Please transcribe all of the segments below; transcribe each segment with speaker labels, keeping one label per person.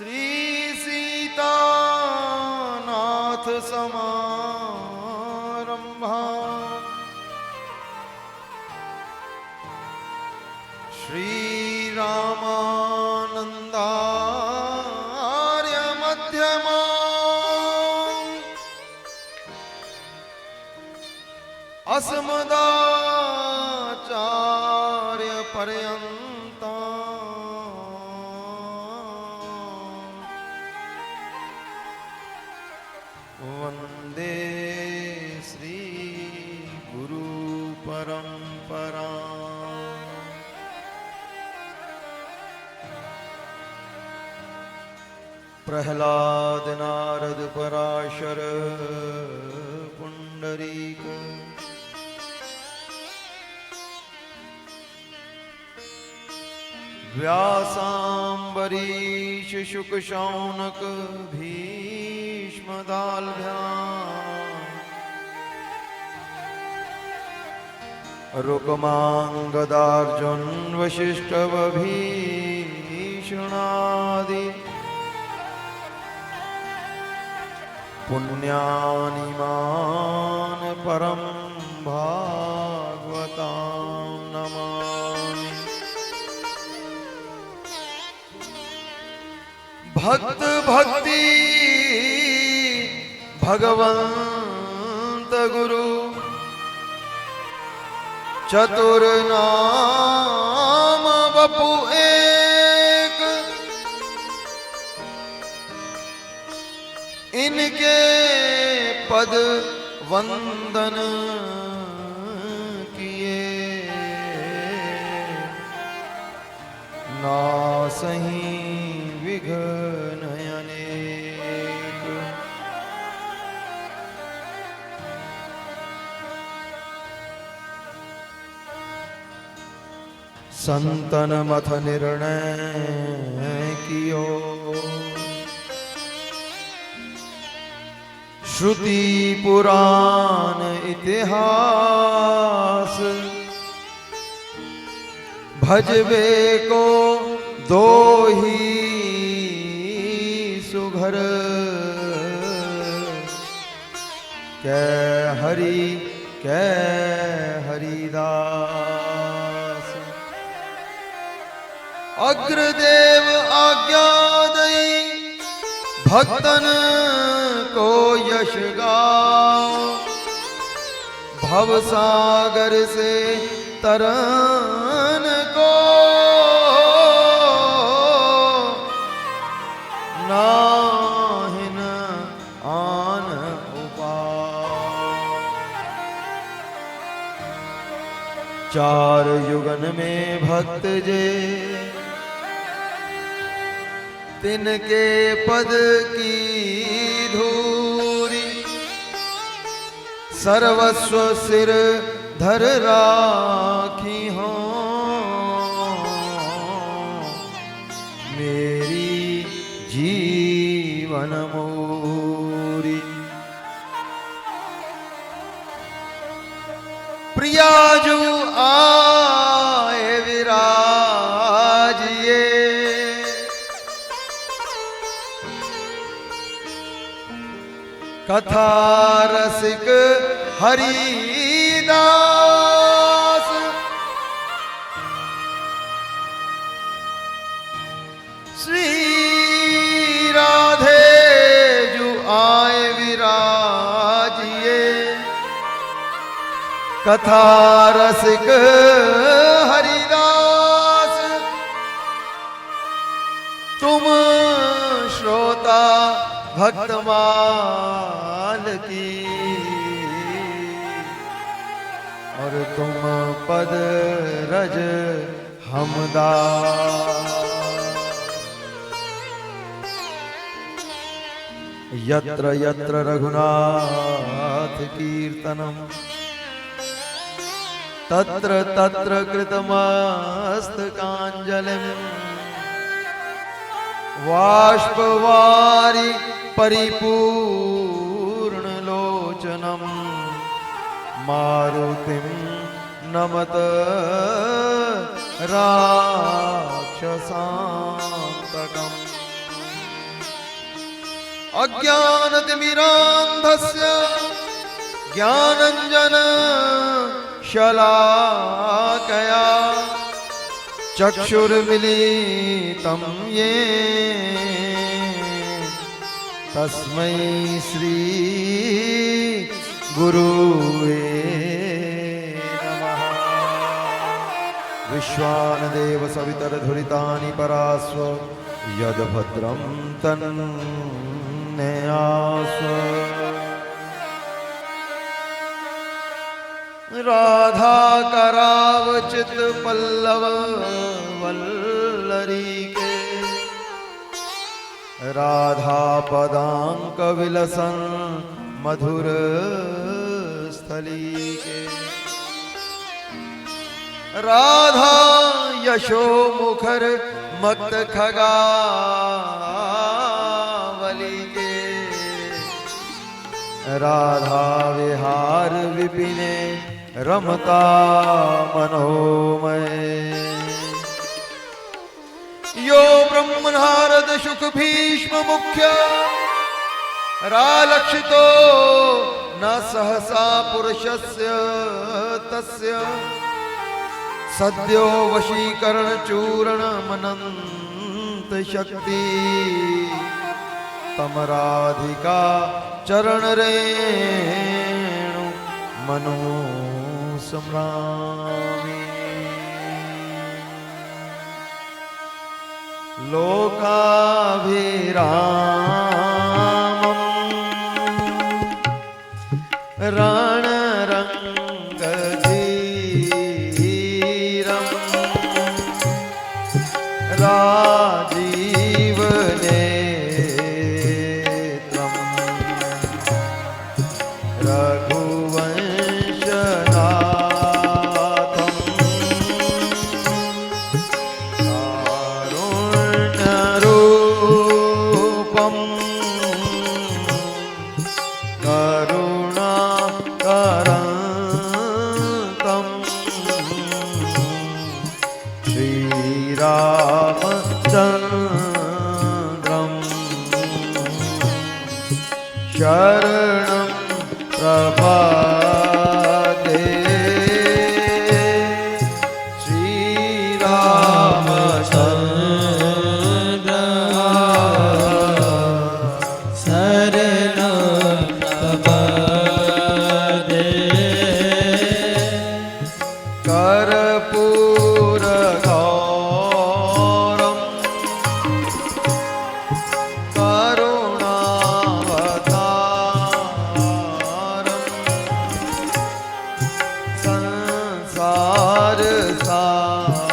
Speaker 1: श्री सीतानाथ समारंभा श्री रामानंदार्य मध्यमा अस्मदाचार्य पर्यन्ता वंदे श्री गुरु परंपरा। प्रहलाद नारद पराशर पुंडरीक व्यासाम्बरीश शुक शौनक भीष्मदाल्भ्याम् रुक्मांगदार्जुन वशिष्ठ विभीषणादि पुण्यानिमान परम भागवतां नमामि। भक्त भक्ति भगवंत गुरु चतुर नाम बपु एक, इनके पद वंदन किए नासहीं विघ्न अनेक। संतन मथ निर्णय कियो श्रुति पुराण इतिहास भजबे को दो ही सुघर कै हरि कै हरिदास। अग्रदेव आज्ञा दई भक्तन को यश गाओ, भवसागर से तरन को नाहिन आन उपाय। चार युगन में भक्त जे तिनके पद की धूरी, सर्वस्व सिर धर राखी हो मेरी जीवन मोरी। प्रियाजू आए विराजिए, कथा रसिक हरिदास। श्री राधे जू आए विराजिए, कथा रसिक हरिदास। तुम श्रोता भक्तमाल की और तुम पद रज हमदास। यत्र यत्र रघुनाथ कीर्तनम तत्र तत्र कृतमस्तकाञ्जलिं वाष्पवारि परिपूर्णलोचनं मारुतिं नमत राक्षसान्तकम्। अज्ञानतिमिरान्धस्य ज्ञानञ्जन शलाकया चक्षुर्मिलितं येन तस्मै श्री गुरुवे नमः। विश्वानदेव सवितरधुरितानि परास्व यद्भद्रं तन्नेयास्व। राधा करावचित पल्लव वल्लरी के राधा पदांक विलसन मधुर स्थली के राधा यशो मुखर मक्त खगावली के राधा विहार विपिने रमता मनोमय। यो ब्रह्मनारद शुक भीष्म मुख्य रालक्षितो न सहसा पुरुषस्य तस्य सद्यो वशीकरण चूर्ण मनंत शक्ति तमराधिका चरण रेणु मनो सम्रामी। लोकाभिरामं रणरङ्गधीरं राजीवनेत्रं रघुवंशनाथं कारुण्यरूपं करुणाकरं श्रीरामचन्द्रं शरणं प्रपद्ये। श्रीरामचन्द्र शरणं प्रपद्ये। कर्पूरगौरं करुणावतारं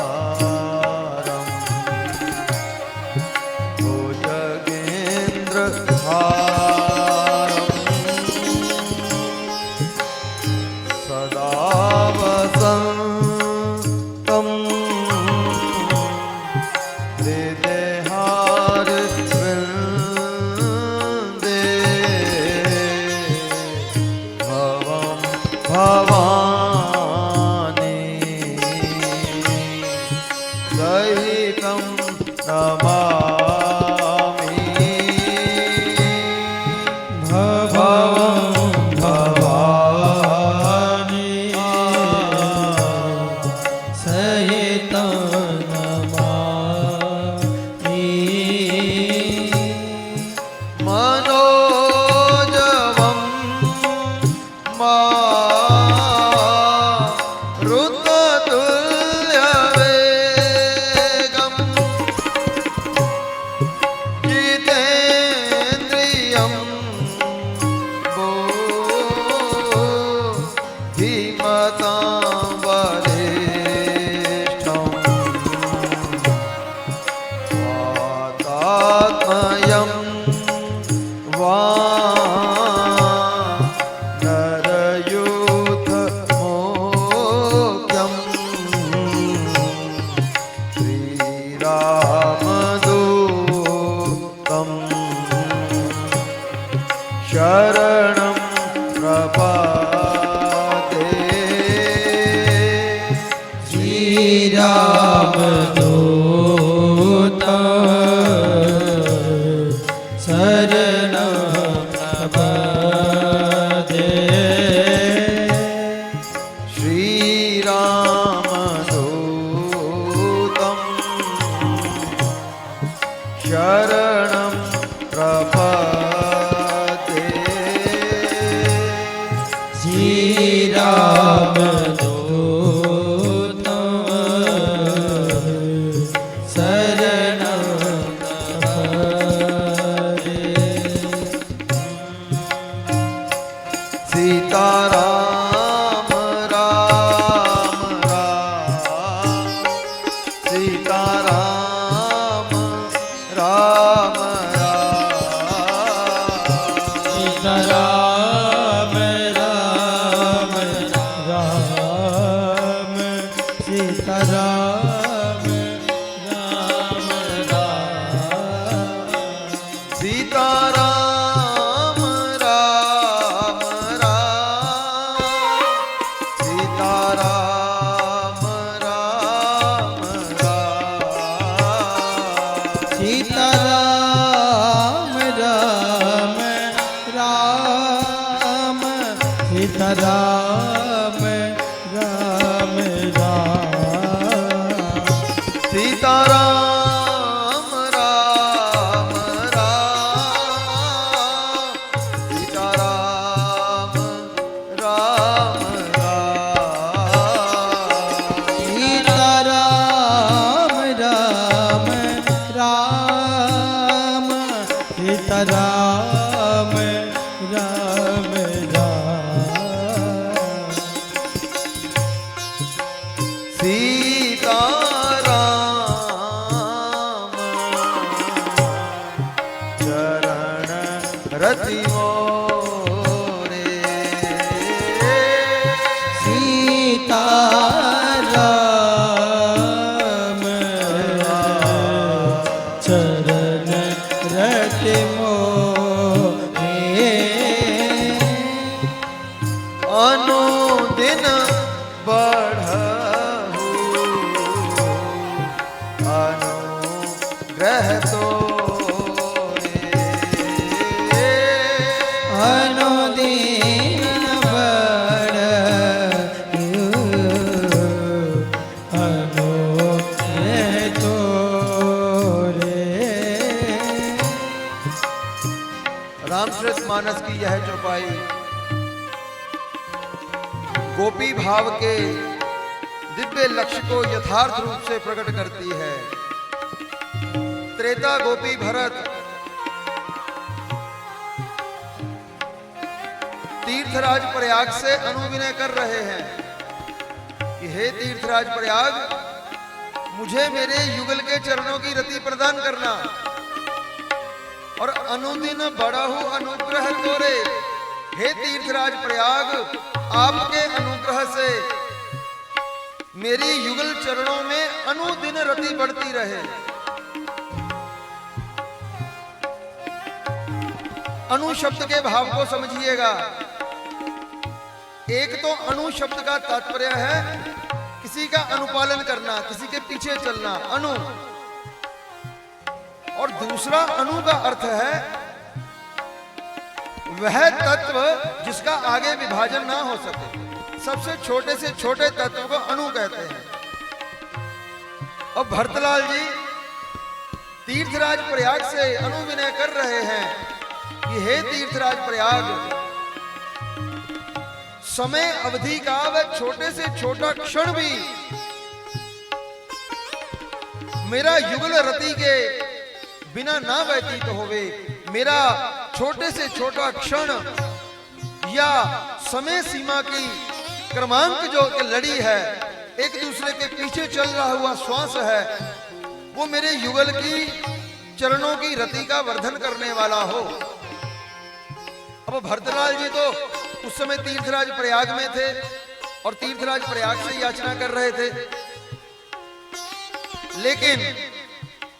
Speaker 1: संसारसारं भुजगेन्द्रहारं सदा वसन्तं हृदयहारवृन्दे भवं भवानी सहितं नमामि। भवं भवानी सहितं नमामि। मनोजवं मारुततुल्यवेगं जितेन्द्रियं बुद्धिमतां वरिष्ठं वातात्मयं वानरयूथमुख्यं श्रीरामदूतं शरणं प्रपद्ये। श्रीरामदूतं शरणं प्रपद्ये।
Speaker 2: श्री राम
Speaker 1: सीताराम राम राम, सीताराम राम राम,
Speaker 2: सीताराम राम राम, सीताराम राम राम,
Speaker 1: सीताराम राम राम, सीताराम राम राम,
Speaker 2: सीताराम राम राम, सीताराम राम राम,
Speaker 1: सीताराम राम राम, सीताराम राम राम,
Speaker 2: सीताराम राम राम, सीताराम राम राम,
Speaker 1: सीताराम चरण रति मोरे,
Speaker 2: सीताराम चरण रति मोरे,
Speaker 1: अनुदिन बढ़हु अनुग्रह तोरे,
Speaker 2: अनुदीन बढ़हु अनुग्रह तोरे।
Speaker 1: रामचरितमानस की यह चौपाई गोपी भाव के दिव्य लक्ष्य को यथार्थ रूप से प्रकट करती है। त्रेता गोपी भरत तीर्थराज प्रयाग से अनुविनय कर रहे हैं कि हे तीर्थराज प्रयाग, मुझे मेरे युगल के चरणों की रति प्रदान करना और अनुदिन बढ़हु अनुग्रह तोरे। हे तीर्थराज प्रयाग, आपके अनुग्रह से मेरी युगल चरणों में अनुदिन रति बढ़ती रहे। अनु शब्द के भाव को समझिएगा। एक तो अनु शब्द का तात्पर्य है किसी का अनुपालन करना, किसी के पीछे चलना, अनु। और दूसरा अनु का अर्थ है वह तत्व जिसका आगे विभाजन ना हो सके। सबसे छोटे से छोटे तत्व को अनु कहते हैं। और भरतलाल जी तीर्थराज प्रयाग से अनुविनय कर रहे हैं कि हे तीर्थराज प्रयाग, समय अवधि का वह छोटे से छोटा क्षण भी मेरा युगल रति के बिना ना व्यतीत होवे। मेरा छोटे से छोटा क्षण या समय सीमा की क्रमांक जो लड़ी है, एक दूसरे के पीछे चल रहा हुआ श्वास है, वो मेरे युगल की चरणों की रति का वर्धन करने वाला हो। अब भरतलाल जी तो उस समय तीर्थराज प्रयाग में थे और तीर्थराज प्रयाग से याचना कर रहे थे, लेकिन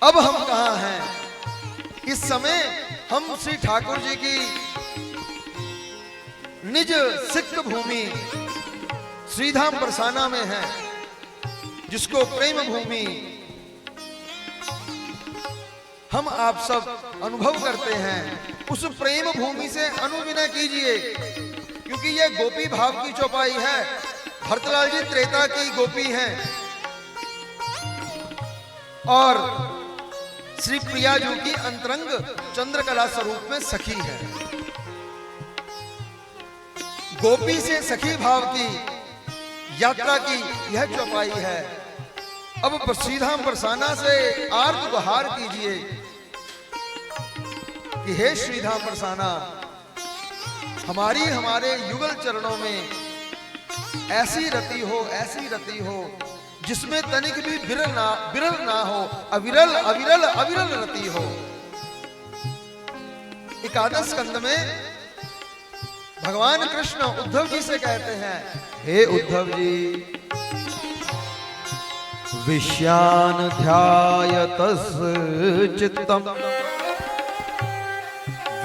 Speaker 1: अब हम कहां हैं? इस समय हम श्री ठाकुर जी की निज सिख भूमि श्रीधाम बरसाना में हैं, जिसको प्रेम भूमि हम आप सब अनुभव करते हैं। उस प्रेम भूमि से अनुविनय कीजिए, क्योंकि यह गोपी भाव की चौपाई है। भरतलाल जी त्रेता की गोपी हैं और श्री प्रिया जी की अंतरंग चंद्रकला स्वरूप में सखी है। गोपी से सखी भाव की यात्रा की यह चौपाई है। अब श्रीधाम बरसाना से आर्त गुहार कीजिए कि हे श्रीधाम बरसाना, हमारे युगल चरणों में ऐसी रति हो जिसमें तनिक भी विरल ना हो, अविरल अविरल अविरल रति हो। एकादश स्कंद में भगवान कृष्ण उद्धव जी से कहते हैं, हे उद्धव जी, विषयान ध्यायतस चित्तम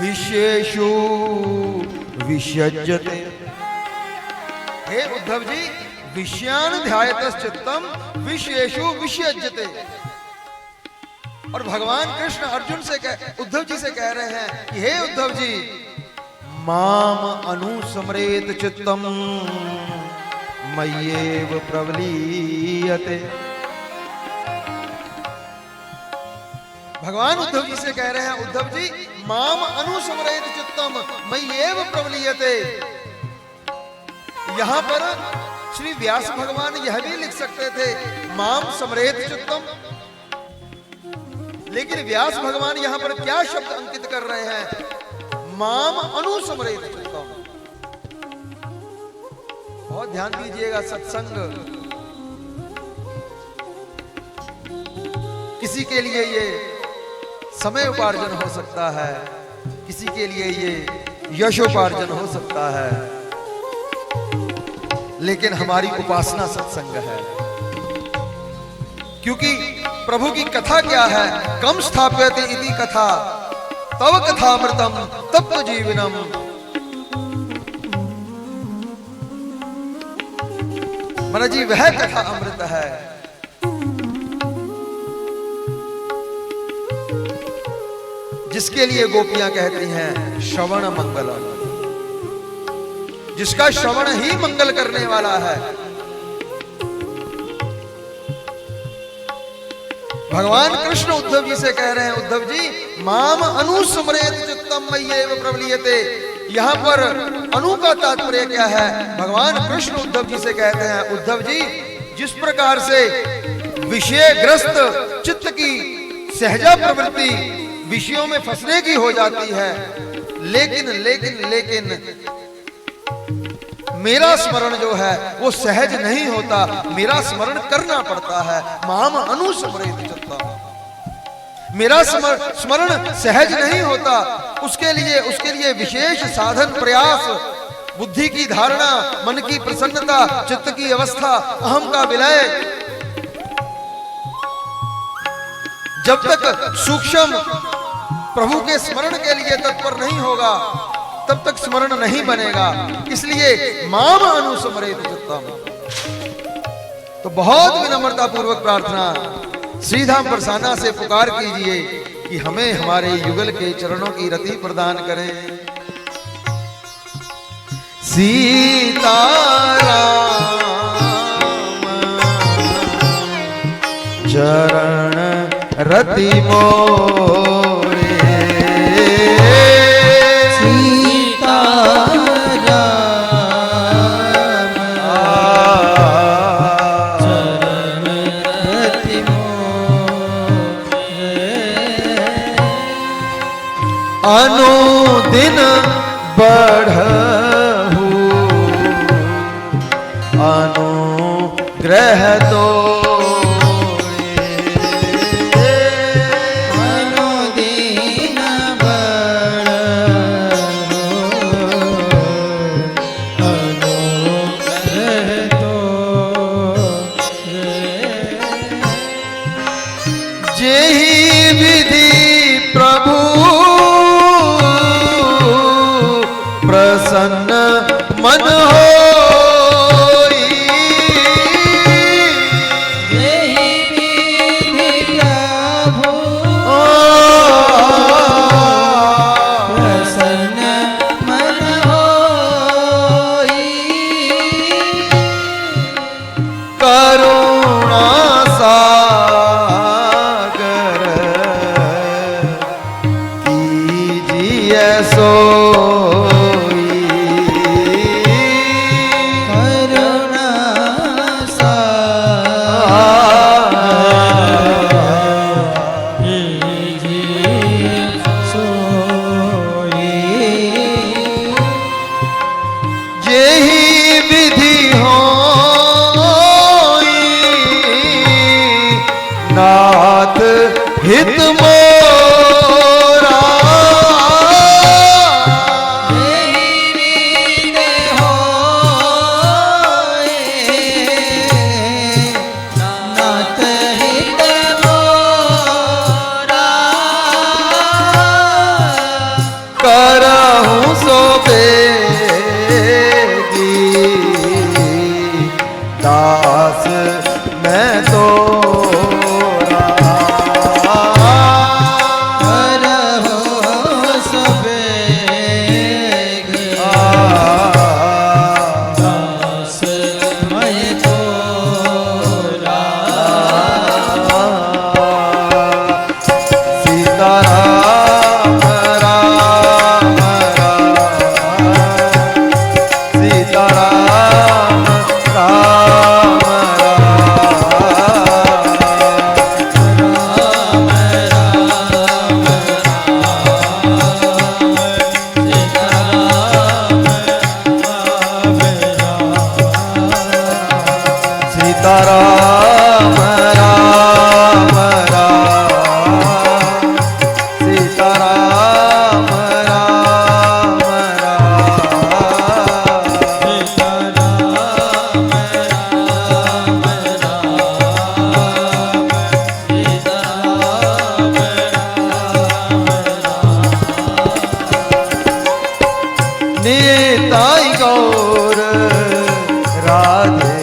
Speaker 1: विशेषु विषज्यते। हे उद्धव जी, विषयान ध्यायतस चित्तम विशेषु विषज्यते। और भगवान कृष्ण अर्जुन से उद्धव जी से कह रहे हैं कि हे उद्धव जी, माम अनुस्मरेत चित्तम मय्येव प्रवलीयते। भगवान उद्धव जी से कह रहे हैं, उद्धव जी, माम अनुस्मरेत चित्तम मय्येव प्रवलीयते। यहां पर श्री व्यास भगवान यह भी लिख सकते थे, माम स्मरेत चित्तम, लेकिन व्यास भगवान यहां पर क्या शब्द अंकित कर रहे हैं, माम अनुस्मरेत चित्तम। बहुत ध्यान दीजिएगा, सत्संग किसी के लिए ये समय उपार्जन हो सकता है, किसी के लिए ये यशोपार्जन हो सकता है, लेकिन हमारी उपासना सत्संग है। क्योंकि प्रभु की कथा क्या है, कम स्थाप्यते इति कथा तव कथामृतम तप्त जीवनम। मन जी, वह कथा अमृत है जिसके लिए गोपियां कहती हैं श्रवण मंगलम, जिसका श्रवण ही मंगल करने वाला है। भगवान कृष्ण उद्धव जी से कह रहे हैं, उद्धव जी, माम अनुस्मरेत चित्तम मय्येव प्रवलीयते। यहां पर अनु का तात्पर्य क्या है? भगवान कृष्ण उद्धव जी से कहते हैं, उद्धव जी, जिस प्रकार से विषयग्रस्त चित्त की सहजा प्रवृत्ति विषयों में फंसने की हो जाती है, लेकिन मेरा स्मरण जो है वो सहज नहीं होता, मेरा स्मरण करना पड़ता है। माम अनुस्मरेत चित्तम, मेरा स्मरण सहज नहीं होता, उसके लिए विशेष साधन प्रयास, बुद्धि की धारणा, मन की प्रसन्नता, चित्त की अवस्था, अहम का विलय, जब तक सूक्ष्म प्रभु के स्मरण के लिए तत्पर नहीं होगा, तब तक स्मरण नहीं बनेगा। इसलिए माम अनुस्मरेत चित्तम। तो बहुत विनम्रता पूर्वक प्रार्थना श्रीधाम बरसाना से पुकार कीजिए कि हमें हमारे युगल के चरणों की रति प्रदान करें। सीताराम चरण रति मोरे, अनुदिन बढ़हु अनुग्रह तो
Speaker 2: अनुदिन बढ़हु अनुग्रह तो
Speaker 1: जेहि विधि प्रभु प्रसन्न मन होई, सोई
Speaker 2: करुणा
Speaker 1: जेहि विधि होई नाथ हित मोरा करहूं सो बेगी दास मैं तो सीताराम राम राम सीताराम राम राम निताई गौर राधे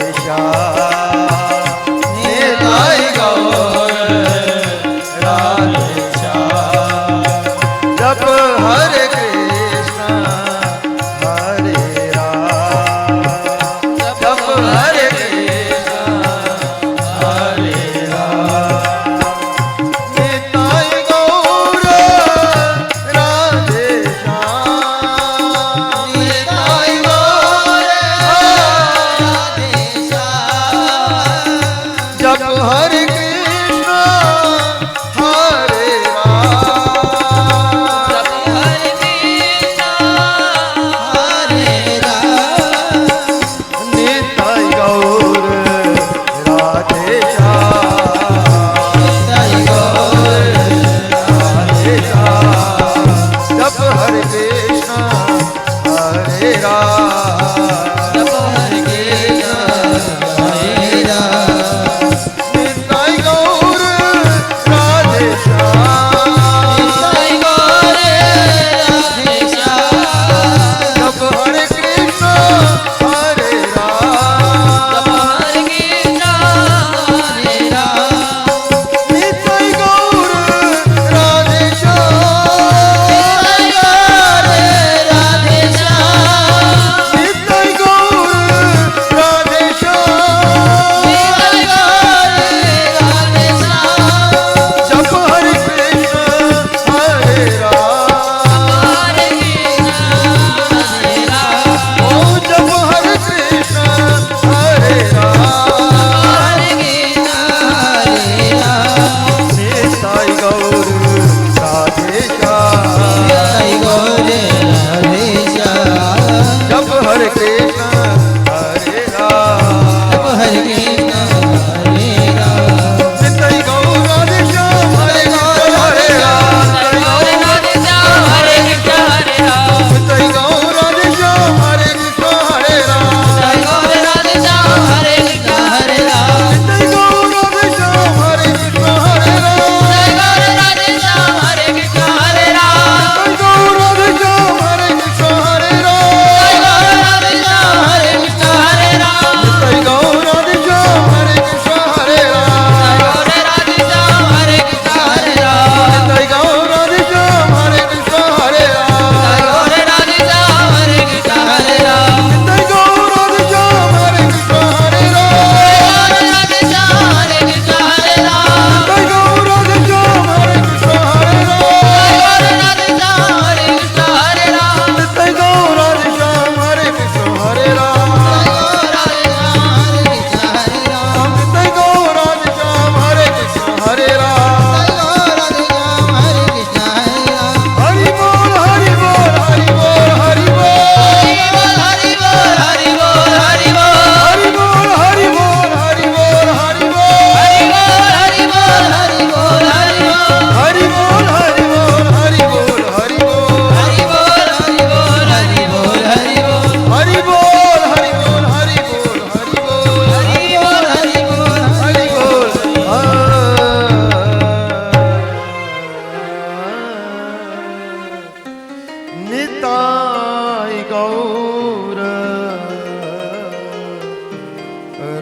Speaker 1: निताय गौर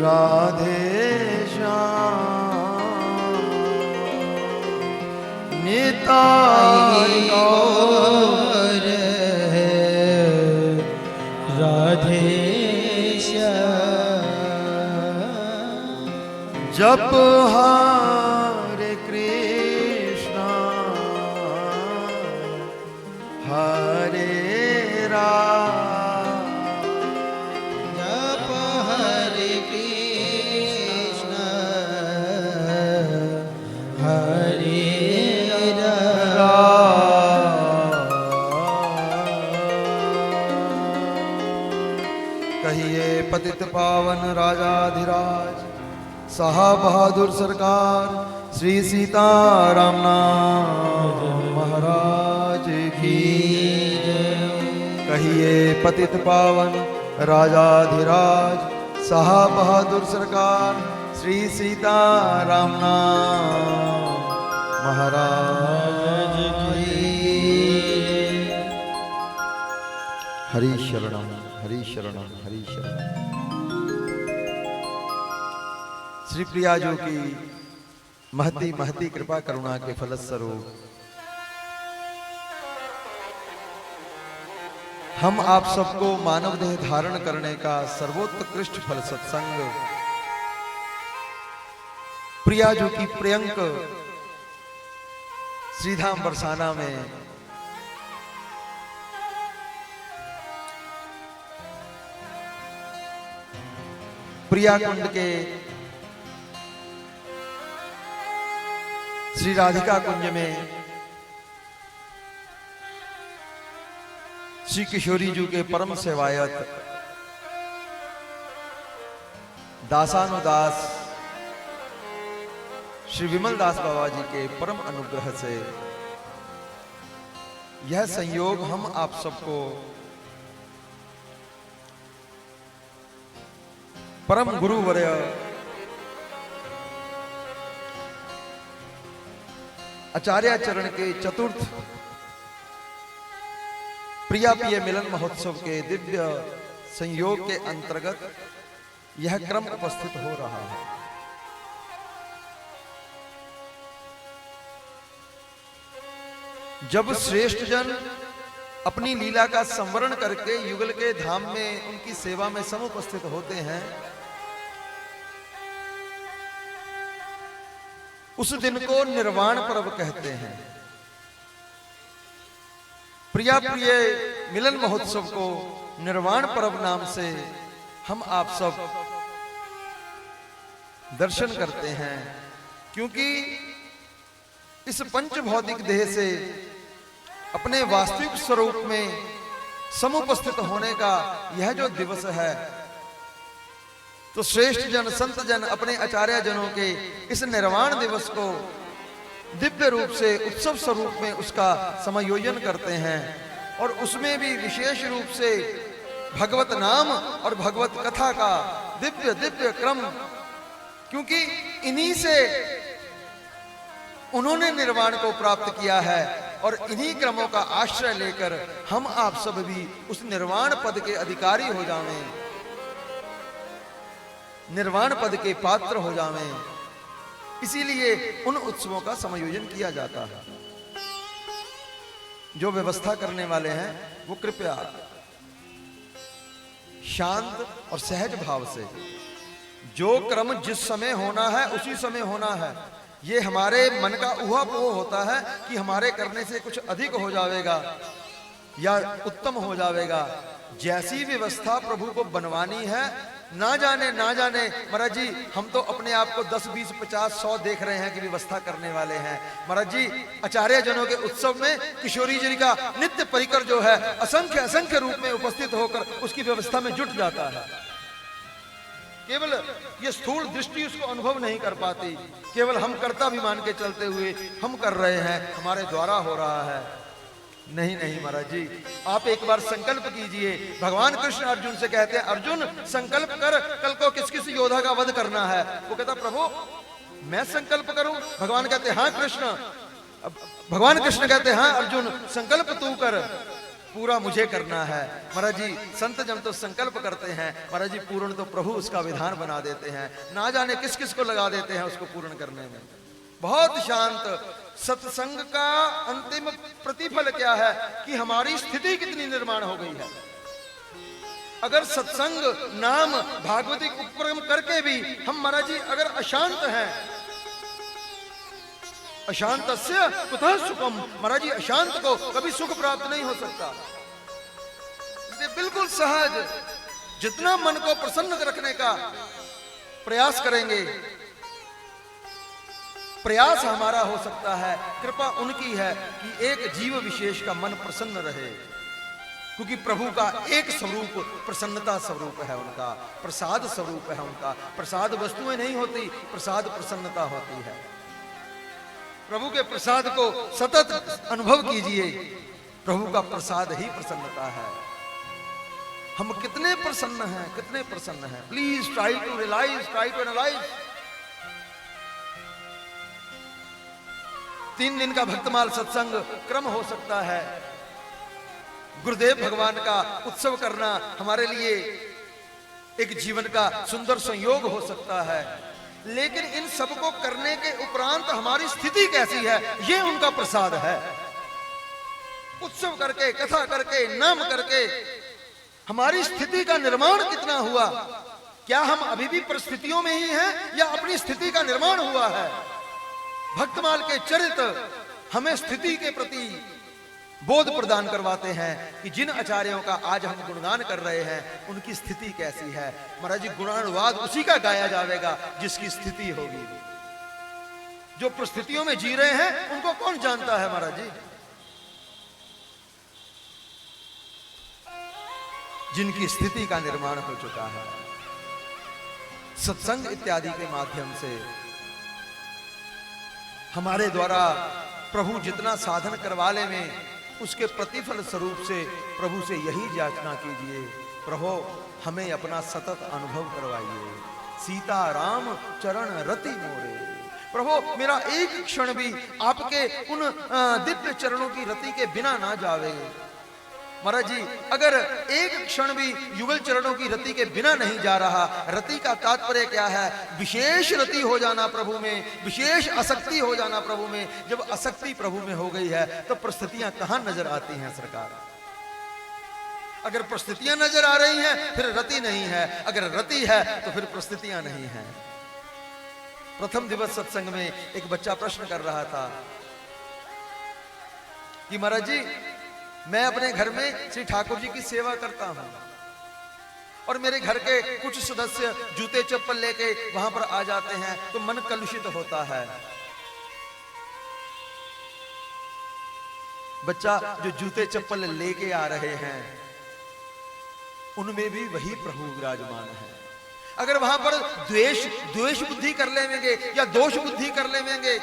Speaker 1: राधे श्याम, निताय गौर
Speaker 2: राधे श्याम।
Speaker 1: जप हरे कृष्णा हरे राम,
Speaker 2: जप हरे कृष्ण हरे राम।
Speaker 1: कहिए पतित पावन राजाधिराज साहब बहादुर सरकार श्री सीताराम नाम महाराज की। कहिए पतित पावन राजाधिराज साहब बहादुर सरकार श्री सीताराम नाम महाराज की। हरि शरणम हरि शरणम हरि शरणम। श्री प्रिया जो की महती महती कृपा करुणा के फलस्वरूप हम आप सबको मानव देह धारण करने का सर्वोत्कृष्ट फल सत्संग प्रिया जो की प्रियंक श्रीधाम बरसाना में प्रिया कुंड के श्री राधिका कुंज में श्री किशोरी जी के परम सेवायत दासानुदास श्री विमल दास बाबा जी के परम अनुग्रह से यह संयोग हम आप सबको परम गुरुवर्य आचार्य चरण के चतुर्थ प्रिया प्रिय मिलन महोत्सव के दिव्य संयोग के अंतर्गत यह क्रम उपस्थित हो रहा है। जब श्रेष्ठ जन अपनी लीला का संवरण करके युगल के धाम में उनकी सेवा में समुपस्थित होते हैं, उस दिन को निर्वाण पर्व कहते हैं। प्रिया प्रिय मिलन महोत्सव को निर्वाण पर्व नाम से हम आप सब दर्शन करते हैं, क्योंकि इस पंच भौतिक देह से अपने वास्तविक स्वरूप में समुपस्थित होने का यह जो दिवस है, तो श्रेष्ठ जन संत जन अपने आचार्य जनों के इस निर्वाण दिवस को दिव्य रूप से उत्सव स्वरूप में उसका समायोजन करते हैं, और उसमें भी विशेष रूप से भगवत नाम और भगवत कथा का दिव्य दिव्य क्रम, क्योंकि इन्हीं से उन्होंने निर्वाण को प्राप्त किया है, और इन्हीं क्रमों का आश्रय लेकर हम आप सब भी उस निर्वाण पद के अधिकारी हो जावें, निर्वाण पद के पात्र हो जावें। इसीलिए उन उत्सवों का समायोजन किया जाता है। जो व्यवस्था करने वाले हैं वो कृपया शांत और सहज भाव से, जो क्रम जिस समय होना है उसी समय होना है। ये हमारे मन का ऊहापोह होता है कि हमारे करने से कुछ अधिक हो जाएगा या उत्तम हो जाएगा। जैसी व्यवस्था प्रभु को बनवानी है, ना जाने महाराज जी, हम तो अपने आप को 10, 20, 50, 100 देख रहे हैं कि व्यवस्था करने वाले हैं। महाराज जी, आचार्य जनों के उत्सव में किशोरी जी का नित्य परिकर जो है असंख्य असंख्य रूप में उपस्थित होकर उसकी व्यवस्था में जुट जाता है। केवल ये स्थूल दृष्टि उसको अनुभव नहीं कर पाती, केवल हम कर्ताभिमान के चलते हुए हम कर रहे हैं, हमारे द्वारा हो रहा है। नहीं महाराज जी, आप एक बार संकल्प कीजिए। भगवान कृष्ण अर्जुन से कहते हैं, अर्जुन संकल्प कर, कल को किस किस योद्धा का वध करना है। वो कहता, प्रभु मैं संकल्प करूं? भगवान कहते हाँ कृष्ण। भगवान कृष्ण कहते हाँ अर्जुन, संकल्प तू कर। पूरा मुझे करना है। महाराज जी संत जन तो संकल्प करते हैं, महाराज जी पूर्ण तो प्रभु उसका विधान बना देते हैं, ना जाने किस किस को लगा देते हैं उसको पूर्ण करने में। बहुत शांत। सत्संग का अंतिम प्रतिफल क्या है कि हमारी स्थिति कितनी निर्माण हो गई है। अगर सत्संग नाम भागवती उपक्रम करके भी हम महाराज जी अगर अशांत हैं, अशांतस्य कुतः सुखम, महाराज जी अशांत को कभी सुख प्राप्त नहीं हो सकता। इसलिए बिल्कुल सहज जितना मन को प्रसन्न रखने का प्रयास करेंगे, प्रयास हमारा हो सकता है। कृपा उनकी है कि एक जीव विशेष का मन प्रसन्न रहे, क्योंकि प्रभु का एक स्वरूप प्रसन्नता स्वरूप है, उनका प्रसाद स्वरूप है। उनका प्रसाद वस्तुएं नहीं होती, प्रसाद प्रसन्नता होती है। प्रभु के प्रसाद को सतत अनुभव कीजिए, प्रभु का प्रसाद ही प्रसन्नता है। हम कितने प्रसन्न हैं, कितने प्रसन्न हैं। Please try to realise, try to analyse. 3 दिन का भक्तमाल सत्संग क्रम हो सकता है। गुरुदेव भगवान का उत्सव करना हमारे लिए एक जीवन का सुंदर संयोग हो सकता है, लेकिन इन सबको करने के उपरांत हमारी स्थिति कैसी है, यह उनका प्रसाद है। उत्सव करके, कथा करके, नाम करके हमारी स्थिति का निर्माण कितना हुआ। क्या हम अभी भी परिस्थितियों में ही हैं या अपनी स्थिति का निर्माण हुआ है। भक्तमाल के चरित्र हमें स्थिति के प्रति बोध प्रदान करवाते हैं कि जिन आचार्यों का आज हम गुणगान कर रहे हैं उनकी स्थिति कैसी है। महाराज जी गुणानुवाद उसी का गाया जाएगा जिसकी स्थिति होगी। जो परिस्थितियों में जी रहे हैं उनको कौन जानता है महाराज जी। जिनकी स्थिति का निर्माण हो चुका है सत्संग इत्यादि के माध्यम से, हमारे द्वारा प्रभु जितना साधन करवा ले में उसके प्रतिफल स्वरूप से प्रभु से यही याचना कीजिए, प्रभु हमें अपना सतत अनुभव करवाइए। सीता राम चरण रति मोरे, प्रभु मेरा एक क्षण भी आपके उन दिव्य चरणों की रति के बिना ना जावे। महाराज जी अगर एक क्षण भी युगल चरणों की रति के बिना नहीं जा रहा, रति का तात्पर्य क्या है, विशेष रति हो जाना प्रभु में, विशेष आसक्ति हो जाना प्रभु में। जब आसक्ति प्रभु में हो गई है तो परिस्थितियां कहां नजर आती हैं सरकार। अगर परिस्थितियां नजर आ रही हैं फिर रति नहीं है, अगर रति है तो फिर परिस्थितियां नहीं है। प्रथम दिवस सत्संग में एक बच्चा प्रश्न कर रहा था कि महाराज जी मैं अपने घर में श्री ठाकुर जी की सेवा करता हूं और मेरे घर के कुछ सदस्य जूते चप्पल लेके वहां पर आ जाते हैं तो मन कलुषित होता है। बच्चा जो जूते चप्पल लेके आ रहे हैं उनमें भी वही प्रभु विराजमान है। अगर वहां पर द्वेष बुद्धि कर लेंगे या दोष बुद्धि कर लेंगे,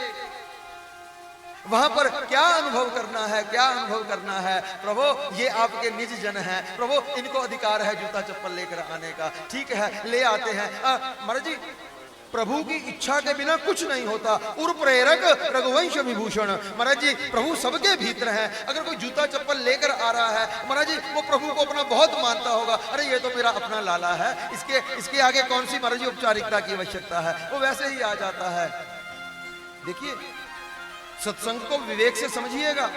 Speaker 1: वहां पर क्या अनुभव करना है, क्या अनुभव करना है। प्रभु ये आपके निज जन हैं, प्रभु इनको अधिकार है जूता चप्पल लेकर आने का, ठीक है ले आते हैं। महाराज जी प्रभु की इच्छा के बिना कुछ नहीं होता। उर प्रेरक रघुवंश विभूषण, महाराज जी प्रभु सबके भीतर है। अगर कोई जूता चप्पल लेकर आ रहा है महाराज जी वो प्रभु को अपना बहुत मानता होगा, अरे ये तो मेरा अपना लाला है, इसके आगे कौन सी महाराज जी औपचारिकता की आवश्यकता है, वो वैसे ही आ जाता है। देखिए सत्संग को विवेक से समझिएगा।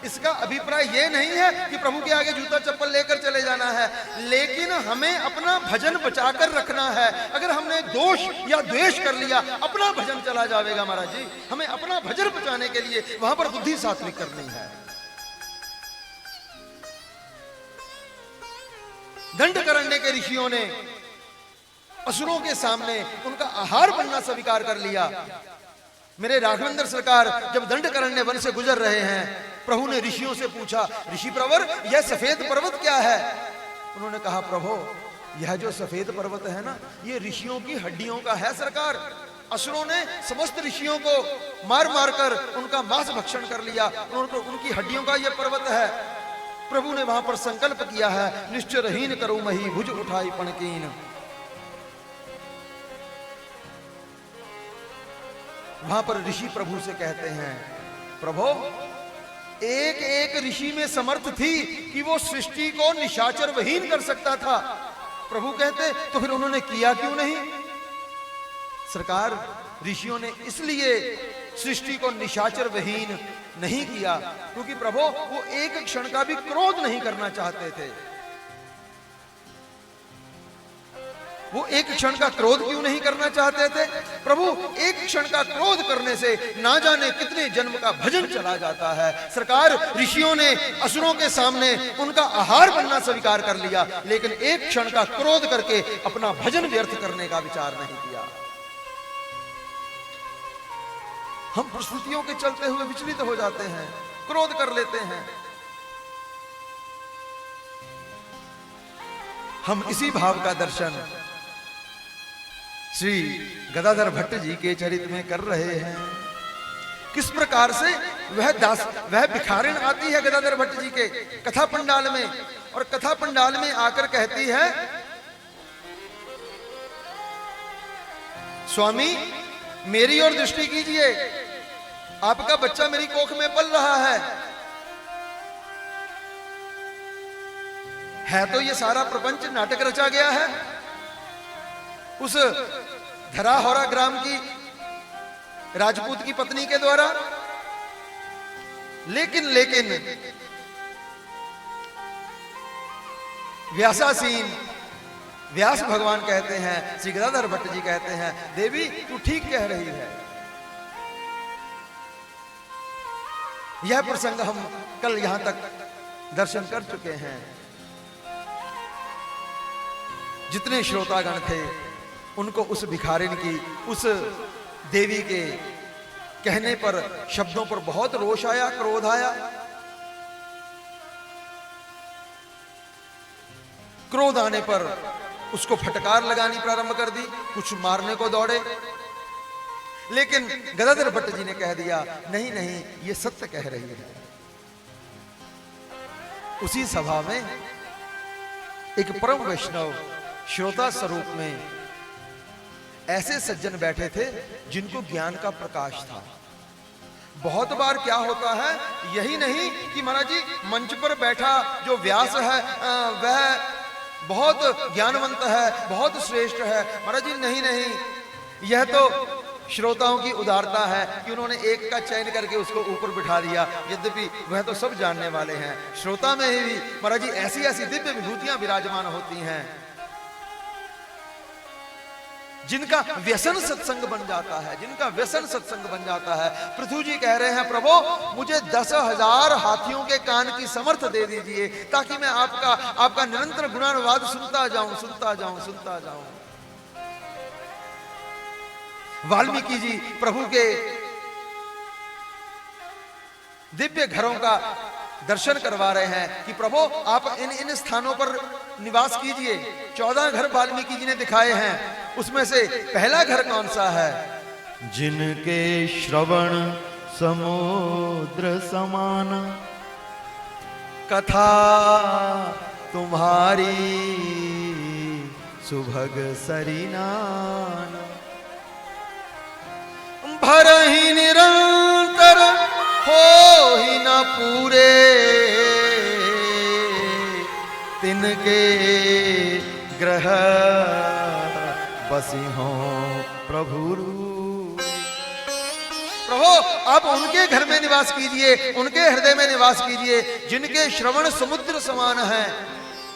Speaker 1: इसका अभिप्राय यह नहीं है कि प्रभु के आगे जूता चप्पल लेकर चले जाना है, लेकिन हमें अपना भजन बचाकर रखना है। अगर हमने दोष या द्वेष कर लिया अपना भजन चला जाएगा महाराज जी। हमें अपना भजन बचाने के लिए वहां पर बुद्धि सात्विक करनी है। दंडकारण्य के ऋषियों ने असुरों के सामने उनका आहार बनना स्वीकार कर लिया। मेरे राघवेंद्र सरकार जब दंडकारण्य वन से गुजर रहे हैं, प्रभु ने ऋषियों से पूछा, ऋषि प्रवर यह सफेद पर्वत क्या है। उन्होंने कहा प्रभु यह जो सफेद पर्वत है ना ये ऋषियों की हड्डियों का है सरकार। असुरों ने समस्त ऋषियों को मार मार कर उनका मांस भक्षण कर लिया, उनकी हड्डियों का यह पर्वत है। प्रभु ने वहां पर संकल्प किया है, निश्चरहीन करो मही भुज उठाई पणकीन। वहां पर ऋषि प्रभु से कहते हैं प्रभु एक एक ऋषि में समर्थ थी कि वो सृष्टि को निशाचर विहीन कर सकता था। प्रभु कहते तो फिर उन्होंने किया क्यों नहीं? सरकार, ऋषियों ने इसलिए सृष्टि को निशाचर विहीन नहीं किया क्योंकि प्रभु वो एक क्षण का भी क्रोध नहीं करना चाहते थे। वो एक क्षण का क्रोध क्यों नहीं करना चाहते थे? प्रभु एक क्षण का क्रोध करने से ना जाने कितने जन्म का भजन चला जाता है। सरकार, ऋषियों ने असुरों के सामने उनका आहार बनना स्वीकार कर लिया, लेकिन एक क्षण का क्रोध करके अपना भजन व्यर्थ करने का विचार नहीं किया। हम प्रस्तुतियों के चलते हुए विचलित हो जाते हैं, क्रोध कर लेते हैं। हम इसी भाव का दर्शन श्री गदाधर भट्ट जी के चरित्र में कर रहे हैं। किस प्रकार से वह भिखारिन आती है गदाधर भट्ट जी के कथा पंडाल में, और कथा पंडाल में आकर कहती है, स्वामी मेरी ओर दृष्टि कीजिए, आपका बच्चा मेरी कोख में पल रहा है तो ये सारा प्रपंच नाटक रचा गया है उस धराहोरा ग्राम की राजपूत की पत्नी के द्वारा। लेकिन व्यासासीन व्यास भगवान कहते हैं, श्री गदाधर भट्ट जी कहते हैं, देवी तू ठीक कह रही है। यह प्रसंग हम कल यहां तक दर्शन कर चुके हैं। जितने श्रोतागण थे उनको उस भिखारिन की, उस देवी के कहने पर, शब्दों पर बहुत रोष आया, क्रोध आया। क्रोध आने पर उसको फटकार लगानी प्रारंभ कर दी, कुछ मारने को दौड़े। लेकिन गदाधर भट्ट जी ने कह दिया, नहीं नहीं ये सत्य कह रही है। उसी सभा में एक परम वैष्णव श्रोता स्वरूप में ऐसे सज्जन बैठे थे जिनको ज्ञान का प्रकाश था। बहुत बार क्या होता है, यही नहीं कि महाराज जी मंच पर बैठा जो व्यास है वह बहुत ज्ञानवंत है, बहुत श्रेष्ठ है। महाराज जी नहीं, यह तो श्रोताओं की उदारता है कि उन्होंने एक का चयन करके उसको ऊपर बिठा दिया, यद्यपि वह तो सब जानने वाले हैं। श्रोता में ही महाराज जी ऐसी ऐसी दिव्य विभूतियां विराजमान होती हैं जिनका व्यसन सत्संग बन जाता है, जिनका व्यसन सत्संग बन जाता है। पृथु जी कह रहे हैं, प्रभु मुझे 10,000 हाथियों के कान की समर्थ दे दीजिए ताकि मैं आपका निरंतर गुणानुवाद सुनता जाऊं। वाल्मीकि जी प्रभु के दिव्य घरों का दर्शन करवा रहे हैं कि प्रभु आप इन स्थानों पर निवास कीजिए। 14 घर वाल्मीकि जी ने दिखाए हैं, उसमें से पहला घर कौन सा है?
Speaker 2: जिनके श्रवण समुद्र समान,
Speaker 1: कथा तुम्हारी सुभग सरिनान, भरहि निरंतर हो ही न पूरे, तिनके ग्रह बसी हो प्रभु। प्रभु आप उनके घर में निवास कीजिए, उनके हृदय में निवास कीजिए जिनके श्रवण समुद्र समान है।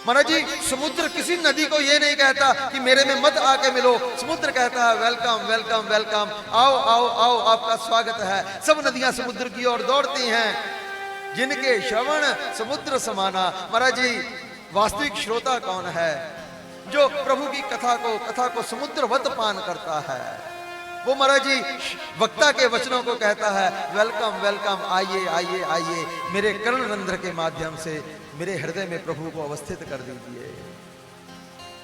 Speaker 1: महाराज जी समुद्र किसी नदी को ये नहीं कहता कि मेरे में मत आके मिलो, समुद्र कहता है वेलकम वेलकम वेलकम, आओ आओ आओ आपका स्वागत है। सब नदियां समुद्र की ओर दौड़ती हैं। जिनके श्रवण समुद्र समाना, महाराज जी वास्तविक श्रोता कौन है? जो प्रभु की कथा को समुद्रवत पान करता है, वो महाराज जी वक्ता के वचनों को कहता है वेलकम वेलकम, आइए आइए आइए, मेरे कर्ण रंध्र के माध्यम से मेरे हृदय में प्रभु को अवस्थित कर दीजिए।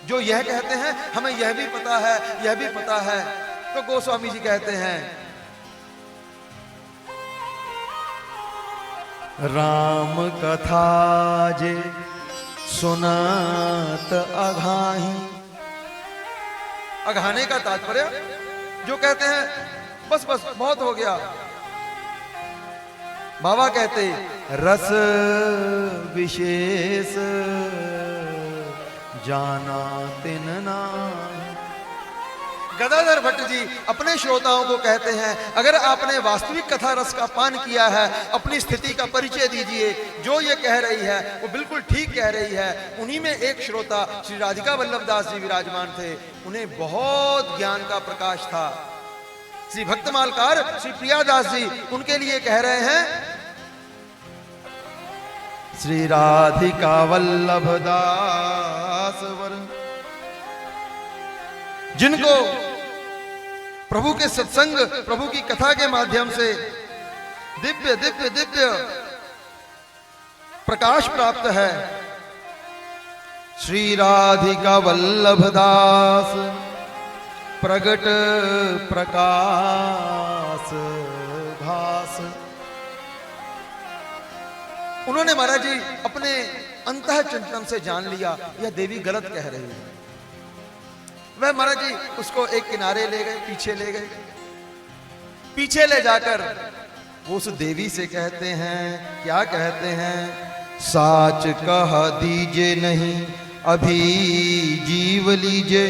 Speaker 1: जो यह कहते हैं हमें यह भी पता है, यह भी पता है, तो गोस्वामी जी कहते हैं
Speaker 2: राम कथा जे सुनत अघाही।
Speaker 1: अघाने का तात्पर्य जो कहते हैं बस बस बहुत हो गया, बाबा कहते
Speaker 2: रस विशेष जाना तिन ना।
Speaker 1: गदाधर भट्ट जी अपने श्रोताओं को कहते हैं, अगर आपने वास्तविक कथा रस का पान किया है, अपनी स्थिति का परिचय दीजिए। जो ये कह रही है वो बिल्कुल ठीक कह रही है। उन्हीं में एक श्रोता श्री राधिका वल्लभ दास जी विराजमान थे। उन्हें बहुत ज्ञान का प्रकाश था। श्री भक्तमालकार श्री प्रियादास जी उनके लिए कह रहे हैं,
Speaker 2: श्री राधिका वल्लभ दास वर,
Speaker 1: जिनको प्रभु के सत्संग, प्रभु की कथा के माध्यम से दिव्य दिव्य दिव्य प्रकाश प्राप्त है।
Speaker 2: श्री राधिका वल्लभ दास प्रगट प्रकाश भास।
Speaker 1: उन्होंने महाराज जी अपने अंतः चिंतन से जान लिया यह देवी गलत कह रही है। वह महाराज जी उसको एक किनारे ले गए, पीछे ले गए। पीछे ले जाकर वो उस देवी से कहते हैं, क्या कहते हैं?
Speaker 2: साच कह दीजे नहीं अभी जीव लीजे,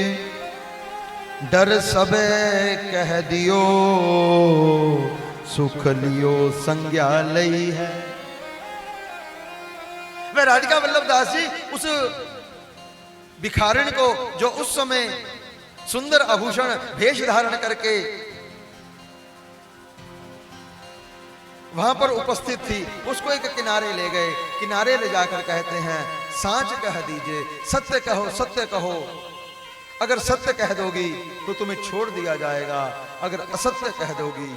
Speaker 2: डर सबे कह दियो सुख लियो संज्ञा लई है।
Speaker 1: वह राधिका वल्लभ दास जी उस भिखारिण को, जो उस समय सुंदर आभूषण भेष धारण करके वहां पर उपस्थित थी, उसको एक किनारे ले गए। किनारे ले जाकर कहते हैं, साच कह दीजिए, सत्य कहो, सत्य कहो। अगर सत्य कह दोगी तो तुम्हें छोड़ दिया जाएगा, अगर असत्य कह दोगी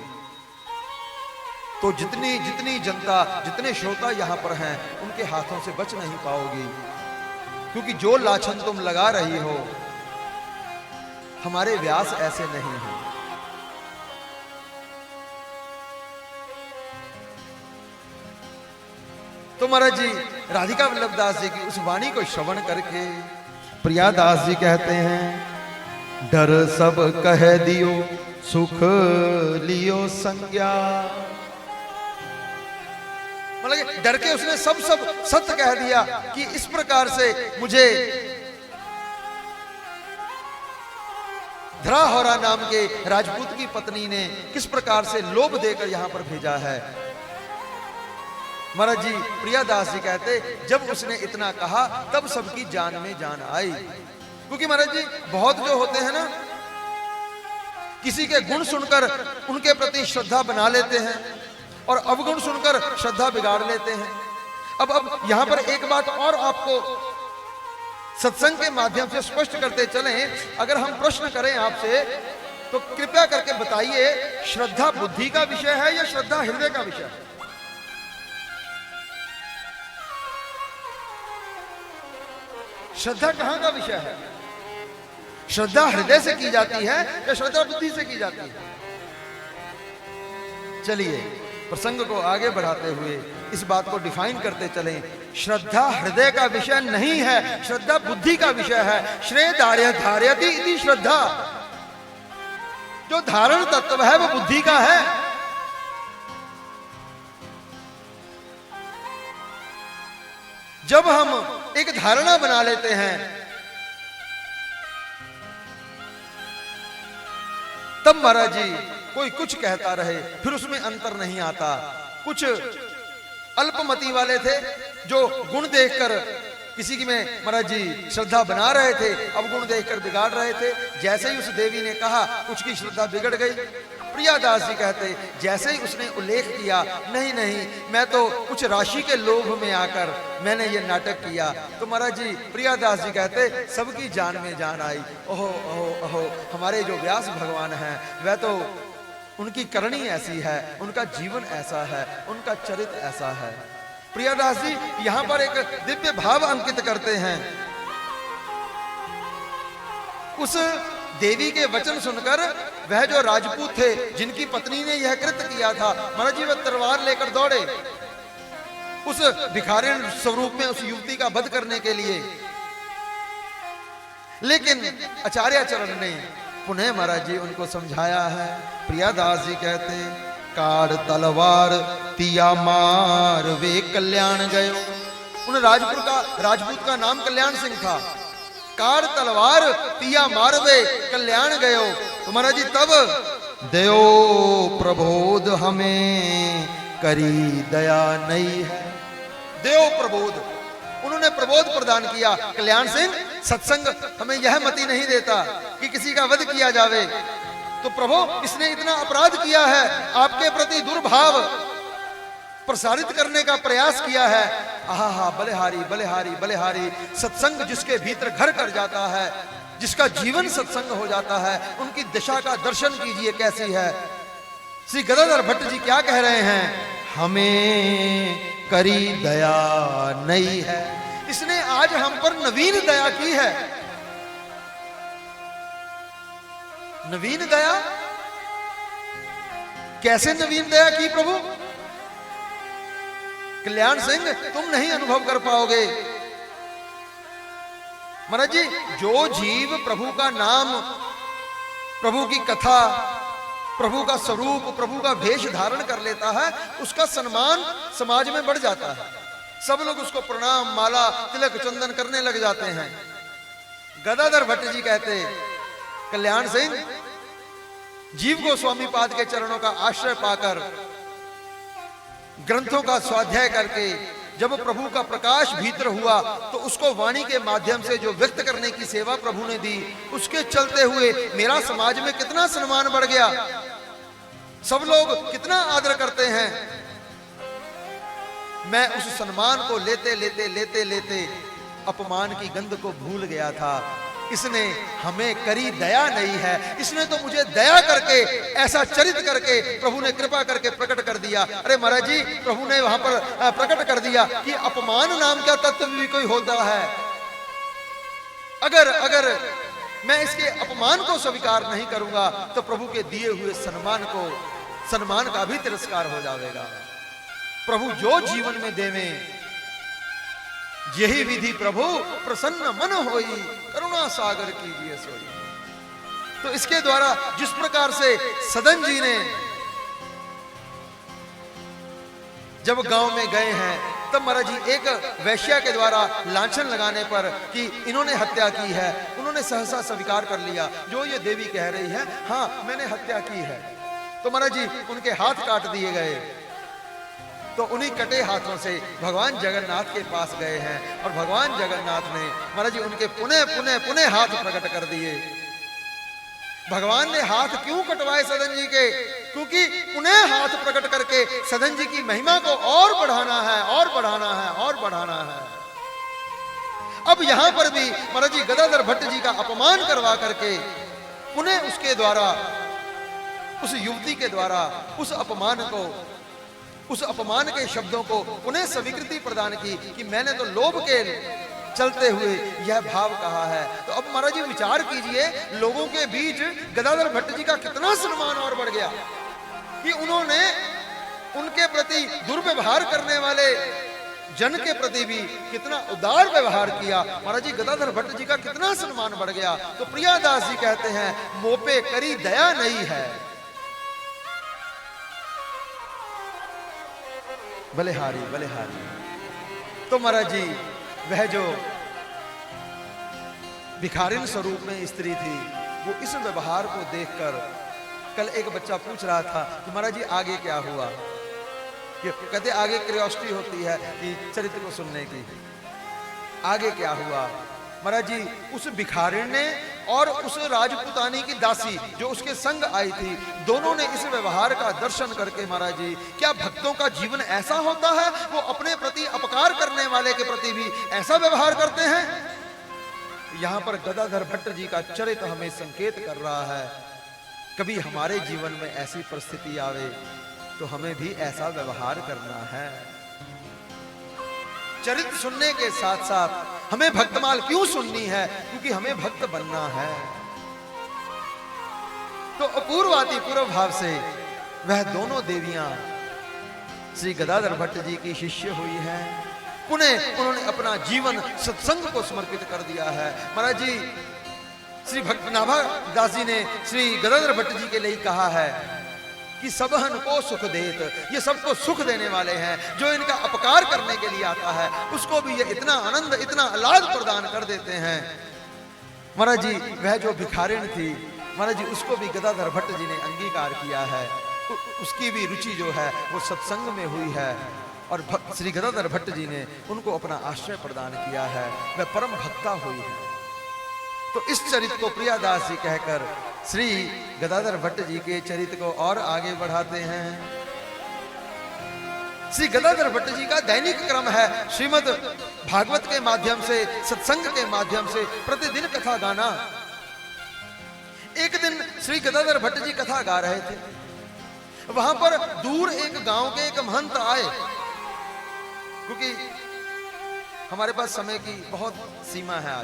Speaker 1: तो जितनी जितनी जनता, जितने श्रोता यहां पर हैं, उनके हाथों से बच नहीं पाओगी। क्योंकि जो लाछन तुम लगा रही हो, हमारे व्यास ऐसे नहीं हैं। तो महाराज जी राधिका वल्लभ दास जी की उस वाणी को श्रवण करके
Speaker 2: प्रियादास जी कहते हैं, डर सब कह दियो सुख लियो संज्ञा।
Speaker 1: मतलब डर के उसने सब सत्य कह दिया कि इस प्रकार से मुझे धराहोरा नाम के राजपूत की पत्नी ने किस प्रकार से लोभ देकर यहां पर भेजा है। महाराज जी प्रियादास जी कहते, जब उसने इतना कहा तब सबकी जान में जान आई। क्योंकि महाराज जी बहुत जो होते हैं ना, किसी के गुण सुनकर उनके प्रति श्रद्धा बना लेते हैं और अवगुण सुनकर श्रद्धा बिगाड़ लेते हैं। अब यहां पर एक बात और आपको सत्संग के माध्यम से स्पष्ट करते चलें। अगर हम प्रश्न करें आपसे तो कृपया करके बताइए, श्रद्धा बुद्धि का विषय है या श्रद्धा हृदय का विषय है? श्रद्धा कहां का विषय है? श्रद्धा हृदय से की जाती है या श्रद्धा बुद्धि से की जाती है? चलिए प्रसंग को आगे बढ़ाते हुए इस बात को डिफाइन करते चलें। श्रद्धा हृदय का विषय नहीं है, श्रद्धा बुद्धि का विषय है। श्रेय धार्यति इति श्रद्धा, जो धारण तत्व है वो बुद्धि का है। जब हम एक धारणा बना लेते हैं तब महाराज जी कोई कुछ कहता रहे, फिर उसमें अंतर नहीं आता। कुछ अल्पमति वाले थे जो गुण देखकर किसी की में महाराज जी श्रद्धा बना रहे थे, अब गुण देखकर बिगाड़ रहे थे। जैसे ही उस देवी ने कहा, कुछ की श्रद्धा बिगड़ गई। प्रियादास जी कहते, जैसे ही उसने उल्लेख किया, नहीं नहीं मैं तो कुछ राशि के लोभ में आकर मैंने ये नाटक किया, तो महाराज जी प्रियादास जी कहते सबकी जान में जान आई। ओहो ओहो ओहो, हमारे जो व्यास भगवान हैं वह तो उनकी करनी ऐसी है, उनका जीवन ऐसा है, उनका चरित्र ऐसा है। प्रियादास जी यहां पर एक दिव्य भाव अंकित करते हैं। उस देवी के वचन सुनकर वह जो राजपूत थे जिनकी पत्नी ने यह कृत्य किया था, महाराज जी वह तलवार लेकर दौड़े उस भिखारिण स्वरूप में उस युवती का वध करने के लिए। लेकिन आचार्याचरण ने पुनः महाराज जी उनको समझाया है। प्रियादास जी कहते, काड़ तलवार
Speaker 2: तिया मार वे कल्याण गयो।
Speaker 1: उन राजपूत का नाम कल्याण सिंह था। कार तलवार तिया मारवे कल्याण गयो। तो महाराज जी तब
Speaker 2: दयो प्रबोध हमें करी दया नहीं है।
Speaker 1: देव प्रबोध, उन्होंने प्रबोध प्रदान किया। कल्याण सिंह, सत्संग हमें यह मति नहीं देता कि किसी का वध किया जावे। तो प्रभु, इसने इतना अपराध किया है, आपके प्रति दुर्भाव प्रसारित करने का प्रयास किया है। आहा, बलिहारी बलिहारी बलिहारी। सत्संग जिसके भीतर घर कर जाता है, जिसका जीवन सत्संग हो जाता है, उनकी दिशा का दर्शन कीजिए कैसी है। श्री गदाधर भट्ट जी क्या कह रहे हैं?
Speaker 2: हमें करी दया नहीं है।
Speaker 1: इसने आज हम पर नवीन दया की है। नवीन दया? कैसे नवीन दया की प्रभु? कल्याण सिंह, तुम नहीं अनुभव कर पाओगे। महाराज जी, जो जीव प्रभु का नाम, प्रभु की कथा, प्रभु का स्वरूप, प्रभु का वेश धारण कर लेता है, उसका सम्मान समाज में बढ़ जाता है। सब लोग उसको प्रणाम, माला, तिलक, चंदन करने लग जाते हैं। गदाधर भट्ट जी कहते, कल्याण सिंह, जीव गोस्वामी पाद के चरणों का आश्रय पाकर, ग्रंथों का स्वाध्याय करके जब प्रभु का प्रकाश भीतर हुआ, तो उसको वाणी के माध्यम से जो व्यक्त करने की सेवा प्रभु ने दी, उसके चलते हुए मेरा समाज में कितना सम्मान बढ़ गया। सब लोग कितना आदर करते हैं। मैं उस सम्मान को लेते लेते लेते लेते अपमान की गंध को भूल गया था। इसने हमें करी दया नहीं है। इसने तो मुझे दया करके, ऐसा चरित करके प्रभु ने कृपा करके प्रकट कर दिया। अरे महाराज जी, प्रभु ने वहां पर प्रकट कर दिया कि अपमान नाम का तत्व भी कोई होता है। अगर मैं इसके अपमान को स्वीकार नहीं करूंगा, तो प्रभु के दिए हुए सम्मान का भी तिरस्कार हो जाएगा। प्रभु जो जीवन में देवे, यही विधि प्रभु प्रसन्न मन होई, करुणा सागर कीजिए सोई। तो इसके द्वारा जिस प्रकार से सदन जी ने जब गांव में गए हैं, तब महाराज जी एक वैश्या के द्वारा लांछन लगाने पर कि इन्होंने हत्या की है, उन्होंने सहसा स्वीकार कर लिया, जो ये देवी कह रही है, हाँ मैंने हत्या की है। तो महाराज जी उनके हाथ काट दिए गए। तो उन्हीं कटे हाथों से भगवान जगन्नाथ के पास गए हैं, और भगवान जगन्नाथ ने महाराज जी उनके पुनः पुनः पुनः हाथ प्रकट कर दिए। भगवान ने हाथ क्यों कटवाए सदन जी के? क्योंकि पुनः हाथ प्रकट करके सदन जी की महिमा को और बढ़ाना है, और बढ़ाना है, और बढ़ाना है। अब यहां पर भी महाराज जी गदाधर भट्ट जी का अपमान करवा करके पुनः उसके द्वारा, उस युवती के द्वारा उस अपमान के शब्दों को पुनः स्वीकृति प्रदान की कि मैंने तो लोभ के चलते हुए यह भाव कहा है। तो अब महाराज जी विचार कीजिए, लोगों के बीच गदाधर भट्ट जी का कितना सम्मान और बढ़ गया कि उन्होंने उनके प्रति दुर्व्यवहार करने वाले जन के प्रति भी कितना उदार व्यवहार किया। महाराज जी गदाधर भट्ट जी का कितना सम्मान बढ़ गया। तो प्रियादास जी कहते हैं, मोपे करी दया नहीं है। बलिहारी बलिहारी। तो महाराज जी वह जो भिखारिन स्वरूप में स्त्री थी, वो इस व्यवहार को देखकर, कल एक बच्चा पूछ रहा था कि महाराज जी आगे क्या हुआ, कहते आगे क्यूरियोसिटी होती है कि चरित्र को सुनने की, आगे क्या हुआ। महाराज जी उस भिखारिन ने और उस राजपुतानी की दासी जो उसके संग आई थी, दोनों ने इस व्यवहार का दर्शन करके, महाराज जी क्या भक्तों का जीवन ऐसा होता है? वो अपने प्रति अपकार करने वाले के प्रति भी ऐसा व्यवहार करते हैं। यहां पर गदाधर भट्ट जी का चरित्र हमें संकेत कर रहा है, कभी हमारे जीवन में ऐसी परिस्थिति आवे तो हमें भी ऐसा व्यवहार करना है। चरित्र सुनने के साथ साथ हमें भक्तमाल क्यों सुननी है? क्योंकि हमें भक्त बनना है। तो अपूर्वाति पूर्व भाव से वह दोनों देवियां श्री गदाधर भट्ट जी की शिष्य हुई हैं। पुनः उन्होंने अपना जीवन सत्संग को समर्पित कर दिया है। महाराज जी श्री भक्त नाभा दास जी ने श्री गदाधर भट्ट जी के लिए कहा है कि सबहन को सुख देत, ये सबको सुख देने वाले हैं। जो इनका अपकार करने के लिए आता है उसको भी ये इतना आनंद, इतना आह्लाद प्रदान कर देते हैं। महाराज जी वह जो भिखारिण थी, महाराज जी उसको भी गदाधर भट्ट जी ने अंगीकार किया है। उसकी भी रुचि जो है वो सत्संग में हुई है और श्री गदाधर भट्ट जी ने उनको अपना आश्रय प्रदान किया है, वह परम भक्ता हुई है। तो इस चरित्र को प्रियादास जी कहकर श्री गदाधर भट्ट जी के चरित्र को और आगे बढ़ाते हैं। श्री गदाधर भट्ट जी का दैनिक क्रम है श्रीमद् भागवत के माध्यम से, सत्संग के माध्यम से प्रतिदिन कथा गाना। एक दिन श्री गदाधर भट्ट जी कथा गा रहे थे, वहां पर दूर एक गांव के एक महंत आए। क्योंकि हमारे पास समय की बहुत सीमा है,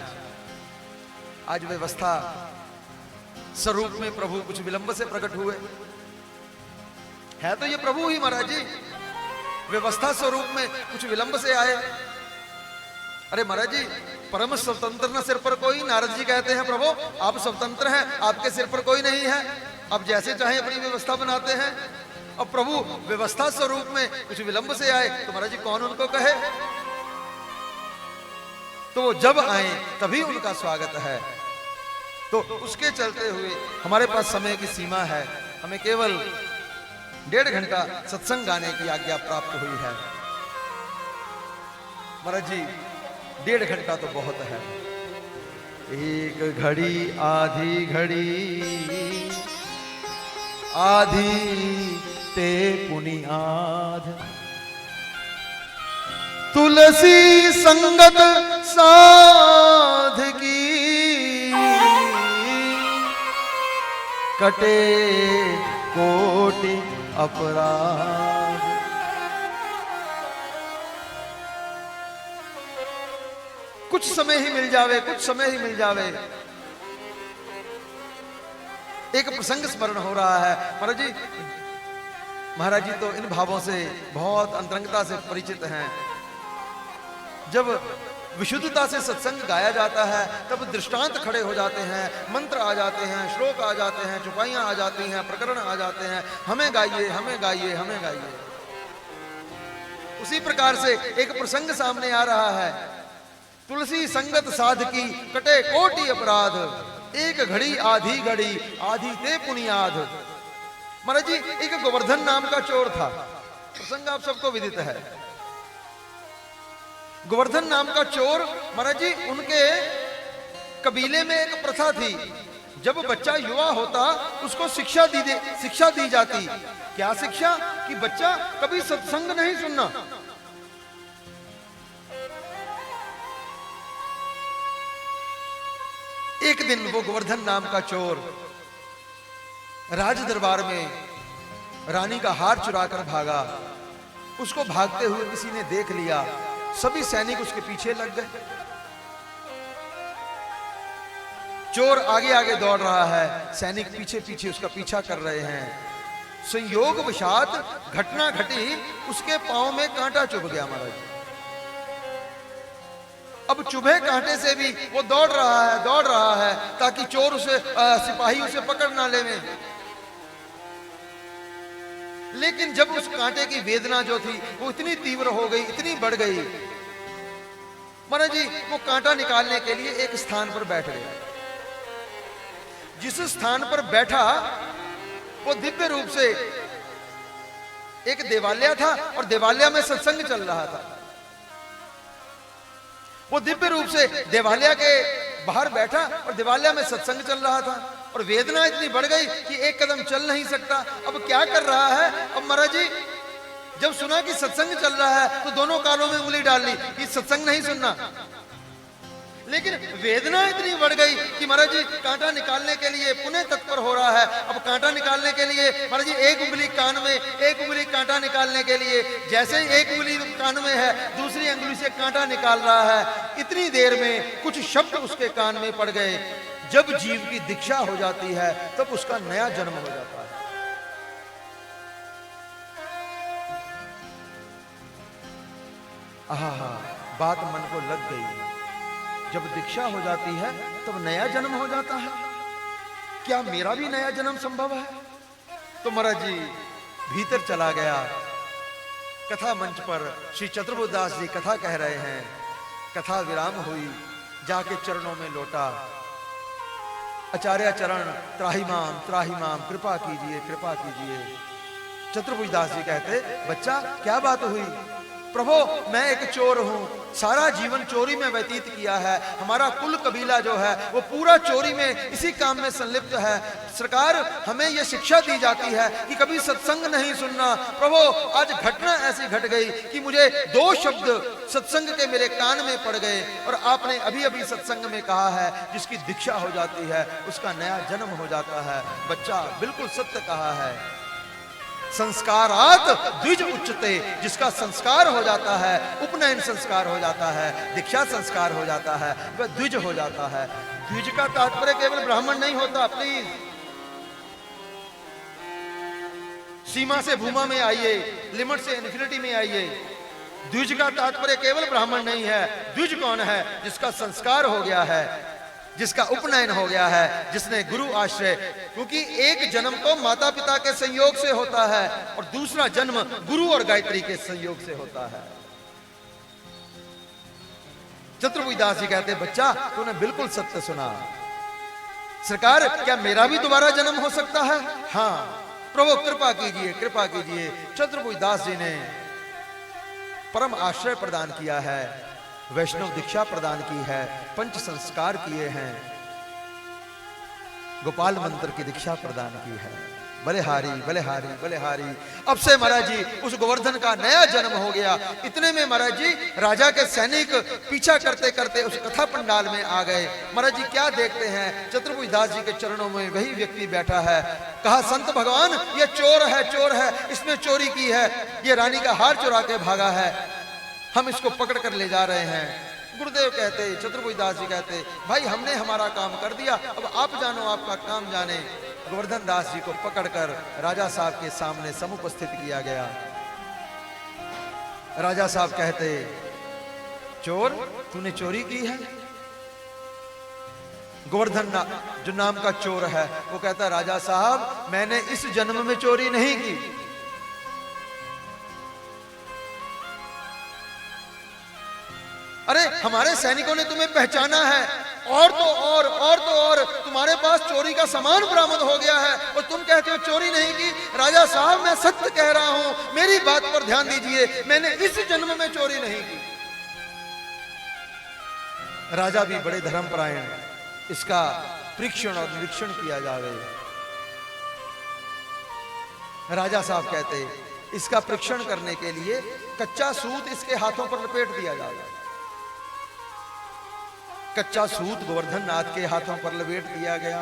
Speaker 1: आज व्यवस्था स्वरूप में प्रभु कुछ विलंब से प्रकट हुए है, तो ये प्रभु ही महाराज जी व्यवस्था स्वरूप में कुछ विलंब से आए। अरे महाराज जी परम स्वतंत्र न सिर पर कोई, नारद जी कहते हैं प्रभु आप स्वतंत्र हैं, आपके सिर पर कोई नहीं है, आप जैसे चाहे अपनी व्यवस्था बनाते हैं। अब प्रभु व्यवस्था स्वरूप में कुछ विलंब से आए तो महाराज जी कौन उनको कहे, तो वो जब आए तभी उनका स्वागत है। तो उसके चलते हुए हमारे पास समय की सीमा है, हमें केवल 1.5 घंटा सत्संग गाने की आज्ञा प्राप्त हुई है। महाराज जी 1.5 घंटा तो बहुत है। एक घड़ी आधी घड़ी, आधी ते पुनियाद, तुलसी संगत साध की, कटे कोटि अपराध। कुछ समय ही मिल जावे, कुछ समय ही मिल जावे। एक प्रसंग स्मरण हो रहा है। महाराज जी तो इन भावों से बहुत अंतरंगता से परिचित हैं। जब विशुद्धता से सत्संग गाया जाता है तब दृष्टांत खड़े हो जाते हैं, मंत्र आ जाते हैं, श्लोक आ जाते हैं, चौपाइयां आ जाती हैं, प्रकरण आ जाते हैं, हमें गाइए, हमें गाइए, हमें गाइए। उसी प्रकार से एक प्रसंग सामने आ रहा है, तुलसी संगत साध की, कटे कोटि अपराध, एक घड़ी आधी घड़ी, आधी ते पुनियाद। महाराज जी एक गोवर्धन नाम का चोर था, प्रसंग आप सबको विदित है। गोवर्धन नाम का चोर, महाराज जी उनके कबीले में एक प्रथा थी, जब बच्चा युवा होता उसको शिक्षा दी जाती। क्या शिक्षा? कि बच्चा कभी सत्संग नहीं सुनना। एक दिन वो गोवर्धन नाम का चोर राज दरबार में रानी का हार चुराकर भागा। उसको भागते हुए किसी ने देख लिया, सभी सैनिक उसके पीछे लग गए। चोर आगे आगे दौड़ रहा है, सैनिक पीछे पीछे उसका पीछा कर रहे हैं। संयोगवशात घटना घटी, उसके पांव में कांटा चुभ गया महाराज। अब चुभे कांटे से भी वो दौड़ रहा है ताकि चोर उसे सिपाही उसे पकड़ ना लेवे। लेकिन जब उस कांटे की वेदना जो थी वो इतनी तीव्र हो गई, इतनी बढ़ गई, महाराज जी वो कांटा निकालने के लिए एक स्थान पर बैठ गया। जिस स्थान पर बैठा वो दिव्य रूप से एक देवालय था और देवालय में सत्संग चल रहा था। वो दिव्य रूप से देवालय के बाहर बैठा और देवालय में सत्संग चल रहा था और वेदना इतनी बढ़ गई कि एक कदम चल नहीं सकता। अब क्या कर रहा है? अब महाराज जी जब सुना कि सत्संग चल रहा है तो दोनों कानों में उंगली डाल ली कि सत्संग नहीं सुनना। लेकिन वेदना इतनी बढ़ गई कि महाराज जी कांटा निकालने के लिए पुनः तत्पर हो रहा है। अब कांटा निकालने के लिए महाराज जी एक उंगली कान में, एक उंगली कांटा निकालने के लिए, जैसे ही एक उंगली कान में है दूसरी उंगली से कांटा निकाल रहा है। इतनी देर में कुछ शब्द उसके कान में पड़ गए। जब जीव की दीक्षा हो जाती है तब उसका नया जन्म हो जाता है। आहा, बात मन को लग गई। जब दीक्षा हो जाती है तब नया जन्म हो जाता है। क्या मेरा भी नया जन्म संभव है? तो महाराज जी भीतर चला गया। कथा मंच पर श्री चतुर्बुद्ध दास जी कथा कह रहे हैं। कथा विराम हुई, जाके चरणों में लौटा। आचार्य चरण त्राहिमाम त्राहिमाम, कृपा कीजिए कृपा कीजिए। चतुर्भुज दास जी कहते, बच्चा क्या बात हुई? प्रभु मैं एक चोर हूं, सारा जीवन चोरी में व्यतीत किया है। हमारा कुल कबीला जो है वो पूरा चोरी में, इसी काम में संलिप्त है। सरकार हमें यह शिक्षा दी जाती है कि कभी सत्संग नहीं सुनना। प्रभु आज घटना ऐसी घट गई कि मुझे 2 शब्द सत्संग के मेरे कान में पड़ गए, और आपने अभी अभी सत्संग में कहा है जिसकी दीक्षा हो जाती है उसका नया जन्म हो जाता है। बच्चा बिल्कुल सत्य कहा है। संस्कारात द्विज उच्चते, जिसका संस्कार हो जाता है, उपनयन संस्कार हो जाता है, दीक्षा संस्कार हो जाता है, वह द्विज हो जाता है। द्विज का तात्पर्य केवल ब्राह्मण नहीं होता। प्लीज सीमा से भूमा में आइए, लिमिट से इन्फिनिटी में आइए। द्विज का तात्पर्य केवल ब्राह्मण नहीं है। द्विज कौन है? जिसका संस्कार हो गया है, जिसका उपनयन हो गया है, जिसने गुरु आश्रय, क्योंकि एक जन्म तो माता पिता के संयोग से होता है और दूसरा जन्म गुरु और गायत्री के संयोग से होता है। चतुर्भुज दास जी कहते, बच्चा तूने बिल्कुल सत्य सुना। सरकार क्या मेरा भी दोबारा जन्म हो सकता है? हाँ प्रभु कृपा कीजिए कृपा कीजिए। चतुर्भुज दास जी ने परम आश्रय प्रदान किया है, वैष्णव दीक्षा प्रदान की है, पंच संस्कार किए हैं, गोपाल मंत्र की दीक्षा प्रदान की है। बलिहारी बलिहारी बलिहारी। अब से महाराज जी उस गोवर्धन का नया जन्म हो गया। इतने में महाराज जी राजा के सैनिक पीछा करते करते उस कथा पंडाल में आ गए। महाराज जी क्या देखते हैं? चतुर्भुज दास जी के चरणों में वही व्यक्ति बैठा है। कहा, संत भगवान ये चोर है, चोर है, इसने चोरी की है, ये रानी का हार चुरा के भागा है, हम इसको पकड़ कर ले जा रहे हैं। गुरुदेव कहते, चतुर्भुज दास जी कहते, भाई हमने हमारा काम कर दिया, अब आप जानो आपका काम जाने। गोवर्धन दास जी को पकड़कर राजा साहब के सामने समुपस्थित किया गया। राजा साहब कहते, चोर तूने चोरी की है? गोवर्धन जो नाम का चोर है वो कहता, राजा साहब मैंने इस जन्म में चोरी नहीं की। अरे हमारे सैनिकों ने तुम्हें पहचाना है, और तो और तुम्हारे पास चोरी का सामान बरामद हो गया है और तुम कहते हो चोरी नहीं की। राजा साहब मैं सत्य कह रहा हूं, मेरी बात पर ध्यान दीजिए, मैंने इस जन्म में चोरी नहीं की। राजा भी बड़े धर्मपरायण, इसका परीक्षण और निरीक्षण किया जावे। राजा साहब कहते, इसका परीक्षण करने के लिए कच्चा सूत इसके हाथों पर लपेट दिया जाए। कच्चा सूत गोवर्धन नाथ के हाथों पर लपेट दिया गया।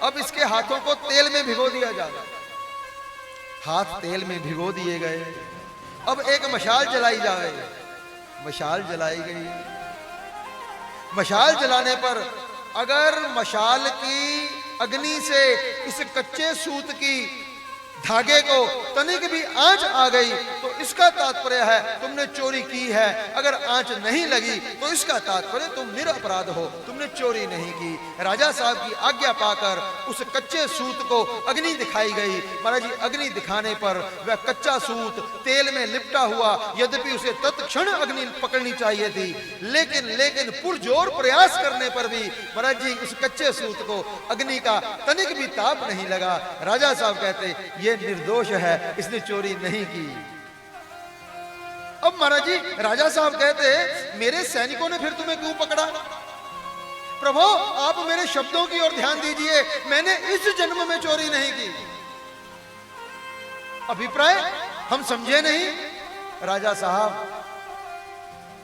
Speaker 1: अब इसके हाथों को तेल में भिगो दिया जाए। हाथ तेल में भिगो दिए गए। अब एक मशाल जलाई जाए। मशाल जलाई गई। मशाल जलाने पर अगर मशाल की अग्नि से इस कच्चे सूत की धागे को तनिक भी आंच आ गई तो इसका तात्पर्य है तुमने चोरी की है। अगर आंच नहीं लगी तो इसका तात्पर्य तुम निरपराध हो, तुमने चोरी नहीं की। राजा साहब की आज्ञा पाकर उस कच्चे सूत को अग्नि दिखाई गई। महाराज जी अग्नि दिखाने पर वह कच्चा सूत तेल में लिपटा हुआ, यद्यपि उसे तत्क्षण अग्नि पकड़नी चाहिए थी, लेकिन पुरजोर प्रयास करने पर भी महाराज जी उस कच्चे सूत को अग्नि का तनिक भी ताप नहीं लगा। राजा साहब कहते ये निर्दोष है, इसने चोरी नहीं की। अब महाराज जी राजा साहब कहते, मेरे सैनिकों ने फिर तुम्हें क्यों पकड़ा? प्रभु आप मेरे शब्दों की ओर ध्यान दीजिए, मैंने इस जन्म में चोरी नहीं की। अभिप्राय हम समझे नहीं। राजा साहब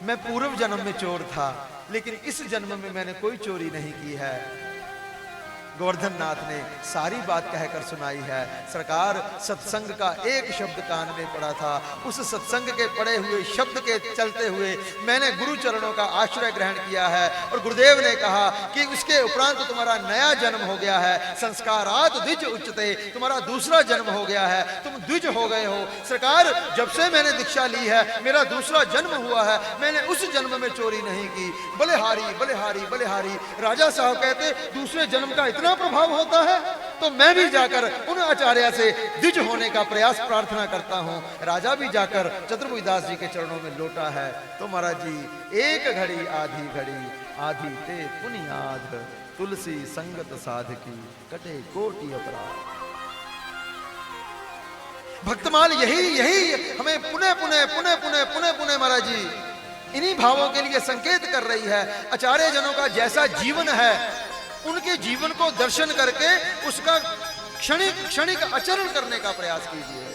Speaker 1: मैं पूर्व जन्म में चोर था, लेकिन इस जन्म में मैंने कोई चोरी नहीं की है। गोवर्धन नाथ ने सारी बात कहकर सुनाई है। सरकार सत्संग का एक शब्द कान में पड़ा था, उस सत्संग के पड़े हुए शब्द के चलते हुए मैंने गुरु चरणों का आश्रय ग्रहण किया है और गुरुदेव ने कहा कि उसके उपरांत तुम्हारा नया जन्म हो गया है। संस्कारात द्विज उच्चते, तुम्हारा दूसरा जन्म हो गया है, तुम द्विज हो गए हो। सरकार जब से मैंने दीक्षा ली है मेरा दूसरा जन्म हुआ है, मैंने उस जन्म में चोरी नहीं की। बलिहारी बलिहारी बलिहारी। राजा साहब कहते दूसरे जन्म का इतना प्रभाव होता है, तो मैं भी जाकर उन आचार्य से द्विज होने का प्रयास प्रार्थना करता हूं। राजा भी जाकर चतुर्भुज दास जी के चरणों में लोटा है। तो महाराज जी, एक घड़ी आधी ते पुनियाद, तुलसी संगत साधकी कटे कोटि अपराध। भक्तमाल यही हमें पुनः महाराज जी इन्हीं भावों के लिए संकेत कर रही है। आचार्य जनों का जैसा जीवन है, उनके जीवन को दर्शन करके उसका क्षणिक आचरण करने का प्रयास कीजिए।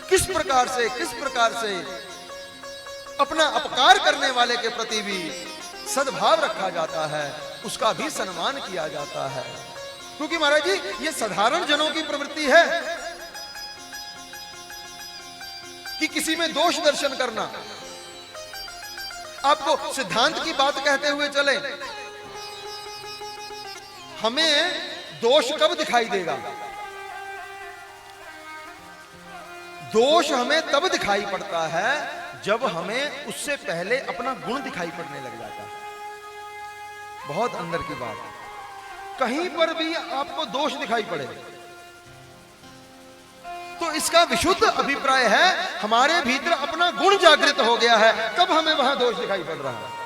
Speaker 1: किस प्रकार से अपना अपकार करने वाले के प्रति भी सद्भाव रखा जाता है, उसका भी सम्मान किया जाता है। क्योंकि महाराज जी, ये साधारण जनों की प्रवृत्ति है कि किसी में दोष दर्शन करना। आपको सिद्धांत की बात कहते हुए चले, हमें दोष कब दिखाई देगा? दोष हमें तब दिखाई पड़ता है जब हमें उससे पहले अपना गुण दिखाई पड़ने लग जाता है। बहुत अंदर की बात। कहीं पर भी आपको दोष दिखाई पड़े तो इसका विशुद्ध अभिप्राय है हमारे भीतर अपना गुण जागृत हो गया है, तब हमें वहां दोष दिखाई पड़ रहा है।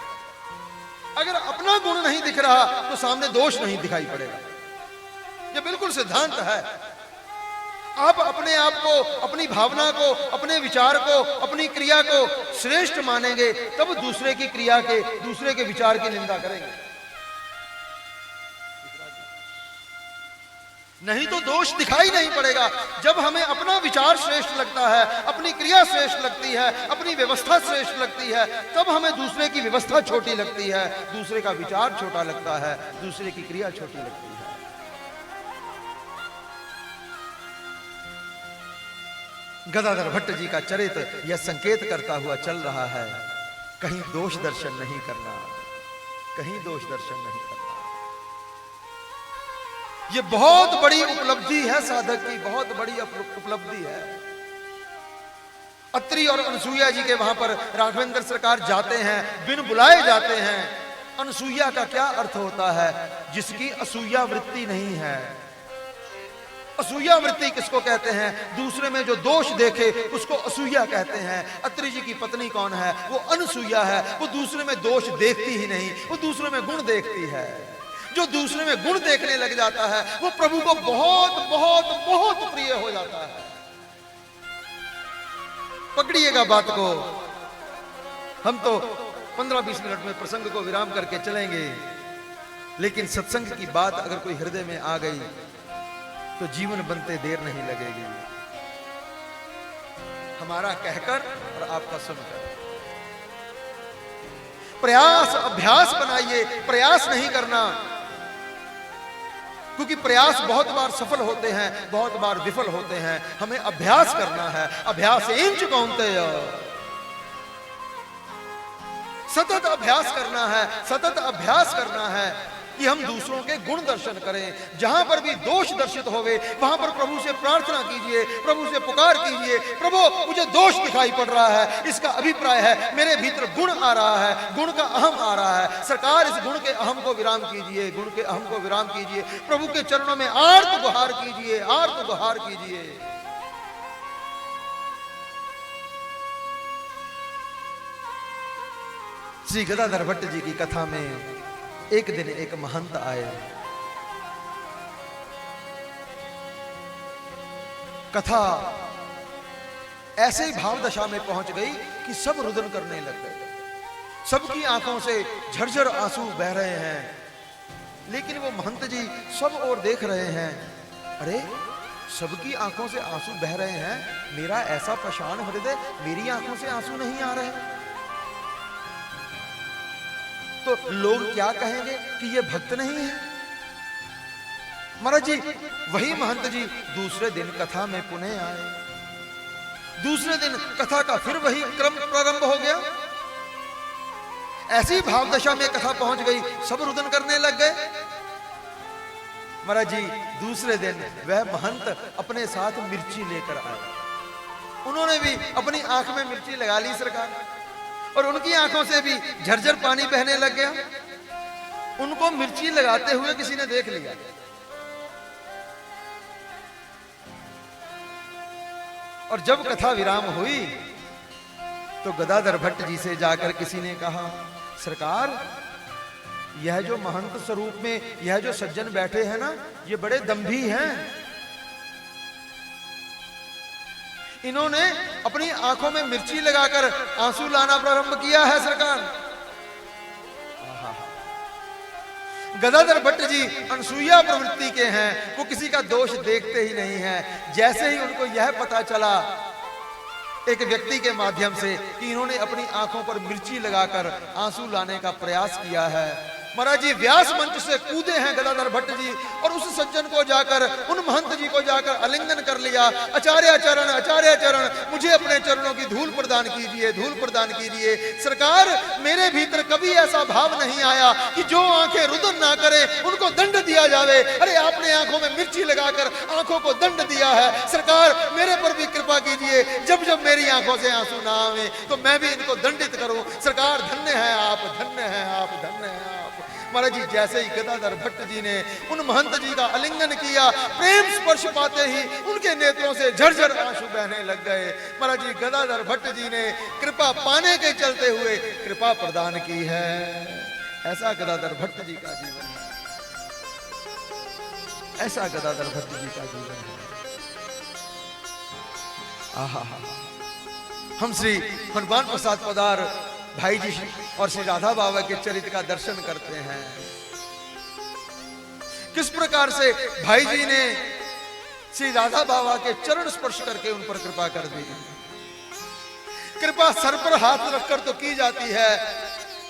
Speaker 1: अगर अपना गुण नहीं दिख रहा तो सामने दोष नहीं दिखाई पड़ेगा। यह बिल्कुल सिद्धांत है। आप अपने आप को, अपनी भावना को, अपने विचार को, अपनी क्रिया को श्रेष्ठ मानेंगे, तब दूसरे की क्रिया के, दूसरे के विचार की निंदा करेंगे। नहीं तो दोष दिखाई नहीं पड़ेगा। जब हमें अपना विचार श्रेष्ठ लगता है, अपनी क्रिया श्रेष्ठ लगती है, अपनी व्यवस्था श्रेष्ठ लगती है, तब हमें दूसरे की व्यवस्था छोटी लगती है, दूसरे का विचार छोटा लगता है, दूसरे की क्रिया छोटी लगती है। गदाधर भट्ट जी का चरित्र यह संकेत करता हुआ चल रहा है, कहीं दोष दर्शन नहीं करना, कहीं दोष दर्शन नहीं करना। ये बहुत बड़ी उपलब्धि है साधक की, बहुत बड़ी उपलब्धि है। अत्रि और अनसुईया जी के वहां पर राघवेंद्र सरकार जाते हैं, बिन बुलाए जाते हैं। अनसुईया का क्या अर्थ होता है? जिसकी असूया वृत्ति नहीं है। असूया वृत्ति किसको कहते हैं? दूसरे में जो दोष देखे उसको असूया कहते हैं। अत्रि जी की पत्नी कौन है? वो अनसुईया है। वो दूसरे में दोष देखती ही नहीं, वो दूसरे में गुण देखती है। जो दूसरे में गुण देखने लग जाता है वो प्रभु को बहुत बहुत बहुत प्रिय हो जाता है। पकड़िएगा बात को। हम तो 15-20 मिनट में प्रसंग को विराम करके चलेंगे, लेकिन सत्संग की बात अगर कोई हृदय में आ गई तो जीवन बनते देर नहीं लगेगी। हमारा कहकर और आपका सुनकर। प्रयास अभ्यास बनाइए, प्रयास नहीं करना, क्योंकि प्रयास बहुत बार सफल होते हैं, बहुत बार विफल होते हैं। हमें अभ्यास करना है। अभ्यास इंच कौंतेय, सतत अभ्यास करना है, सतत अभ्यास करना है कि हम दूसरों के गुण दर्शन करें। जहां पर भी दोष दर्शित होवे वहां पर प्रभु से प्रार्थना कीजिए, प्रभु से पुकार कीजिए, प्रभु मुझे दोष दिखाई पड़ रहा है, इसका अभिप्राय है मेरे भीतर गुण आ रहा है, गुण का अहम आ रहा है। सरकार इस गुण के अहम को विराम कीजिए, गुण के अहम को विराम कीजिए। प्रभु के चरणों में आर्त गुहार कीजिए, आर्त गुहार कीजिए। श्री गदाधर भट्ट जी की कथा में एक दिन एक महंत आए। कथा ऐसे भाव दशा में पहुंच गई कि सब रुदन करने लग गए। सबकी आंखों से झरझर आंसू बह रहे हैं, लेकिन वो महंत जी सब ओर देख रहे हैं। अरे, सबकी आंखों से आंसू बह रहे हैं, मेरा ऐसा प्रशांत हृदय, मेरी आंखों से आंसू नहीं आ रहे, तो लोग क्या कहेंगे कि ये भक्त नहीं है। महाराज जी, वही महंत जी दूसरे दिन कथा में पुनः आए। दूसरे दिन कथा का फिर वही क्रम प्रारंभ हो गया। ऐसी भाव दशा में कथा पहुंच गई, सब रुदन करने लग गए। महाराज जी, दूसरे दिन वह महंत अपने साथ मिर्ची लेकर आए। उन्होंने भी अपनी आंख में मिर्ची लगा ली सरकार, और उनकी आंखों से भी झरझर पानी बहने लग गया। उनको मिर्ची लगाते हुए किसी ने देख लिया। और जब कथा विराम हुई तो गदाधर भट्ट जी से जाकर किसी ने कहा, सरकार, यह जो महंत स्वरूप में यह जो सज्जन बैठे हैं ना, ये बड़े दंभी हैं। इन्होंने अपनी आंखों में मिर्ची लगाकर आंसू लाना प्रारंभ किया है सरकार। गदाधर भट्ट जी अनसूया प्रवृत्ति के हैं, वो किसी का दोष देखते ही नहीं हैं। जैसे ही उनको यह पता चला एक व्यक्ति के माध्यम से कि इन्होंने अपनी आंखों पर मिर्ची लगाकर आंसू लाने का प्रयास किया है, महाराज जी व्यास मंच से कूदे हैं गदाधर भट्ट जी और उस सज्जन को जाकर, उन महंत जी को जाकर आलिंगन कर लिया। आचार्य चरण, मुझे अपने चरणों की धूल प्रदान कीजिए, धूल प्रदान कीजिए। सरकार, मेरे भीतर कभी ऐसा भाव नहीं आया कि जो आंखें रुदन ना करें उनको दंड दिया जावे। अरे आपने आंखों में मिर्ची लगाकर आंखों को दंड दिया है। सरकार, मेरे पर भी कृपा कीजिए, जब जब मेरी आंखों से आंसू ना आवे तो मैं भी इनको दंडित करूं। सरकार, धन्य है आप, धन्य है आप, धन्य है आप। महाराज जी जैसे ही गदाधर भट्ट जी ने उन महंत जी का आलिंगन किया, प्रेम स्पर्श पाते ही उनके नेत्रों से झरझर आंसू बहने लग गए। महाराज जी गदाधर भट्ट जी ने कृपा पाने के चलते हुए कृपा प्रदान की है। ऐसा गदाधर भट्ट जी का जीवन है, ऐसा गदाधर भट्ट जी का जीवन है। आहा, हम श्री हनुमान प्रसाद पदार भाई जी और श्री राधा बाबा के चरित्र का दर्शन करते हैं। किस प्रकार से भाई जी ने श्री राधा बाबा के चरण स्पर्श करके उन पर कृपा कर दी। कृपा सर पर हाथ रखकर तो की जाती है,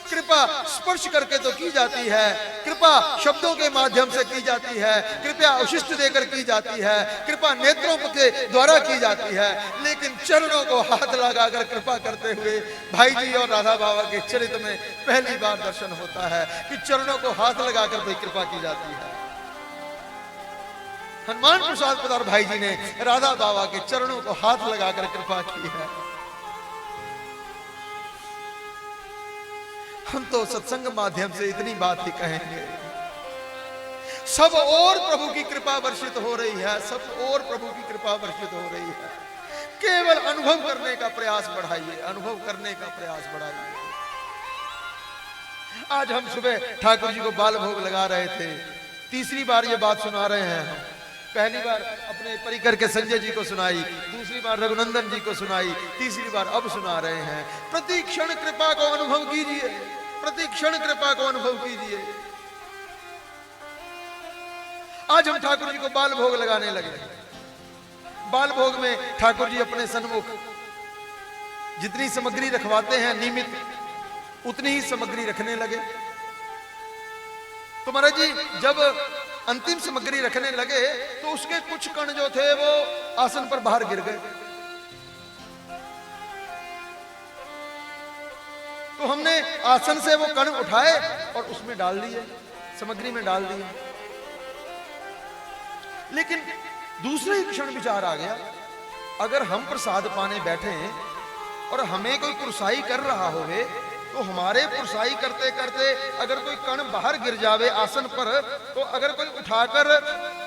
Speaker 1: कृपा स्पर्श करके तो की जाती है, कृपा शब्दों के माध्यम से की जाती है, कृपा उशिष्ट देकर की जाती है, कृपा नेत्रों के द्वारा की जाती है, लेकिन चरणों को हाथ लगाकर कृपा करते हुए भाई जी और राधा बाबा के चरित्र में पहली बार दर्शन होता है कि चरणों को हाथ लगाकर भी कृपा की जाती है। हनुमान प्रसाद पदार भाई जी ने राधा बाबा के चरणों को हाथ लगाकर कृपा की है। हम तो सत्संग माध्यम से इतनी बात ही कहेंगे, सब और प्रभु की कृपा वर्षित हो रही है, सब और प्रभु की कृपा वर्षित हो रही है। केवल अनुभव करने का प्रयास बढ़ाइए, अनुभव करने का प्रयास बढ़ाइए। आज हम सुबह ठाकुर जी को बाल भोग लगा रहे थे, तीसरी बार ये बात सुना रहे हैं हम। पहली बार अपने परिकर के संजय जी को सुनाई, दूसरी बार रघुनंदन जी को सुनाई, तीसरी बार अब सुना रहे हैं। प्रति क्षण कृपा को अनुभव कीजिए, प्रति क्षण कृपा को अनुभव कीजिए। आज हम ठाकुर जी को बाल भोग लगाने लगे। बाल भोग में ठाकुर जी अपने सन्मुख जितनी सामग्री रखवाते हैं नियमित, उतनी ही सामग्री रखने लगे। तो महाराज जी जब अंतिम सामग्री रखने लगे तो उसके कुछ कण जो थे वो आसन पर बाहर गिर गए। तो हमने आसन से वो कण उठाए और उसमें डाल दिए, सामग्री में डाल दिए। लेकिन दूसरे ही क्षण विचार आ गया, अगर हम प्रसाद पाने बैठे और हमें कोई पुरसाई कर रहा होवे तो हमारे पुरसाई करते करते अगर कोई कण बाहर गिर जावे आसन पर, तो अगर कोई उठाकर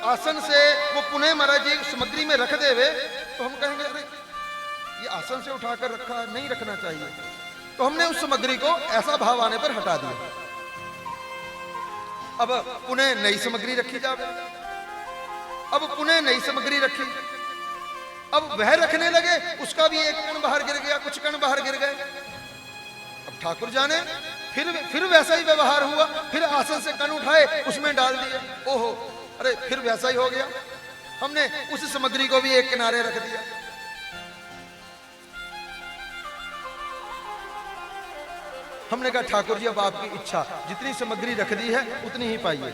Speaker 1: आसन से वो पुनः महाराज जी सामग्री में रख देवे तो हम कहेंगे अरे ये आसन से उठाकर रखा, नहीं रखना चाहिए। तो हमने उस सामग्री को ऐसा भाव आने पर हटा दिया। अब पुनः नई सामग्री रखी जावे, अब पुनः नई सामग्री रखी, अब वह रखने लगे, उसका भी एक कण बाहर गिर गया, कुछ कण बाहर गिर गए। अब ठाकुर जाने फिर वैसा ही व्यवहार हुआ, फिर आसन से कण उठाए उसमें डाल दिया, ओहो अरे फिर वैसा ही हो गया। हमने उस सामग्री को भी एक किनारे रख दिया। हमने कहा ठाकुर जी अब आपकी इच्छा, जितनी सामग्री रख दी है उतनी ही पाइए।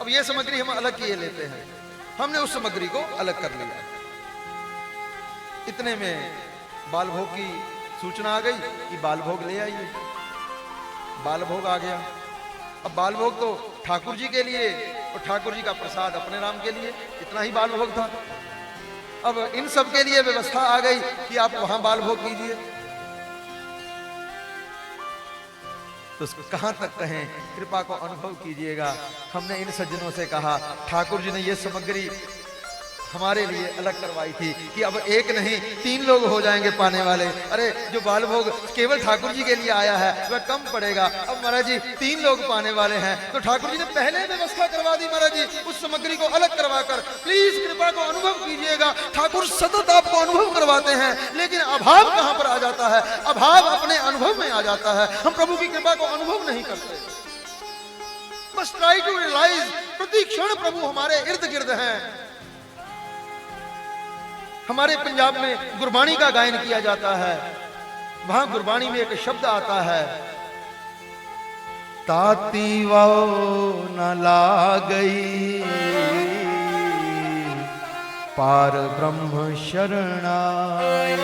Speaker 1: अब ये सामग्री हम अलग किए लेते हैं। हमने उस सामग्री को अलग कर लिया। इतने में बाल भोग की सूचना आ गई कि बाल भोग ले आइए। बाल भोग आ गया। अब बाल भोग तो ठाकुर जी के लिए और ठाकुर जी का प्रसाद अपने राम के लिए, इतना ही बाल भोग था। अब इन सब के लिए व्यवस्था आ गई कि आप वहां बाल भोग कीजिए। तो कहां तक कहें, कृपा को अनुभव कीजिएगा। हमने इन सज्जनों से कहा, ठाकुर जी ने ये सामग्री हमारे लिए अलग करवाई थी कि अब एक नहीं 3 लोग हो जाएंगे पाने वाले। अरे जो बाल भोग केवल ठाकुर जी के लिए आया है वह कम पड़ेगा, अब महाराज जी 3 लोग पाने वाले हैं। तो ठाकुर जी ने पहले व्यवस्था करवा दी महाराज जी, उस सामग्री को अलग करवाकर। प्लीज कृपा को अनुभव कीजिएगा। ठाकुर सतत आपको अनुभव करवाते हैं, लेकिन अभाव कहां पर आ जाता है? अभाव अपने अनुभव में आ जाता है। हम प्रभु की कृपा को अनुभव नहीं करते। बस ट्राई टू रियलाइज, प्रति क्षण प्रभु हमारे इर्द गिर्द हैं। हमारे पंजाब में गुरबाणी का गायन किया जाता है, वहां गुरबाणी में एक शब्द आता है,
Speaker 2: ताती वाओ न लागई पार ब्रह्म शरणाय।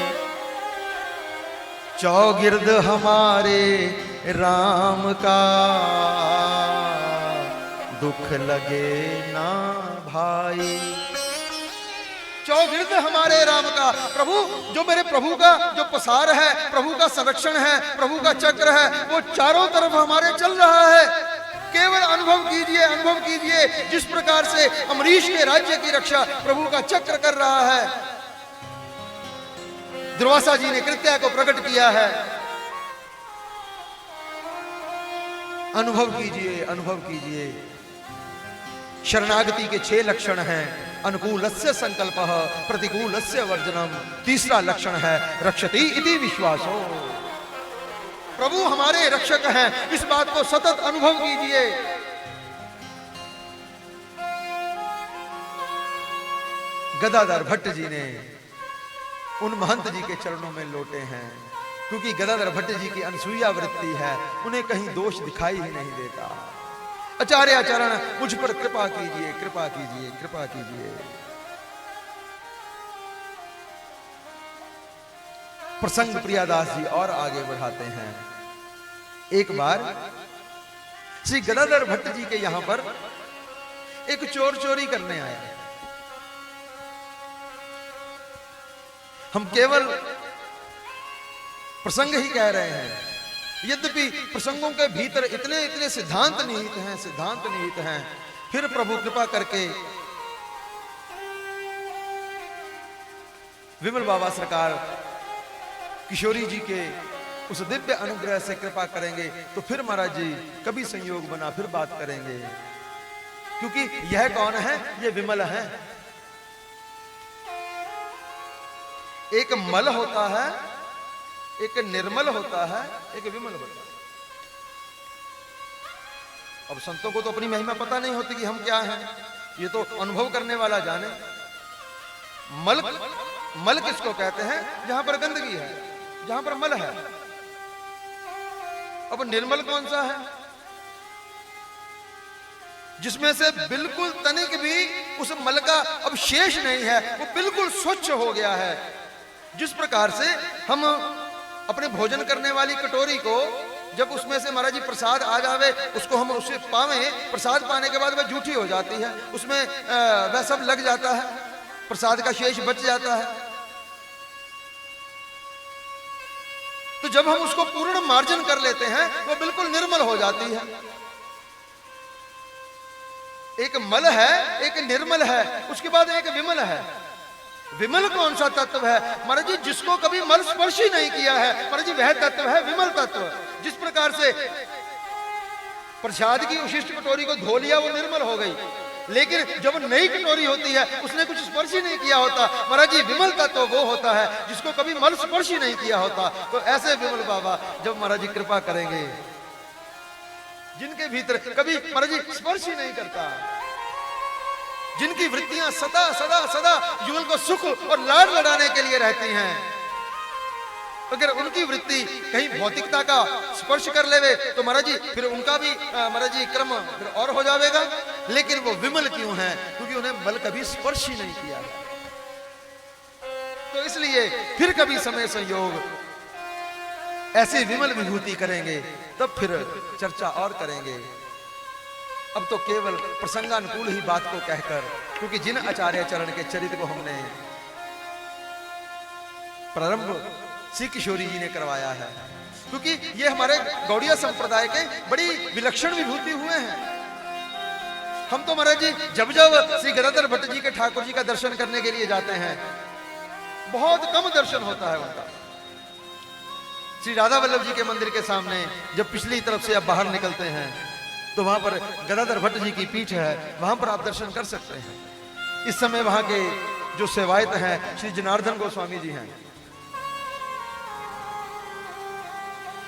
Speaker 2: चौगिर्द हमारे राम का दुख लगे ना भाई।
Speaker 1: चौगिर्द हमारे राम का, प्रभु जो मेरे प्रभु का जो पसार है, प्रभु का संरक्षण है, प्रभु का चक्र है, वो चारों तरफ हमारे चल रहा है। केवल अनुभव कीजिए, अनुभव कीजिए, जिस प्रकार से अमरीश के राज्य की रक्षा प्रभु का चक्र कर रहा है। दुर्वासा जी ने कृत्या को प्रकट किया है। अनुभव कीजिए, अनुभव कीजिए। शरणागति के 6 लक्षण हैं। अनुकूलस्य संकल्पः, प्रतिकूलस्य वर्जनम। तीसरा लक्षण है रक्षति इति विश्वासो। प्रभु हमारे रक्षक हैं, इस बात को सतत अनुभव कीजिए। गदाधर भट्ट जी ने उन महंत जी के चरणों में लोटे हैं, क्योंकि गदाधर भट्ट जी की अनसूया वृत्ति है, उन्हें कहीं दोष दिखाई ही नहीं देता। आचार्य आचरण मुझ पर कृपा कीजिए, कृपा कीजिए, कृपा कीजिए। प्रसंग प्रियादास जी और आगे बढ़ाते हैं। एक बार श्री गदाधर भट्ट जी के यहां पर एक चोर चोरी करने आया। हम केवल प्रसंग ही कह रहे हैं, यद्यपि प्रसंगों के भीतर इतने इतने सिद्धांत निहित हैं, सिद्धांत निहित हैं। फिर प्रभु कृपा करके विमल बाबा सरकार किशोरी जी के उस दिव्य अनुग्रह से कृपा करेंगे तो फिर महाराज जी कभी संयोग बना फिर बात करेंगे। क्योंकि यह कौन है? ये विमल है। एक मल होता है, एक निर्मल होता है, एक विमल होता है। अब संतों को तो अपनी महिमा पता नहीं होती कि हम क्या हैं, ये तो अनुभव करने वाला जाने। मल मल किसको कहते हैं? जहां पर गंदगी है, जहां पर मल है। अब निर्मल कौन सा है? जिसमें से बिल्कुल तनिक भी उस मल का अब शेष नहीं है, वो बिल्कुल स्वच्छ हो गया है। जिस प्रकार से हम अपने भोजन करने वाली कटोरी को जब उसमें से महाराज जी प्रसाद आ जावे, उसको हम उसे पावे, प्रसाद पाने के बाद वह जूठी हो जाती है, उसमें वह सब लग जाता है, प्रसाद का शेष बच जाता है। तो जब हम उसको पूर्ण मार्जन कर लेते हैं वो बिल्कुल निर्मल हो जाती है। एक मल है, एक निर्मल है, उसके बाद एक विमल है। विमल कौन सा तत्व है? महाराज जी जिसको कभी मल स्पर्श ही नहीं किया है, महाराज जी वह तत्व है विमल तत्व। जिस प्रकार से प्रसाद की उशिष्ट कटोरी को धो लिया वो निर्मल हो गई, लेकिन जब नई कटोरी होती है उसने कुछ स्पर्श ही नहीं किया होता, महाराज जी विमल तत्व वो होता है जिसको कभी मल स्पर्श ही नहीं किया होता। तो ऐसे विमल बाबा जब महाराज जी कृपा करेंगे, जिनके भीतर कभी महाराज जी स्पर्श ही नहीं करता, जिनकी वृत्तियां सदा सदा सदा युगल को सुख और लाड लड़ाने के लिए रहती हैं, अगर उनकी वृत्ति कहीं भौतिकता का स्पर्श कर लेवे तो महाराज जी फिर उनका भी महाराज जी क्रम फिर और हो जाएगा। लेकिन वो विमल क्यों हैं? क्योंकि उन्हें मल कभी स्पर्श ही नहीं किया है। तो इसलिए फिर कभी समय संयोग ऐसी विमल विभूति करेंगे तब फिर चर्चा और करेंगे। अब तो केवल प्रसंगानुकूल ही बात को कहकर, क्योंकि जिन आचार्य चरण के चरित्र को हमने प्रारंभ श्री किशोरी जी ने करवाया है, क्योंकि ये हमारे गौड़िया संप्रदाय के बड़ी विलक्षण विभूति हुए हैं। हम तो महाराज जी जब जब श्री गदाधर भट्ट जी के ठाकुर जी का दर्शन करने के लिए जाते हैं, बहुत कम दर्शन होता है उनका। श्री राधा वल्लभ जी के मंदिर के सामने जब पिछली तरफ से आप बाहर निकलते हैं तो वहां पर गदाधर भट्ट जी की पीठ है, वहां पर आप दर्शन कर सकते हैं। इस समय वहां के जो सेवायत हैं श्री जनार्दन गोस्वामी जी हैं,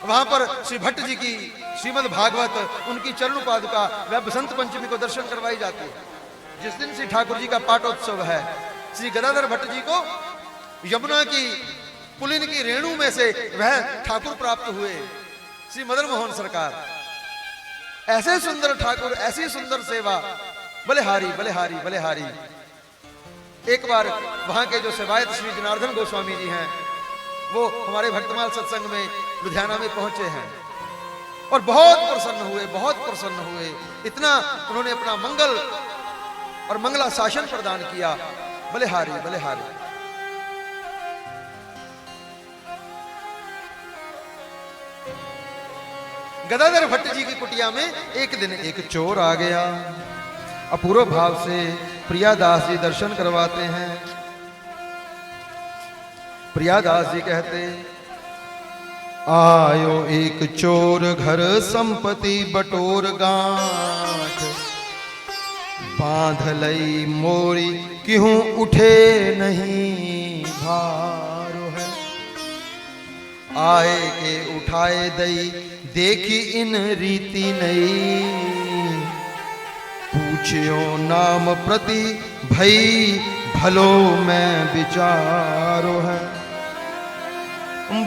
Speaker 1: वहां पर श्री भट्ट जी की श्रीमद् भागवत, उनकी चरण पादुका वह बसंत पंचमी को दर्शन करवाई जाती है। जिस दिन श्री ठाकुर जी का पाटोत्सव है, श्री गदाधर भट्ट जी को यमुना की पुलिन की रेणु में से वह ठाकुर प्राप्त हुए, श्री मदन मोहन सरकार। ऐसे सुंदर ठाकुर, ऐसी सुंदर सेवा, बलिहारी बलिहारी बलिहारी। एक बार वहां के जो सेवायत श्री जनार्दन गोस्वामी जी हैं, वो हमारे भक्तमाल सत्संग में लुधियाना में पहुंचे हैं और बहुत प्रसन्न हुए, बहुत प्रसन्न हुए। इतना उन्होंने अपना मंगल और मंगला शासन प्रदान किया। बलिहारी बलिहारी। गदाधर भट्ट जी की कुटिया में एक दिन एक चोर आ गया। अपूर्व भाव से प्रियादास जी दर्शन करवाते हैं। प्रियादास जी कहते,
Speaker 2: आयो एक चोर घर संपत्ति बटोर गांठ, बांध लई मोरी क्यों उठे नहीं भारो है। आए के उठाए दई देखी इन रीति नहीं, पूछियो नाम प्रति भई भलो मैं विचारो है।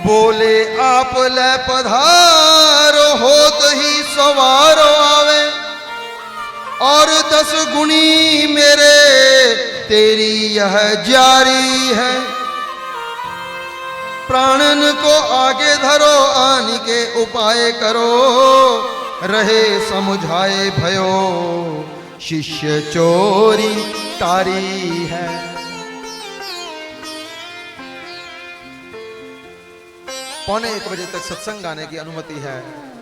Speaker 2: बोले आप ले पधारो होत ही सवारो आवे, और 10 गुणी मेरे तेरी यह जारी है। प्राणन को आगे धरो आने के उपाय करो, रहे समुझाए भयो शिष्य चोरी तारी है।
Speaker 1: पौने 1 बजे तक सत्संग गाने की अनुमति है।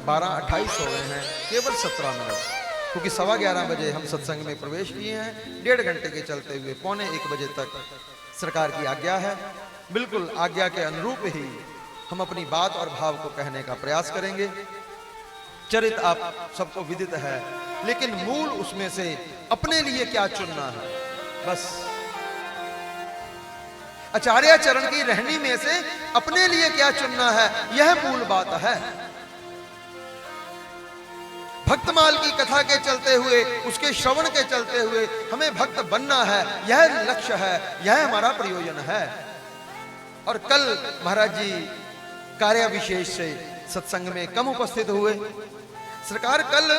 Speaker 1: 12:28 हो गए हैं, केवल 17 मिनट, क्योंकि 11:15 बजे हम सत्संग में प्रवेश किए हैं। 1.5 घंटे के चलते हुए पौने 1 बजे तक सरकार की आज्ञा है। बिल्कुल आज्ञा के अनुरूप ही हम अपनी बात और भाव को कहने का प्रयास करेंगे। चरित आप सबको विदित है, लेकिन मूल उसमें से अपने लिए क्या चुनना है, बस आचार्य चरण की रहनी में से अपने लिए क्या चुनना है, यह मूल बात है। भक्तमाल की कथा के चलते हुए, उसके श्रवण के चलते हुए हमें भक्त बनना है, यह लक्ष्य है, यह हमारा प्रयोजन है। और कल महाराज जी कार्य विशेष से सत्संग में कम उपस्थित हुए। सरकार कल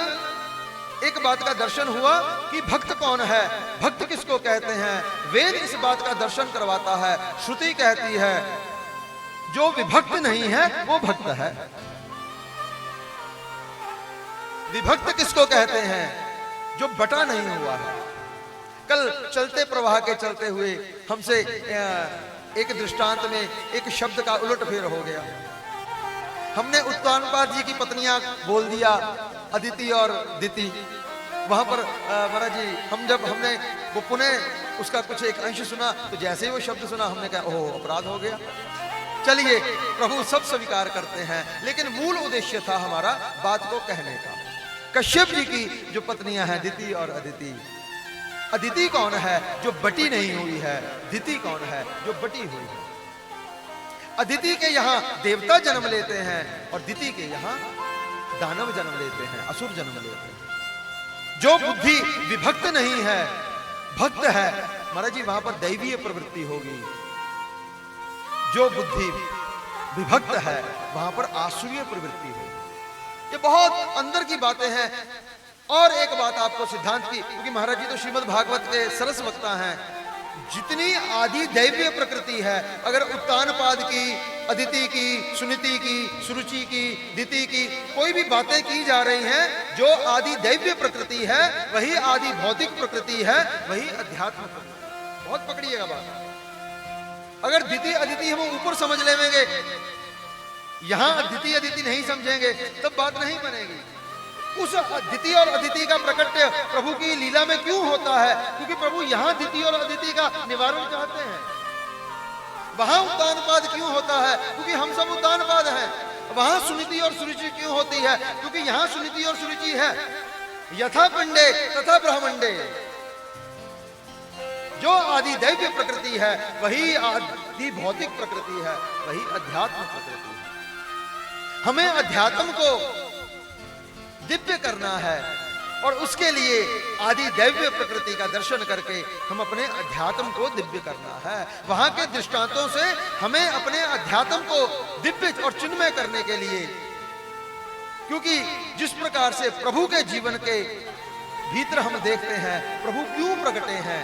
Speaker 1: एक बात का दर्शन हुआ कि भक्त कौन है, भक्त किसको कहते हैं। वेद इस बात का दर्शन करवाता है। श्रुति कहती है जो विभक्त नहीं है वो भक्त है। विभक्त किसको कहते हैं, जो बटा नहीं हुआ है। कल चलते प्रवाह के चलते हुए हमसे एक दृष्टांत में एक शब्द का उलटफेर हो गया। हमने उत्तानपाद जी की पत्नियां बोल दिया, अदिति और दिति। वहां पर महाराज जी हमने वो पुनः उसका कुछ एक अंश सुना, तो जैसे ही वो शब्द सुना हमने कहा ओह अपराध हो गया। चलिए प्रभु सब स्वीकार करते हैं, लेकिन मूल उद्देश्य था हमारा बात को कहने का। कश्यप जी की जो पत्नियां हैं दिति और अदिति, अदिति कौन है, जो बटी नहीं हुई है। दिति कौन है, जो बटी हुई है। अदिति के यहाँ देवता जन्म लेते हैं और दिति के यहाँ दानव जन्म लेते हैं, असुर जन्म लेते हैं। जो बुद्धि विभक्त नहीं है, भक्त है, महाराज जी वहां पर दैवीय प्रवृत्ति होगी। जो बुद्धि विभक्त है वहां पर आसुरीय प्रवृत्ति होगी। ये बहुत अंदर की बातें हैं। और एक बात आपको सिद्धांत की, क्योंकि महाराज जी तो श्रीमद् भागवत के सरस वक्ता हैं। जितनी आदि दैवीय प्रकृति है, अगर उत्तानपाद की, अदिति की, सुनीति की, सुरुचि की, दिति की कोई भी बातें की जा रही हैं, जो आदि दैव्य प्रकृति है वही आदि भौतिक प्रकृति है, वही अध्यात्म प्रकृति। बहुत पकड़िएगा बात। अगर दिति अदिति हम ऊपर समझ लेंगे यहां अद्वितीय अदिति नहीं समझेंगे तब बात नहीं बनेगी। उस अद्वितीय और अदिति का प्रकट्य प्रभु की लीला में क्यों होता है? क्योंकि प्रभु यहां द्वितीय और अदिति का निवारण चाहते हैं। वहां उतानपाद क्यों होता है? क्योंकि हम सब उतानपाद हैं। वहां सुनीति और सुरुचि क्यों होती है? क्योंकि यहां सुनीति और सुरुचि है। यथा पिंडे तथा ब्रह्मंडे, जो आदि दैव्य प्रकृति है वही आदि भौतिक प्रकृति है, वही अध्यात्म प्रकृति है। हमें अध्यात्म को दिव्य करना है और उसके लिए आदि दैव्य प्रकृति का दर्शन करके हम अपने अध्यात्म को दिव्य करना है। वहां के दृष्टांतों से हमें अपने अध्यात्म को दिव्य और चिन्मय करने के लिए, क्योंकि जिस प्रकार से प्रभु के जीवन के भीतर हम देखते हैं प्रभु क्यों प्रकटे हैं,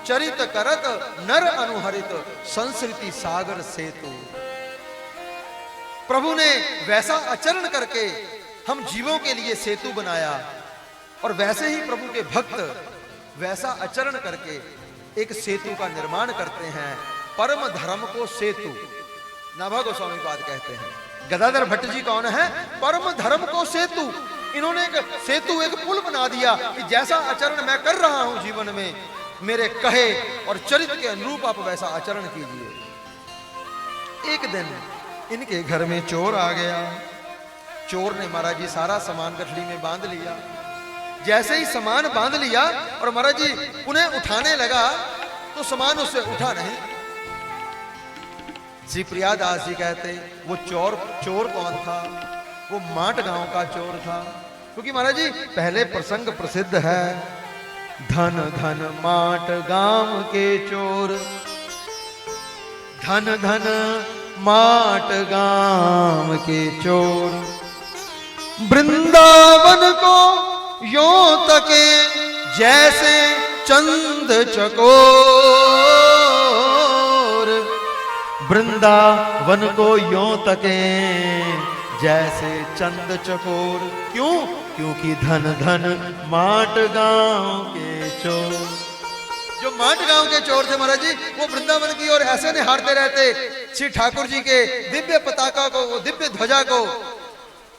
Speaker 1: चरित करत नर अनुहरित संस्कृति सागर सेतु। प्रभु ने वैसा आचरण करके हम जीवों के लिए सेतु बनाया और वैसे ही प्रभु के भक्त वैसा आचरण करके एक सेतु का निर्माण करते हैं। परम धर्म को सेतु नाभा गोस्वामी पाद कहते हैं। गदाधर भट्ट जी कौन है? परम धर्म को सेतु। इन्होंने एक सेतु, एक पुल बना दिया कि जैसा आचरण मैं कर रहा हूं जीवन में, मेरे कहे और चरित्र के अनुरूप आप वैसा आचरण कीजिए। एक दिन इनके घर में चोर आ गया। चोर ने महाराज जी सारा सामान गठरी में बांध लिया। जैसे ही सामान बांध लिया और महाराज जी उन्हें उठाने लगा तो सामान उससे उठा नहीं। श्री प्रियादास जी कहते वो चोर कौन था? वो माट गांव का चोर था। क्योंकि महाराज जी पहले प्रसंग प्रसिद्ध है, धन धन माट गांव के चोर, धन धन माट गांव के चोर, वृंदावन को यों तके जैसे चंद चकोर, वृंदावन को यों तके जैसे चंद चकोर। क्यों? क्योंकि धन धन माट गांव के चोर। जो माट गांव के चोर थे महाराज जी, वो वृंदावन की ओर ऐसे निहारते रहते। श्री ठाकुर जी के दिव्य पताका को, वो दिव्य ध्वजा को,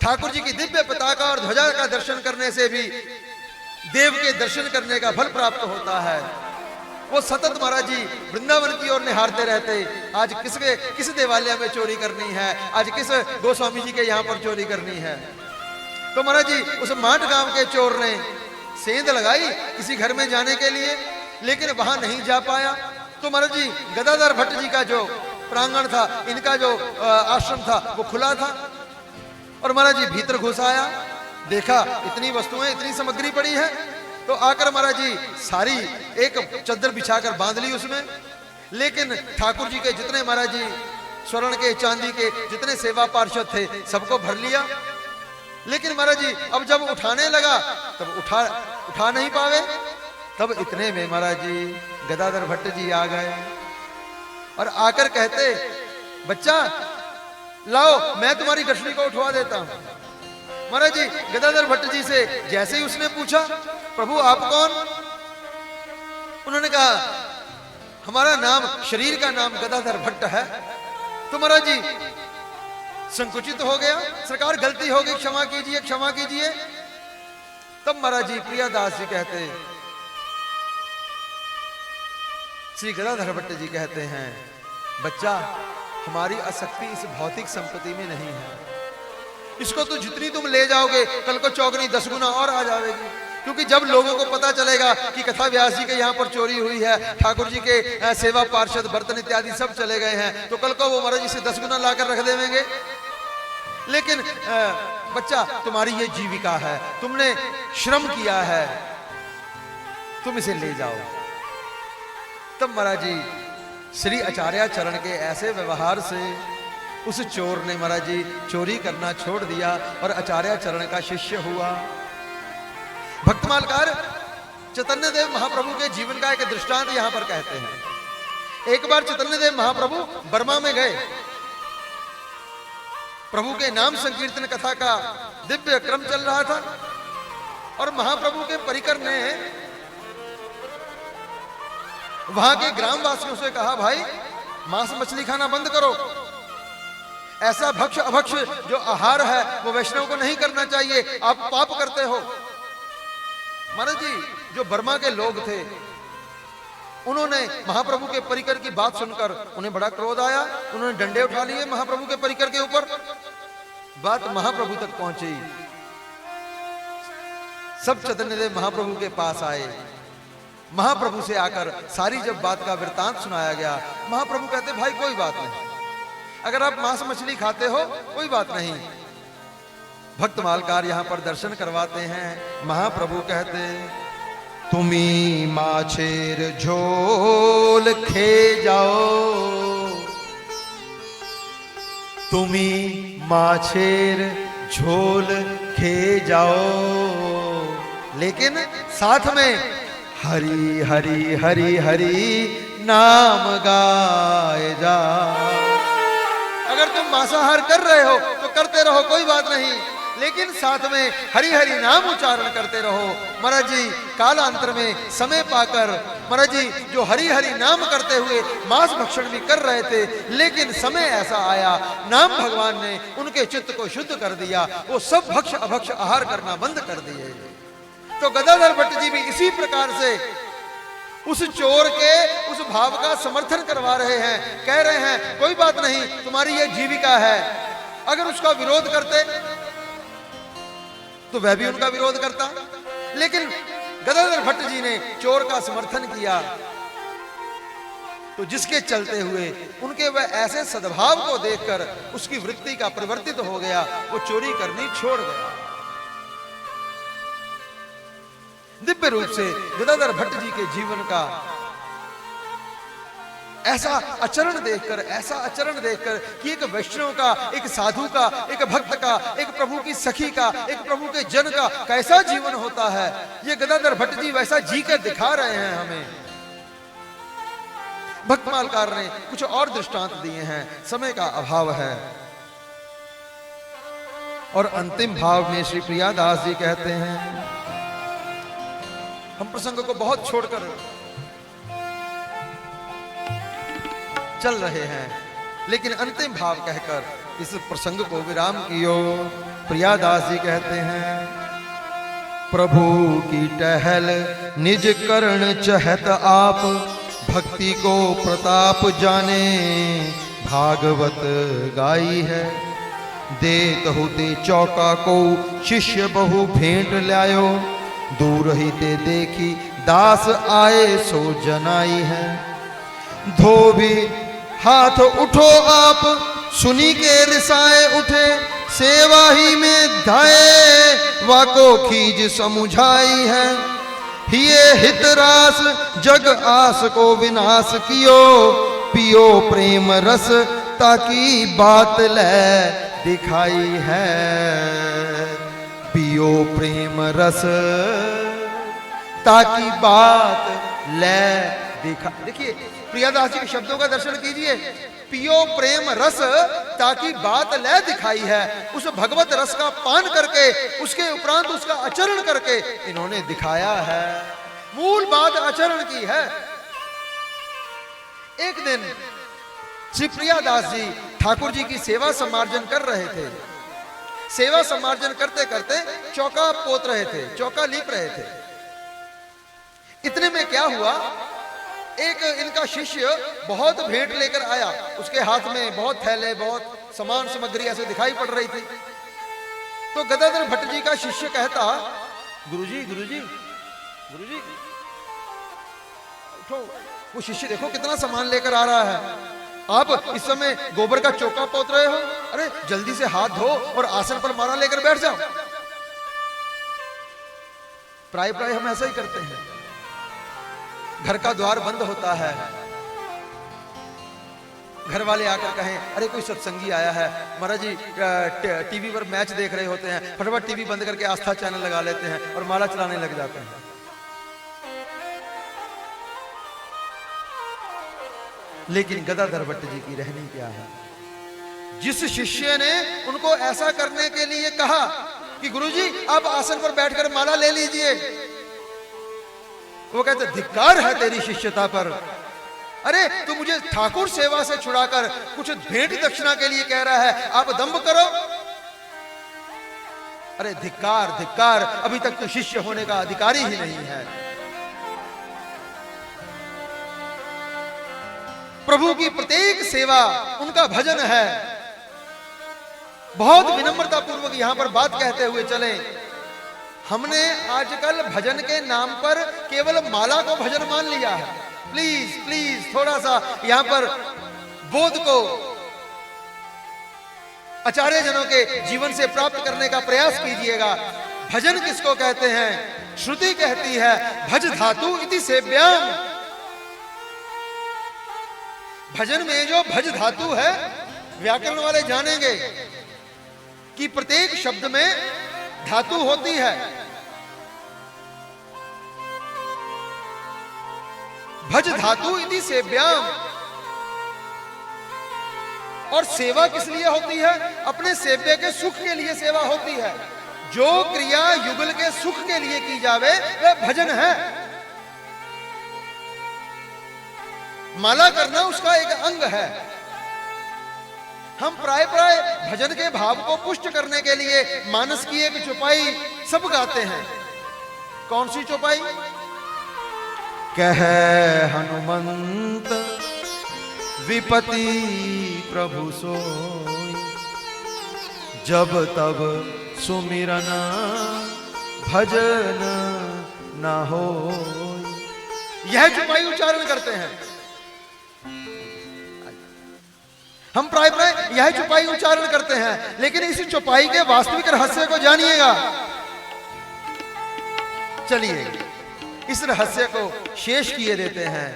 Speaker 1: ठाकुर जी की दिव्य पताका और ध्वजा का दर्शन करने से भी देव के दर्शन करने का फल प्राप्त होता है। वो सतत महाराज जी वृंदावन की ओर निहारते रहते। आज किस देवालय में चोरी करनी है, आज किस गोस्वामी जी के यहाँ पर चोरी करनी है। तो महाराज जी उस माट गांव के चोर ने सेंध लगाई किसी घर में जाने के लिए, लेकिन वहां नहीं जा पाया। तो महाराज जी गदाधर भट्ट जी का जो प्रांगण था, इनका जो आश्रम था, वो खुला था। और महाराज जी भीतर घुस आया, देखा इतनी वस्तुएं, इतनी सामग्री पड़ी है। तो आकर महाराज जी सारी एक चद्दर बिछाकर बांध ली उसमें। लेकिन ठाकुर जी के जितने महाराज जी स्वर्ण के, चांदी के जितने सेवा पार्षद थे, सबको भर लिया। लेकिन महाराज जी अब जब उठाने लगा तब उठा नहीं पावे। तब इतने में महाराज जी गदाधर भट्ट जी आ गए और आकर कहते, बच्चा लाओ मैं तुम्हारी गठरी को उठवा देता हूं। महाराज जी गदाधर भट्ट जी से जैसे ही उसने पूछा, प्रभु आप कौन? उन्होंने कहा हमारा नाम, शरीर का नाम गदाधर भट्ट है। तो महाराज जी संकुचित हो गया, सरकार गलती हो गई, क्षमा कीजिए, क्षमा कीजिए। तब महाराज जी प्रियादास जी कहते, श्री गदाधर भट्ट जी कहते हैं, बच्चा हमारी आसक्ति इस भौतिक संपत्ति में नहीं है। इसको तो जितनी तुम ले जाओगे कल को चौगनी 10 गुना और आ जाएगी। क्योंकि जब लोगों को पता चलेगा कि कथा व्यास जी के यहाँ पर चोरी हुई है, ठाकुर जी के सेवा पार्षद बर्तन इत्यादि सब चले गए हैं, तो कल को वो महाराज जी से 10 गुना लाकर रख देंगे। लेकिन बच्चा तुम्हारी ये जीविका है, तुमने श्रम किया है, तुम इसे ले जाओ। तब महाराज जी श्री आचार्य चरण के ऐसे व्यवहार से उस चोर ने महाराज जी चोरी करना छोड़ दिया और आचार्य चरण का शिष्य हुआ। भक्तमालकार चैतन्य देव महाप्रभु के जीवन का एक दृष्टांत यहां पर कहते हैं। एक बार चैतन्य देव महाप्रभु बर्मा में गए, प्रभु के नाम संकीर्तन कथा का दिव्य क्रम चल रहा था और महाप्रभु के परिकर ने वहां के ग्रामवासियों से कहा, भाई मांस मछली खाना बंद करो। ऐसा भक्ष अभक्ष जो आहार है वो वैष्णव को नहीं करना चाहिए, आप पाप करते हो। महाराज जी जो बर्मा के लोग थे, उन्होंने महाप्रभु के परिकर की बात सुनकर उन्हें बड़ा क्रोध आया, उन्होंने डंडे उठा लिए महाप्रभु के परिकर के ऊपर। बात महाप्रभु तक पहुंची, सब चतुर्देव महाप्रभु के पास आए। महाप्रभु से आकर सारी जब बात का वृतांत सुनाया गया, महाप्रभु कहते भाई कोई बात नहीं, अगर आप मांस मछली खाते हो कोई बात नहीं। भक्त मालकार यहां पर दर्शन करवाते हैं। महाप्रभु कहते
Speaker 2: तुम्ही माछेर झोल खे जाओ, तुम्ही माछेर झोल खे जाओ,
Speaker 1: लेकिन साथ में
Speaker 2: हरि हरि हरि हरि नाम गाए जा।
Speaker 1: अगर तुम मांसाहार कर रहे हो तो करते रहो, कोई बात नहीं, लेकिन साथ में हरि हरि नाम उच्चारण करते रहो। महाराज जी कालांतर में समय पाकर महाराज जी जो हरि हरि नाम करते हुए मांस भक्षण भी कर रहे थे, लेकिन समय ऐसा आया नाम भगवान ने उनके चित्त को शुद्ध कर दिया, वो सब भक्ष अभक्ष आहार करना बंद कर दिए। तो गदाधर भट्ट जी भी इसी प्रकार से उस चोर के उस भाव का समर्थन करवा रहे हैं, कह रहे हैं कोई बात नहीं, तुम्हारी ये जीविका है। अगर उसका विरोध करते तो वह भी उनका विरोध करता, लेकिन गदाधर भट्ट जी ने चोर का समर्थन किया, तो जिसके चलते हुए उनके वह ऐसे सद्भाव को देखकर उसकी वृत्ति का परिवर्तित हो गया, वो चोरी करनी छोड़ गया। दिव्य रूप से गदाधर भट्ट जी के जीवन का ऐसा आचरण देखकर, ऐसा आचरण देखकर कि एक वैष्णव का, एक साधु का, एक भक्त का, एक प्रभु की सखी का, एक प्रभु के जन का कैसा जीवन होता है, ये गदाधर भट्ट जी वैसा जी कर दिखा रहे हैं हमें। भक्तमालकार ने कुछ और दृष्टांत दिए हैं, समय का अभाव है। और अंतिम भाव में श्री प्रियादास जी कहते हैं, हम प्रसंग को बहुत छोड़कर चल रहे हैं, लेकिन अंतिम भाव कहकर इस प्रसंग को विराम कियो। प्रियादास जी कहते हैं,
Speaker 2: प्रभु की टहल निज करण चहत आप, भक्ति को प्रताप जाने भागवत गाई है। देत होते चौका को शिष्य बहु भेंट लायो, दूर ही ते देखी दास आए सो जनाई है। धोबी हाथ उठो आप, सुनी के रिसाए उठे, सेवा ही में धाये वाको खीज समुझाई है। हिये हितरास जग आस को विनाश कियो, पियो प्रेम रस ताकि बात ले दिखाई है। पियो प्रेम रस ताकि बात ले दिखा।
Speaker 1: देखिए प्रियादास जी के शब्दों का दर्शन कीजिए, पियो प्रेम रस ताकि बात ले दिखाई है। उस भगवत रस का पान करके, उसके उपरांत उसका आचरण करके इन्होंने दिखाया है। मूल बात आचरण की है। एक दिन श्री प्रियादास जी ठाकुर जी की सेवा समार्जन कर रहे थे। सेवा समार्जन करते करते चौका पोत रहे थे, चौका लीप रहे थे। इतने में क्या हुआ, एक इनका शिष्य बहुत भेंट लेकर आया, उसके हाथ में बहुत थैले, बहुत सामान सामग्री ऐसे दिखाई पड़ रही थी। तो गदाधर भट्ट जी का शिष्य कहता, गुरुजी गुरुजी गुरुजी उठो, वो शिष्य देखो कितना सामान लेकर आ रहा है, आप इस समय गोबर का चौका पोत रहे हो, अरे जल्दी से हाथ धो और आसन पर माला लेकर बैठ जाओ। प्राय प्राय हम ऐसा ही करते हैं। घर का द्वार बंद होता है, घर वाले आकर कहें अरे कोई सत्संगी आया है, महाराज जी टीवी पर मैच देख रहे होते हैं, फटाफट टीवी बंद करके आस्था चैनल लगा लेते हैं और माला चलाने लग जाते हैं। लेकिन गदाधर भट्ट जी की रहनी क्या है। जिस शिष्य ने उनको ऐसा करने के लिए कहा कि गुरुजी आप आसन पर बैठकर माला ले लीजिए, वो कहते धिक्कार है तेरी शिष्यता पर, अरे तू मुझे ठाकुर सेवा से छुड़ाकर कुछ भेंट दक्षिणा के लिए कह रहा है, आप दंभ करो। अरे धिक्कार धिक्कार, अभी तक तो शिष्य होने का अधिकारी ही नहीं है। प्रभु की प्रत्येक सेवा उनका भजन है। बहुत विनम्रता पूर्वक यहां पर बात कहते हुए चले, हमने आजकल भजन के नाम पर केवल माला को भजन मान लिया है। प्लीज प्लीज थोड़ा सा यहां पर बोध को आचार्य जनों के जीवन से प्राप्त करने का प्रयास कीजिएगा। भजन किसको कहते हैं? श्रुति कहती है भज धातु इति सेव्याम। भजन में जो भज धातु है, व्याकरण वाले जानेंगे कि प्रत्येक शब्द में धातु होती है। भज धातु इति सेव्याम। और सेवा किस लिए होती है? अपने सेव्य के सुख के लिए सेवा होती है। जो क्रिया युगल के सुख के लिए की जावे वह भजन है। माला करना उसका एक अंग है। हम प्राय भजन के भाव को पुष्ट करने के लिए मानस की एक चौपाई सब गाते हैं। कौन सी चौपाई?
Speaker 2: कह हनुमंत विपति प्रभु सोई, जब तब सुमिरन भजन न हो।
Speaker 1: यह चौपाई उच्चारण करते हैं हम। प्राय यह चौपाई उच्चारण करते हैं, लेकिन इसी चौपाई के वास्तविक रहस्य को जानिएगा। चलिए इस रहस्य को शेष किए देते हैं।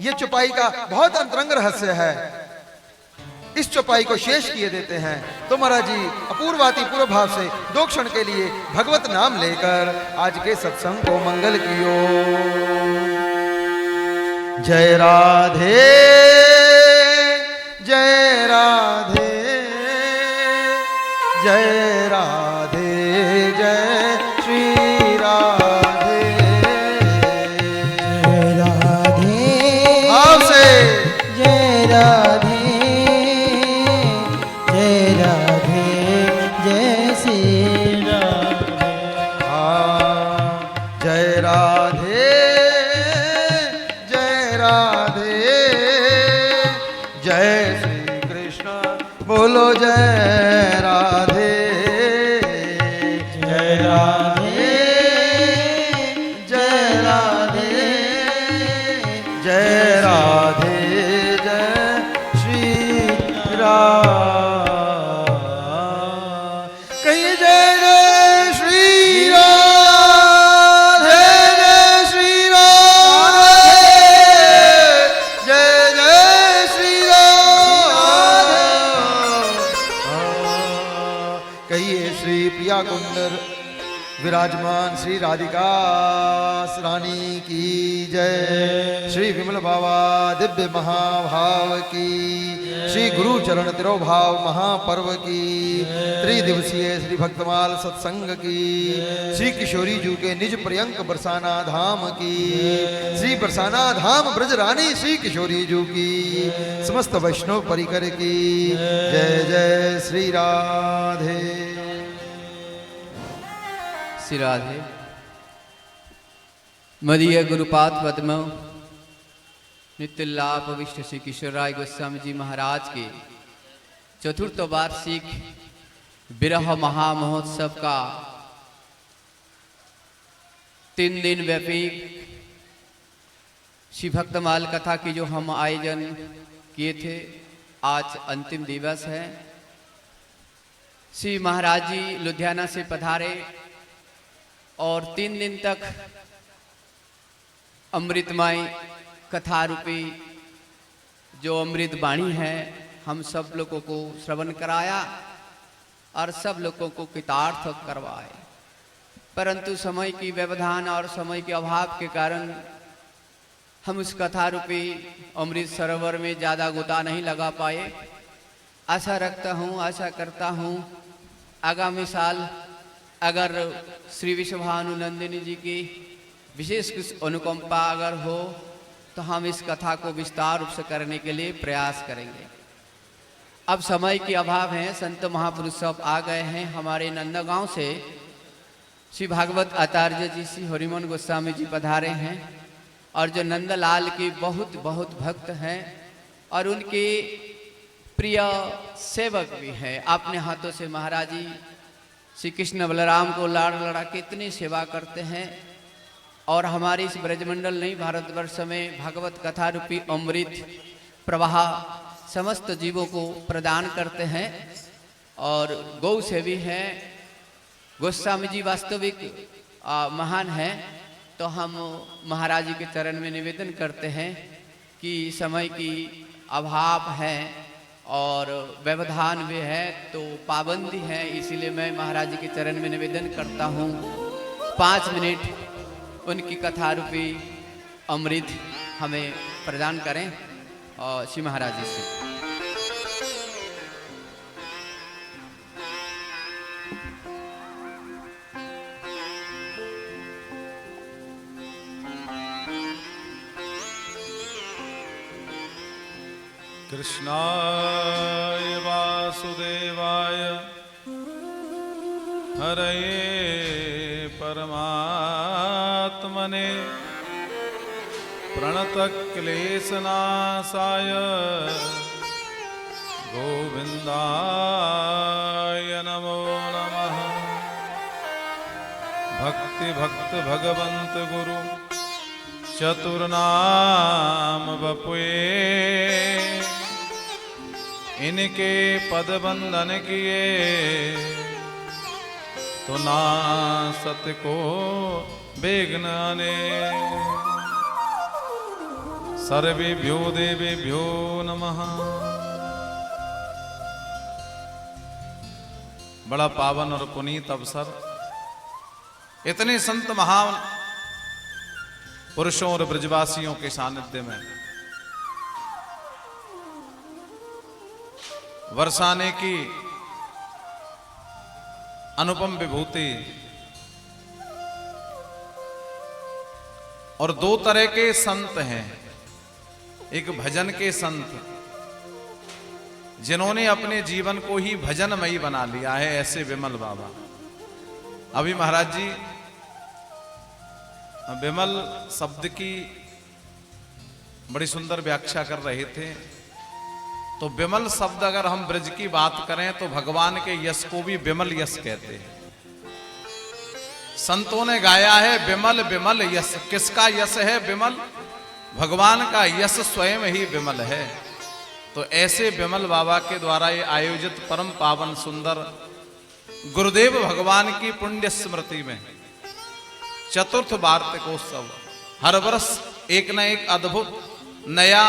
Speaker 1: ये चौपाई का बहुत अंतरंग रहस्य है। इस चौपाई को शेष किए देते हैं। तो महाराज जी अपूर्वाति पूर्व भाव से 2 क्षण के लिए भगवत नाम लेकर आज के सत्संग को मंगल कियो।
Speaker 2: जय राधे जय राधे जय राधे जय श्री राधे।
Speaker 3: जय राधे
Speaker 2: भाव से
Speaker 3: जय राधे जय राधे जय श्री राधे।
Speaker 2: जय राधे जय राधे जय श्री कृष्ण बोलो जय राधे जय राधे जय राधे जय राधे जय श्री राधे। कहीं जय जय श्री राधे जय श्री राधे जय जय श्री राधे। कहिए श्री प्रिया कुंदर विराजमान श्री राधिका रानी की जय। श्री विमल बाबा दिव्य महाभाव की। श्री गुरु चरण तिरोभाव महापर्व की। त्रिदिवसीय श्री भक्तमाल सत्संग की। श्री किशोरी जी के निज प्रियंक बरसाना धाम की। श्री बरसाना धाम ब्रज रानी श्री किशोरी जी की। समस्त वैष्णव परिकर की जय जय श्री राधे।
Speaker 4: श्री राधे। मदीय गुरुपाद पद्म नित्य लाभ विष्ट श्री किशोर राय गोस्वामी जी महाराज के चतुर्थ वार्षिक विरह महामहोत्सव का 3 दिन व्यापी श्री भक्तमाल कथा की जो हम आयोजन किए थे, आज अंतिम दिवस है। श्री महाराज जी लुधियाना से पधारे और 3 दिन तक अमृतमय कथा रूपी जो अमृत वाणी है हम सब लोगों को श्रवण कराया और सब लोगों को कृतार्थ करवाए। परंतु समय की व्यवधान और समय के अभाव के कारण हम उस कथा रूपी अमृत सरोवर में ज़्यादा गोता नहीं लगा पाए। आशा रखता हूँ, आशा करता हूँ आगामी साल अगर श्री विश्वभानुनंदिनी जी की विशेष कुछ अनुकंपा अगर हो तो हम इस कथा को विस्तार रूप से करने के लिए प्रयास करेंगे। अब समय की अभाव है, संत महापुरुष सब आ गए हैं। हमारे नंदगांव से श्री भागवत आचार्य जी श्री हरिमोहन गोस्वामी जी पधारे हैं और जो नंदलाल के बहुत बहुत भक्त हैं और उनके प्रिय सेवक भी हैं। अपने हाथों से महाराज जी श्री कृष्ण बलराम को लाड़ लड़ा के इतनी सेवा करते हैं और हमारे इस ब्रजमंडल नहीं भारतवर्ष में भागवत कथा रूपी अमृत प्रवाह समस्त जीवों को प्रदान करते हैं और गौ सेवी हैं। गोस्वामी जी वास्तविक महान हैं। तो हम महाराज जी के चरण में निवेदन करते हैं कि समय की अभाव है और व्यवधान भी है तो पाबंदी है, इसीलिए मैं महाराज जी के चरण में निवेदन करता हूँ 5 मिनट उनकी कथा रूपी अमृत हमें प्रदान करें और श्री महाराज जी से।
Speaker 5: कृष्णाय वासुदेवाय हरये परमात्मने प्रणतक्लेशनाशाय गोविन्दाय नमो नमः। भक्ति भक्त भगवंत गुरु चतुर्नाम बपुए इनके पद बंधन किए तो ना सत्य को बेघ्न आने। सर्वेभ्यो देवेभ्यो नमः। बड़ा पावन और पुनीत अवसर, इतने संत महान पुरुषों और ब्रजवासियों के सानिध्य में बरसाने की अनुपम विभूति और 2 तरह के संत हैं। एक भजन के संत जिन्होंने अपने जीवन को ही भजनमयी बना लिया है, ऐसे विमल बाबा। अभी महाराज जी विमल शब्द की बड़ी सुंदर व्याख्या कर रहे थे। तो विमल शब्द अगर हम ब्रज की बात करें तो भगवान के यश को भी विमल यश कहते हैं। संतों ने गाया है विमल विमल यश। किसका यश है विमल? भगवान का यश स्वयं ही विमल है। तो ऐसे विमल बाबा के द्वारा ये आयोजित परम पावन सुंदर गुरुदेव भगवान की पुण्य स्मृति में चतुर्थ वार्षिकोत्सव हर वर्ष एक न एक अद्भुत नया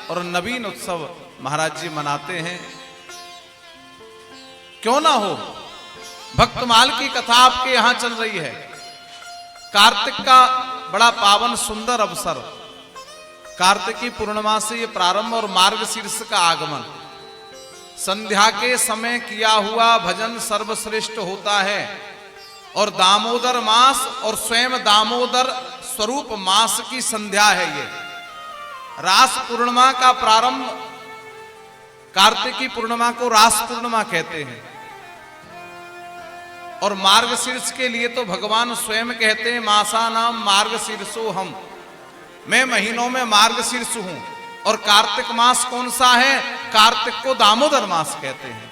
Speaker 5: और नवीन उत्सव महाराज जी मनाते हैं। क्यों ना हो, भक्तमाल की कथा आपके यहां चल रही है। कार्तिक का बड़ा पावन सुंदर अवसर, कार्तिक की पूर्णिमा से ये प्रारंभ और मार्गशीर्ष का आगमन। संध्या के समय किया हुआ भजन सर्वश्रेष्ठ होता है और दामोदर मास और स्वयं दामोदर स्वरूप मास की संध्या है। ये रास पूर्णिमा का प्रारंभ, कार्तिक की पूर्णिमा को रास पूर्णिमा कहते हैं। और मार्गशीर्ष के लिए तो भगवान स्वयं कहते हैं मासा नाम मार्गशीर्षो हम, मैं महीनों में मार्गशीर्ष हूं। और कार्तिक मास कौन सा है? कार्तिक को दामोदर मास कहते हैं।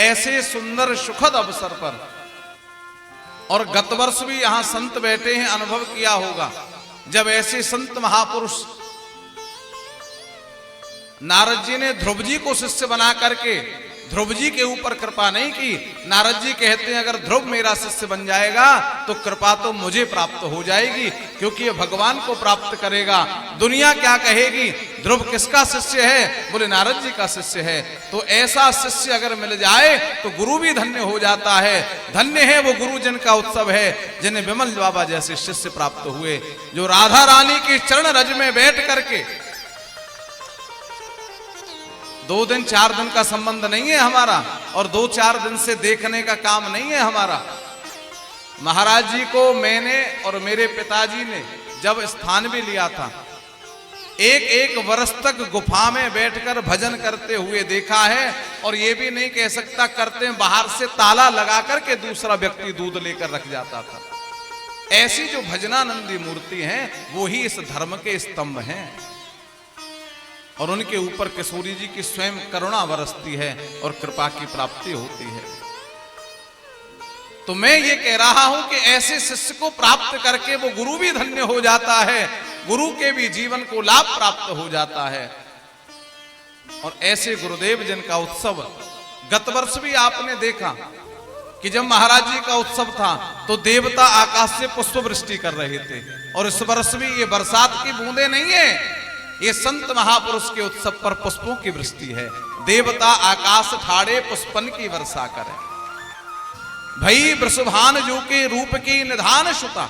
Speaker 5: ऐसे सुंदर सुखद अवसर पर, और गत वर्ष भी यहां संत बैठे हैं, अनुभव किया होगा जब ऐसे संत महापुरुष नारद जी ने ध्रुव जी को शिष्य बना करके ध्रुव जी के ऊपर कृपा नहीं की। नारद जी कहते हैं अगर ध्रुव मेरा शिष्य बन जाएगा तो कृपा तो मुझे प्राप्त हो जाएगी, क्योंकि ये भगवान को प्राप्त करेगा। दुनिया क्या कहेगी? ध्रुव किसका शिष्य है? बोले नारद जी का शिष्य है। तो ऐसा शिष्य अगर मिल जाए तो गुरु भी धन्य हो जाता है। धन्य है वो गुरु जिनका उत्सव है, जिन्हें विमल बाबा जैसे शिष्य प्राप्त हुए, जो राधा रानी के चरण रज में बैठ करके 2 दिन 4 दिन का संबंध नहीं है हमारा, और 2-4 दिन से देखने का काम नहीं है हमारा। महाराज जी को मैंने और मेरे पिताजी ने जब स्थान भी लिया था एक एक वर्ष तक गुफा में बैठकर भजन करते हुए देखा है। और ये भी नहीं कह सकता करते हैं, बाहर से ताला लगा करके दूसरा व्यक्ति दूध लेकर रख जाता था। ऐसी जो भजनानंदी मूर्ति हैं वो ही इस धर्म के स्तंभ हैं। और उनके ऊपर किशोरी जी की स्वयं करुणा बरसती है और कृपा की प्राप्ति होती है। तो मैं ये कह रहा हूं कि ऐसे शिष्य को प्राप्त करके वो गुरु भी धन्य हो जाता है, गुरु के भी जीवन को लाभ प्राप्त हो जाता है। और ऐसे गुरुदेव जिनका उत्सव गत वर्ष भी आपने देखा कि जब महाराज जी का उत्सव था तो देवता आकाश से पुष्प वृष्टि कर रहे थे। और इस वर्ष भी ये बरसात की बूंदे नहीं है, ये संत महापुरुष के उत्सव पर पुष्पों की वृष्टि है। देवता आकाश ठाड़े पुष्पन की वर्षा करे, भई वृषभान जो के रूप की निधान सुता।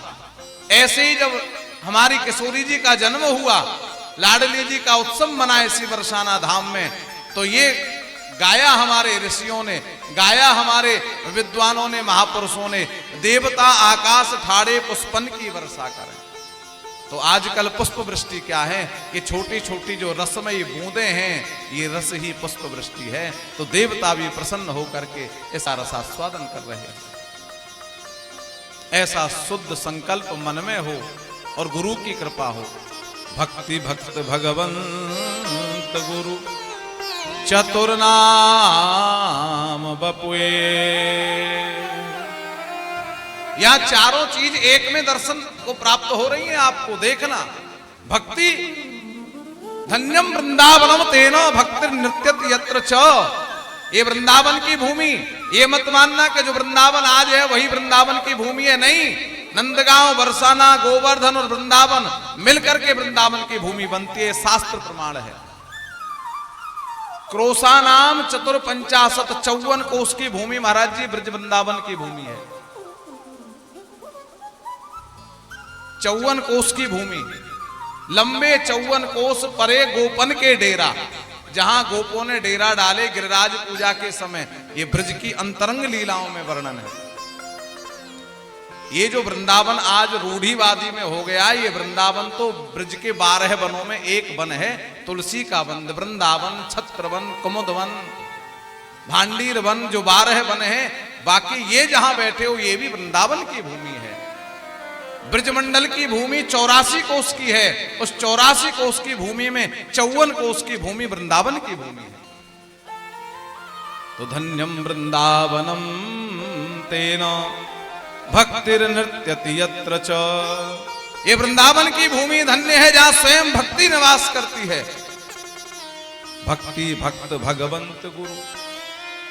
Speaker 5: ऐसे ही जब हमारी किशोरी जी का जन्म हुआ, लाडली जी का उत्सव मना इसी बरसाना धाम में, तो ये गाया हमारे ऋषियों ने, गाया हमारे विद्वानों ने, महापुरुषों ने, देवता आकाश ठाड़े पुष्पन की वर्षा करें। तो आजकल पुष्प वृष्टि क्या है कि छोटी छोटी जो रसमयी बूंदे हैं, ये रस ही पुष्प वृष्टि है। तो देवता भी प्रसन्न होकर के ऐसा रसास्वादन कर रहे हैं। ऐसा शुद्ध संकल्प मन में हो और गुरु की कृपा हो। भक्ति भक्त भगवंत गुरु चतुर नाम बपुए। यह चारों चीज एक में दर्शन को प्राप्त हो रही है। आपको देखना, भक्ति धन्यम वृंदावनम तेनो भक्ति नृत्यत यत्र च। ये वृंदावन की भूमि, ये मत मानना कि जो वृंदावन आज है वही वृंदावन की भूमि है, नहीं। नंदगांव, बरसाना, गोवर्धन और वृंदावन मिलकर के वृंदावन की भूमि बनती है, शास्त्र प्रमाण है। क्रोसा नाम चतुर पंचाशत 54 कोष की भूमि महाराज जी ब्रज वृंदावन की भूमि है। 54 कोष की भूमि, लंबे 54 कोष परे गोपन के डेरा, जहां गोपों ने डेरा डाले गिरिराज पूजा के समय। ये ब्रज की अंतरंग लीलाओं में वर्णन है। ये जो वृंदावन आज रूढ़ीवादी में हो गया, ये वृंदावन तो ब्रज के 12 वनों में एक वन है, तुलसी का वन, वृंदावन, छत्रवन, कुमुदवन, भांडीर वन, जो 12 वन है। बाकी ये जहां बैठे हो ये भी वृंदावन की भूमि है। ब्रजमंडल की भूमि 84 कोष की है, उस 84 कोष की भूमि में 54 कोष की भूमि वृंदावन की भूमि है। तो धन्यम वृंदावनम तेना भक्तिर नृत्यति यत्र च। ये वृंदावन की भूमि धन्य है जहां स्वयं भक्ति निवास करती है। भक्ति भक्त भगवंत गुरु।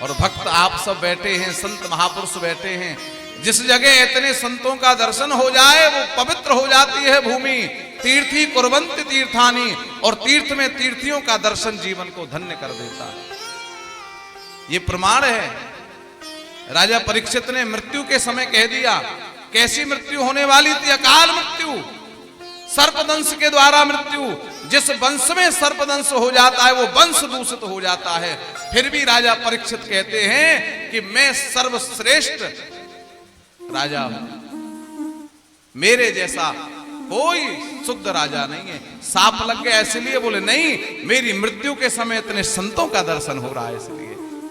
Speaker 5: और भक्त आप सब बैठे हैं, संत महापुरुष बैठे हैं। जिस जगह इतने संतों का दर्शन हो जाए वो पवित्र हो जाती है भूमि। तीर्थी कुर्वन्ति तीर्थानि, और तीर्थ में तीर्थियों का दर्शन जीवन को धन्य कर देता है। ये प्रमाण है। राजा परीक्षित ने मृत्यु के समय कह दिया, कैसी मृत्यु होने वाली थी? अकाल मृत्यु, सर्पदंश के द्वारा मृत्यु। जिस वंश में सर्पदंश हो जाता है वो वंश दूषित हो जाता है। फिर भी राजा परीक्षित कहते हैं कि मैं सर्वश्रेष्ठ राजा हूं, मेरे जैसा कोई शुद्ध राजा नहीं है। सांप लग गया इसलिए बोले नहीं, मेरी मृत्यु के समय इतने संतों का दर्शन हो रहा है। इसलिए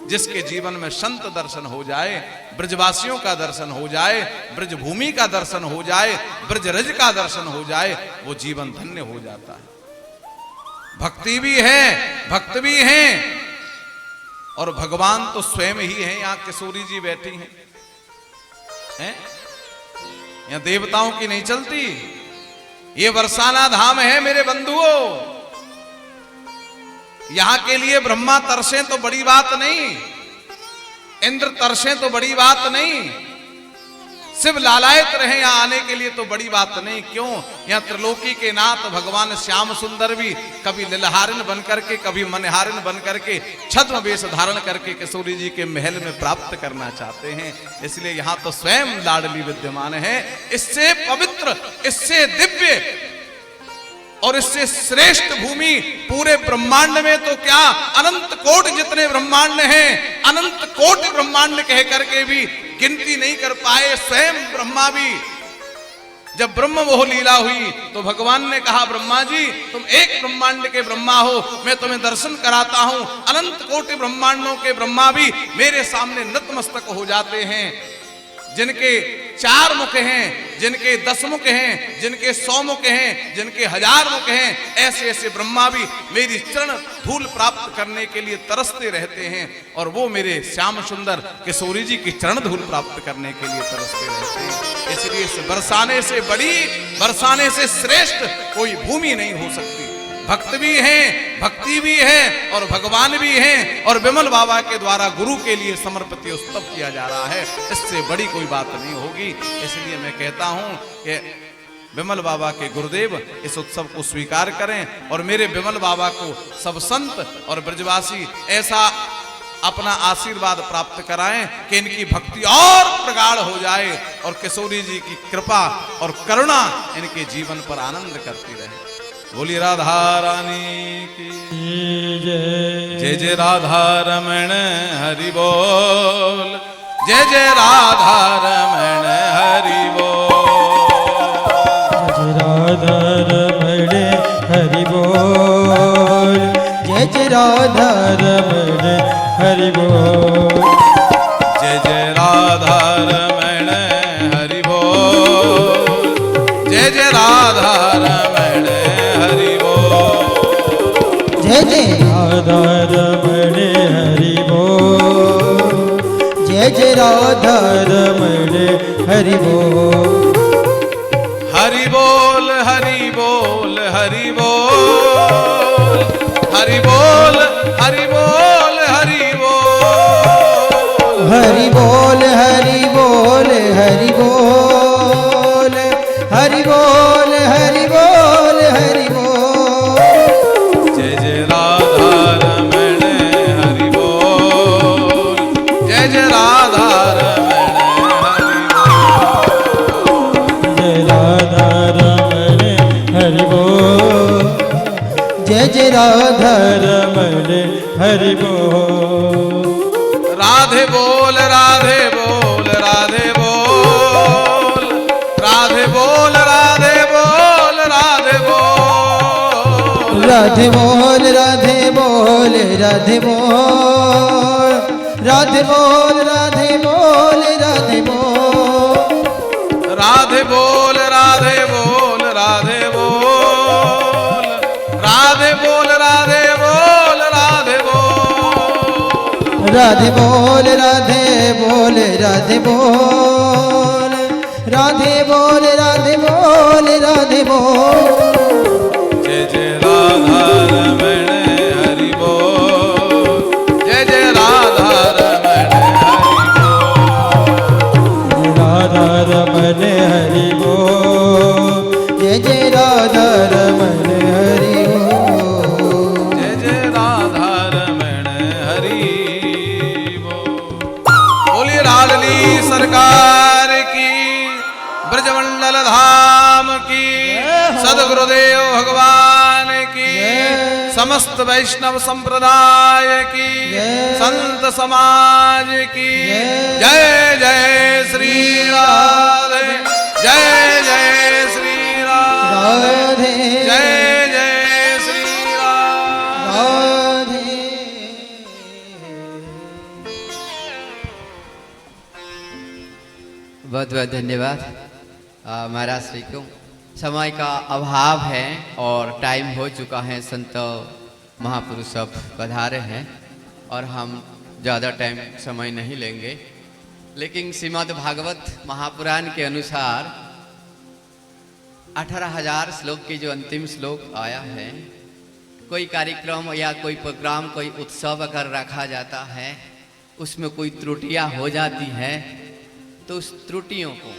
Speaker 5: जिसके जीवन में संत दर्शन हो जाए, ब्रजवासियों का दर्शन हो जाए, ब्रज भूमि का दर्शन हो जाए, ब्रज रज का दर्शन हो जाए, वो जीवन धन्य हो जाता है। भक्ति भी है, भक्त भी हैं, और भगवान तो स्वयं ही है। यहां किशोरी जी बैठी हैं, यहां देवताओं की नहीं चलती। ये बरसाना धाम है मेरे बंधुओं। यहां के लिए ब्रह्मा तरसे तो बड़ी बात नहीं, इंद्र तरसे तो बड़ी बात नहीं, शिव लालायत रहे यहां आने के लिए तो बड़ी बात नहीं। क्यों? यहां त्रिलोकी के नाथ भगवान श्याम सुंदर भी कभी लिलहारिन बन करके, कभी मनहारिन बन करके, छद्म वेश धारण करके किशोरी जी के महल में प्राप्त करना चाहते हैं। इसलिए यहां तो स्वयं लाडली विद्यमान है। इससे पवित्र, इससे दिव्य और इससे श्रेष्ठ भूमि पूरे ब्रह्मांड में तो क्या, अनंत कोटि जितने ब्रह्मांड हैं, अनंत कोटि ब्रह्मांड कह करके भी गिनती नहीं कर पाए। स्वयं ब्रह्मा भी जब ब्रह्म मोह लीला हुई तो भगवान ने कहा, ब्रह्मा जी तुम एक ब्रह्मांड के ब्रह्मा हो, मैं तुम्हें दर्शन कराता हूं। अनंत कोटि ब्रह्मांडों के ब्रह्मा भी मेरे सामने नतमस्तक हो जाते हैं। जिनके 4 मुख हैं, जिनके 10 मुख हैं, जिनके 100 मुख हैं, जिनके 1000 मुख हैं, ऐसे ऐसे ब्रह्मा भी मेरी चरण धूल प्राप्त करने के लिए तरसते रहते हैं। और वो मेरे श्याम सुंदर किशोरी जी की चरण धूल प्राप्त करने के लिए तरसते रहते हैं। इसलिए इस बरसाने से बड़ी, बरसाने से श्रेष्ठ कोई भूमि नहीं हो सकती। भक्त भी हैं, भक्ति भी है और भगवान भी हैं, और विमल बाबा के द्वारा गुरु के लिए समर्पित उत्सव किया जा रहा है। इससे बड़ी कोई बात नहीं होगी। इसलिए मैं कहता हूं कि विमल बाबा के गुरुदेव इस उत्सव को स्वीकार करें और मेरे विमल बाबा को सब संत और ब्रजवासी ऐसा अपना आशीर्वाद प्राप्त कराएं कि इनकी भक्ति और प्रगाढ़ हो जाए और किशोरी जी की कृपा और करुणा इनके जीवन पर आनंद करती रहे। बोली राधा रानी की जय। जय राधा रमण हरि बोल, जय जय राधा रमण हरि बोल,
Speaker 3: जय राधा रमण हरि बोल, जय जय राधा रमण हरि बोल,
Speaker 5: जय जय राधा रमण हरि बोल, जय जय राधा रमण हरि बोल,
Speaker 3: जय जय राधा रमण हरि बोल, जय जय राधा रमण हरि बोल,
Speaker 5: हरि बोल हरि बोल हरि बोल, हरि बोल हरि बोल हरि बोल,
Speaker 3: हरि बोल हरि बोल हरि बोल, हरि बोल हरि बोल हरि बोल,
Speaker 5: जय जय राधा रमण हरि बोल, जय जय राधा रमण हरि बोल,
Speaker 3: जय राधा रमण हरि बोल, जय जय राधा रमण हरि बोल,
Speaker 5: राधे बोल राधे बोल राधे बोल, राधे बोल राधे बोल राधे बोल,
Speaker 3: राधे बोल राधे बोल राधे बोल, राधे बोल राधे बोल राधे बोल,
Speaker 5: राधे बोल राधे बोल राधे बोल, राधे बोल राधे बोल राधे बोल,
Speaker 3: राधे बोल राधे बोल राधे बोल, राधे बोल राधे बोल राधे बोल,
Speaker 5: जय जय राधा रमण हरि बोल, जय जय राधा रमण हरि बोल,
Speaker 3: राधा रमण हरि बोल, जय जय राधा रमण हरि बोल,
Speaker 5: जय जय राधा रमण हरि बोल। बोलिए लाडली सरकार की, ब्रजमंडल धाम की, सदगुरुदेव भगवान की, समस्त वैष्णव संप्रदाय की, संत समाज की जय जय श्री राधे, जय जय श्री राधे,
Speaker 3: राधे
Speaker 5: जय जय श्री राधे।
Speaker 3: राधे।
Speaker 4: बहुत बहुत धन्यवाद महाराज श्री को। समय का अभाव है और टाइम हो चुका है, संत महापुरुष सब पधारे हैं और हम ज़्यादा टाइम समय नहीं लेंगे। लेकिन श्रीमद् भागवत महापुराण के अनुसार 18,000 श्लोक की जो अंतिम श्लोक आया है, कोई कार्यक्रम या कोई प्रोग्राम, कोई उत्सव अगर रखा जाता है, उसमें कोई त्रुटियां हो जाती है तो उस त्रुटियों को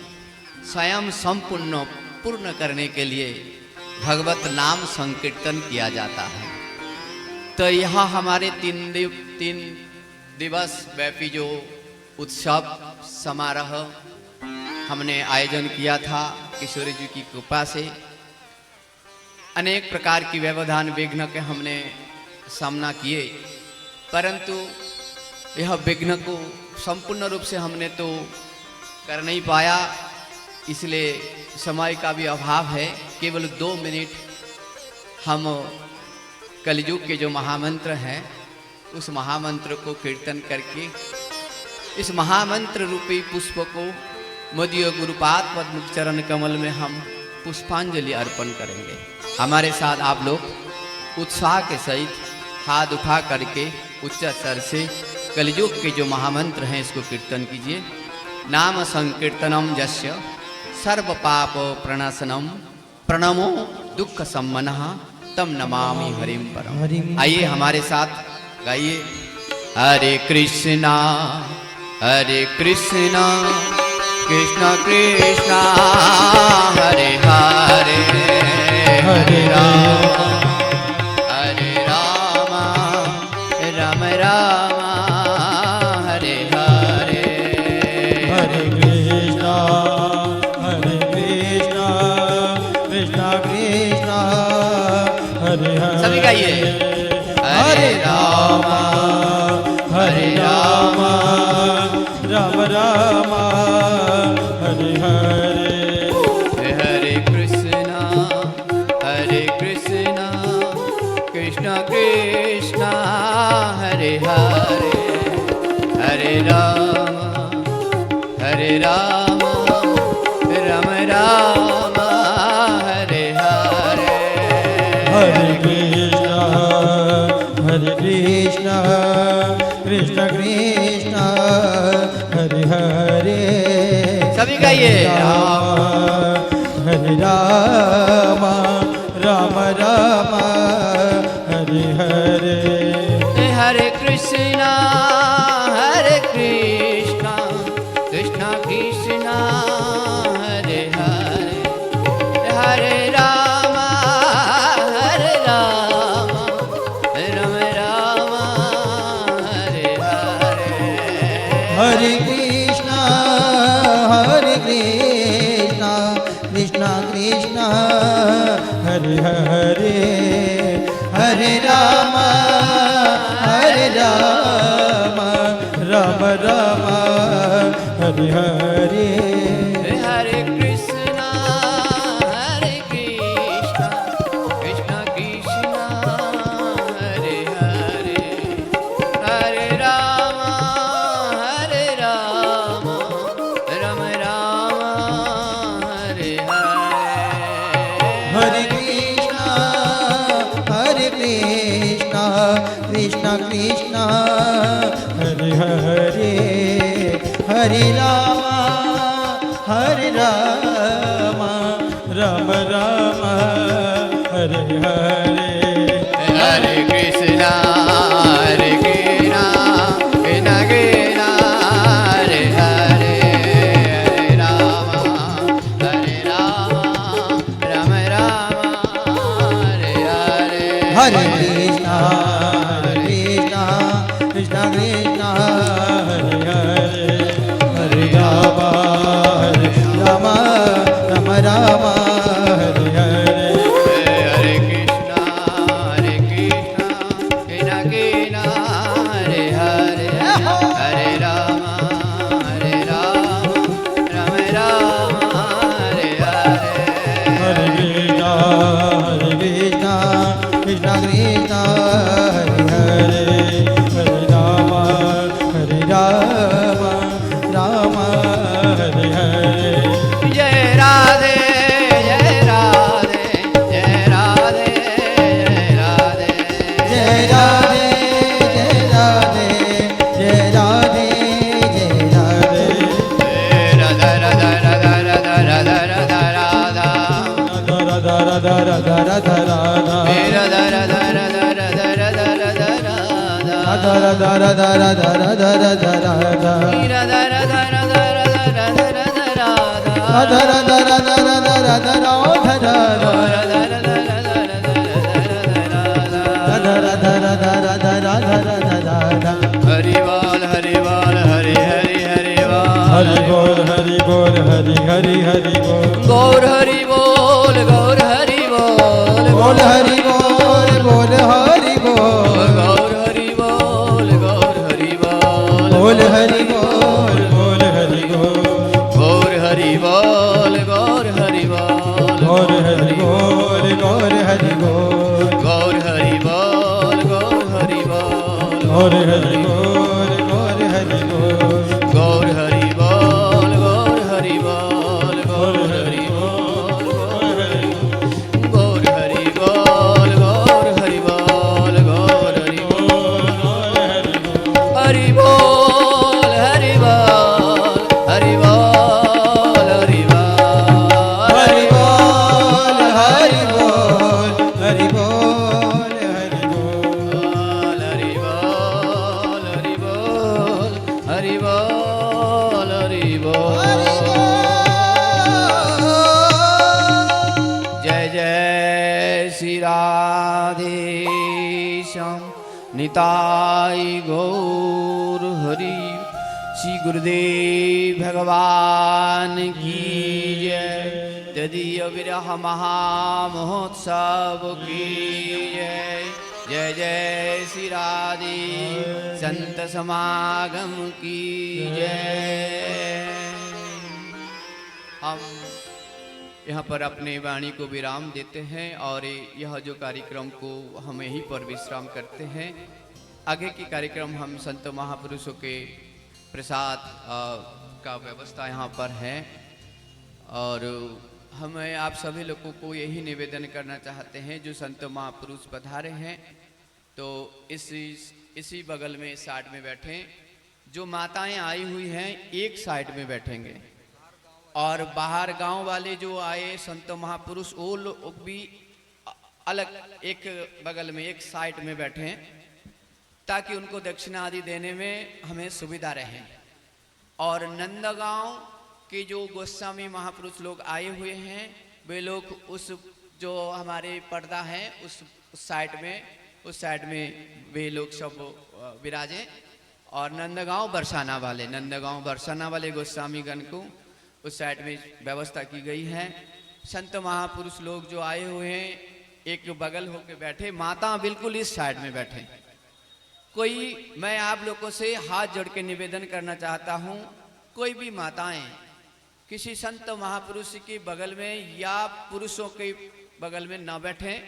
Speaker 4: स्वयं संपूर्ण पूर्ण करने के लिए भगवत नाम संकीर्तन किया जाता है। तो यह हमारे 3 दिवस व्यापी जो उत्सव समारोह हमने आयोजन किया था, किशोरी जी की कृपा से अनेक प्रकार की व्यवधान विघ्न के हमने सामना किए, परंतु यह विघ्न को संपूर्ण रूप से हमने तो कर नहीं पाया। इसलिए समय का भी अभाव है। केवल 2 मिनट हम कलयुग के जो महामंत्र हैं उस महामंत्र को कीर्तन करके इस महामंत्र रूपी पुष्प को मदीय गुरुपाद पद्म चरण कमल में हम पुष्पांजलि अर्पण करेंगे। हमारे साथ आप लोग उत्साह के सहित हाथ उठा करके उच्च स्वर से कलयुग के जो महामंत्र हैं इसको कीर्तन कीजिए। नाम संकीर्तनम जस्य सर्व पाप प्रणाशनम प्रणमो दुख सम्मनः तम नमामि हरिम परम। आइए हमारे साथ गाइए। हरे कृष्णा कृष्ण कृष्ण हरे हरे
Speaker 3: हरे राम
Speaker 4: राम राम हरे हरे।
Speaker 3: हरे कृष्णा कृष्ण कृष्ण हरे हरे।
Speaker 4: सभी गाइए।
Speaker 3: हरे राम राम राम हरे हरे।
Speaker 4: हरे कृष्णा कृष्ण कृष्ण हरे हरे हरे राम राम राम हरे हरे।
Speaker 3: हरे कृष्ण कृष्ण कृष्ण हरे हरे।
Speaker 4: सभी गाइए।
Speaker 3: हरे राम राम राम हरे हरे।
Speaker 4: हरे कृष्णा कृष्ण कृष्ण हरे हरे हरे राम राम हरे हरे।
Speaker 3: हरे कृष्ण कृष्ण कृष्ण हरे हरे। हरे राम राम राम हरे हरे।
Speaker 4: हरे कृष्णा कृष्ण कृष्ण हरे हरे हरे राम राम हरे हरे।
Speaker 3: हरे कृष्ण कृष्ण कृष्ण हरे हरे। हरे राम राम राम हरे हरे।
Speaker 4: हरे कृष्णा कृष्ण कृष्ण हरे हरे हरे राम राम हरे हरे।
Speaker 3: हरे कृष्ण कृष्ण कृष्ण हरे हरे। हरे राम राम राम हरे हरे।
Speaker 4: हरे कृष्णा कृष्ण कृष्ण हरे हरे हरे राम राम हरे हरे।
Speaker 3: हरे कृष्ण कृष्ण कृष्ण हरे हरे। हरे राम राम हरे हरे।
Speaker 4: जय राधे जय राधे जय राधे जय राधे।
Speaker 3: जय राधे जय राधे जय राधे जय राधे।
Speaker 4: राधा राधा राधा राधा राधा राधा राधा
Speaker 3: राधा राधा राधा राधा राधा।
Speaker 4: राधा राधा राधा राधा राधा राधा
Speaker 3: राधा राधा राधा राधा राधा राधा राधा।
Speaker 4: राधा राधा राधा राधा राधा राधा
Speaker 3: राधा राधा राधा राधा राधा राधा राधा। राधा राधा राधा राधा राधा राधा राधा।
Speaker 4: हरि बोल हरि बोल हरि हरि हरि बोल
Speaker 3: हरि बोल हरि हरि हरि बोल।
Speaker 4: गौर हरि बोल गौर हरि बोल
Speaker 3: बोल हरि बोल बोल हरि बोल।
Speaker 4: गौर हरि बोल गौर हरि बोल
Speaker 3: बोल हरि बोल बोल हरि बोल।
Speaker 4: गौर हरि बोल बोल। जय जय श्री राधे श्याम निताई गौर हरि। श्री गुरुदेव भगवान की जय। तदीय विरह महामहोत्सव की जय। जय जय श्री राधे संत समागम की जय। हम यहाँ पर अपने वाणी को विराम देते हैं और यह जो कार्यक्रम को हम यहीं पर विश्राम करते हैं। आगे की कार्यक्रम हम संत महापुरुषों के प्रसाद का व्यवस्था यहाँ पर है और हमें आप सभी लोगों को यही निवेदन करना चाहते हैं जो संत महापुरुष पधारे हैं तो इसी बगल में साइड में बैठें। जो माताएं आई हुई हैं एक साइड में बैठेंगे और बाहर गांव वाले जो आए संत महापुरुष वो लोग भी अलग एक बगल में एक साइड में बैठें ताकि उनको दक्षिणा आदि देने में हमें सुविधा रहे। और नंदगांव के जो गोस्वामी महापुरुष लोग आए हुए हैं वे लोग उस जो हमारे पर्दा है उस साइड में वे लोग सब विराजें। और नंदगांव बरसाना वाले गोस्वामी गण को उस साइड में व्यवस्था की गई है। संत महापुरुष लोग जो आए हुए हैं एक बगल होके बैठे, माता बिल्कुल इस साइड में बैठे। मैं आप लोगों से हाथ जोड़ के निवेदन करना चाहता हूँ, कोई भी माताएं किसी संत महापुरुष के बगल में या पुरुषों के बगल में ना बैठें,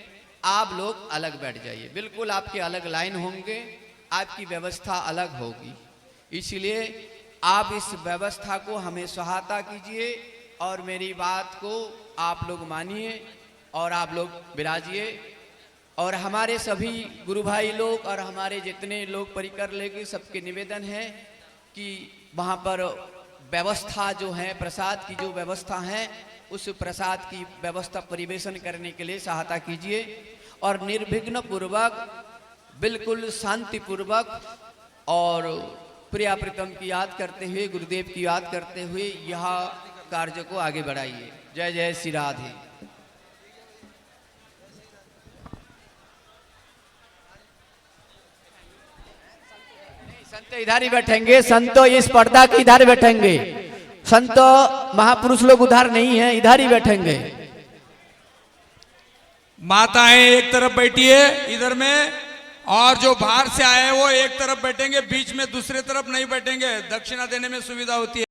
Speaker 4: आप लोग अलग बैठ जाइए। बिल्कुल आपके अलग लाइन होंगे, आपकी व्यवस्था अलग होगी। इसलिए आप इस व्यवस्था को हमें सहायता कीजिए और मेरी बात को आप लोग मानिए और आप लोग विराजिए। और हमारे सभी गुरु भाई लोग और हमारे जितने लोग परिकर लेके सबके निवेदन है कि वहाँ पर व्यवस्था जो है, प्रसाद की जो व्यवस्था है, उस प्रसाद की व्यवस्था परिवेशन करने के लिए सहायता कीजिए और निर्विघ्न पूर्वक, बिल्कुल शांति पूर्वक और प्रिया प्रीतम की याद करते हुए, गुरुदेव की याद करते हुए यह कार्य को आगे बढ़ाइए। जय जय श्री राधे। संत इधर ही बैठेंगे, संत इस पर्दा के इधर बैठेंगे, संत महापुरुष लोग उधर नहीं है, इधर ही बैठेंगे।
Speaker 6: माताएं एक तरफ बैठिए इधर में, और जो बाहर से आए हैं वो एक तरफ बैठेंगे, बीच में दूसरे तरफ नहीं बैठेंगे, दक्षिणा देने में सुविधा होती है।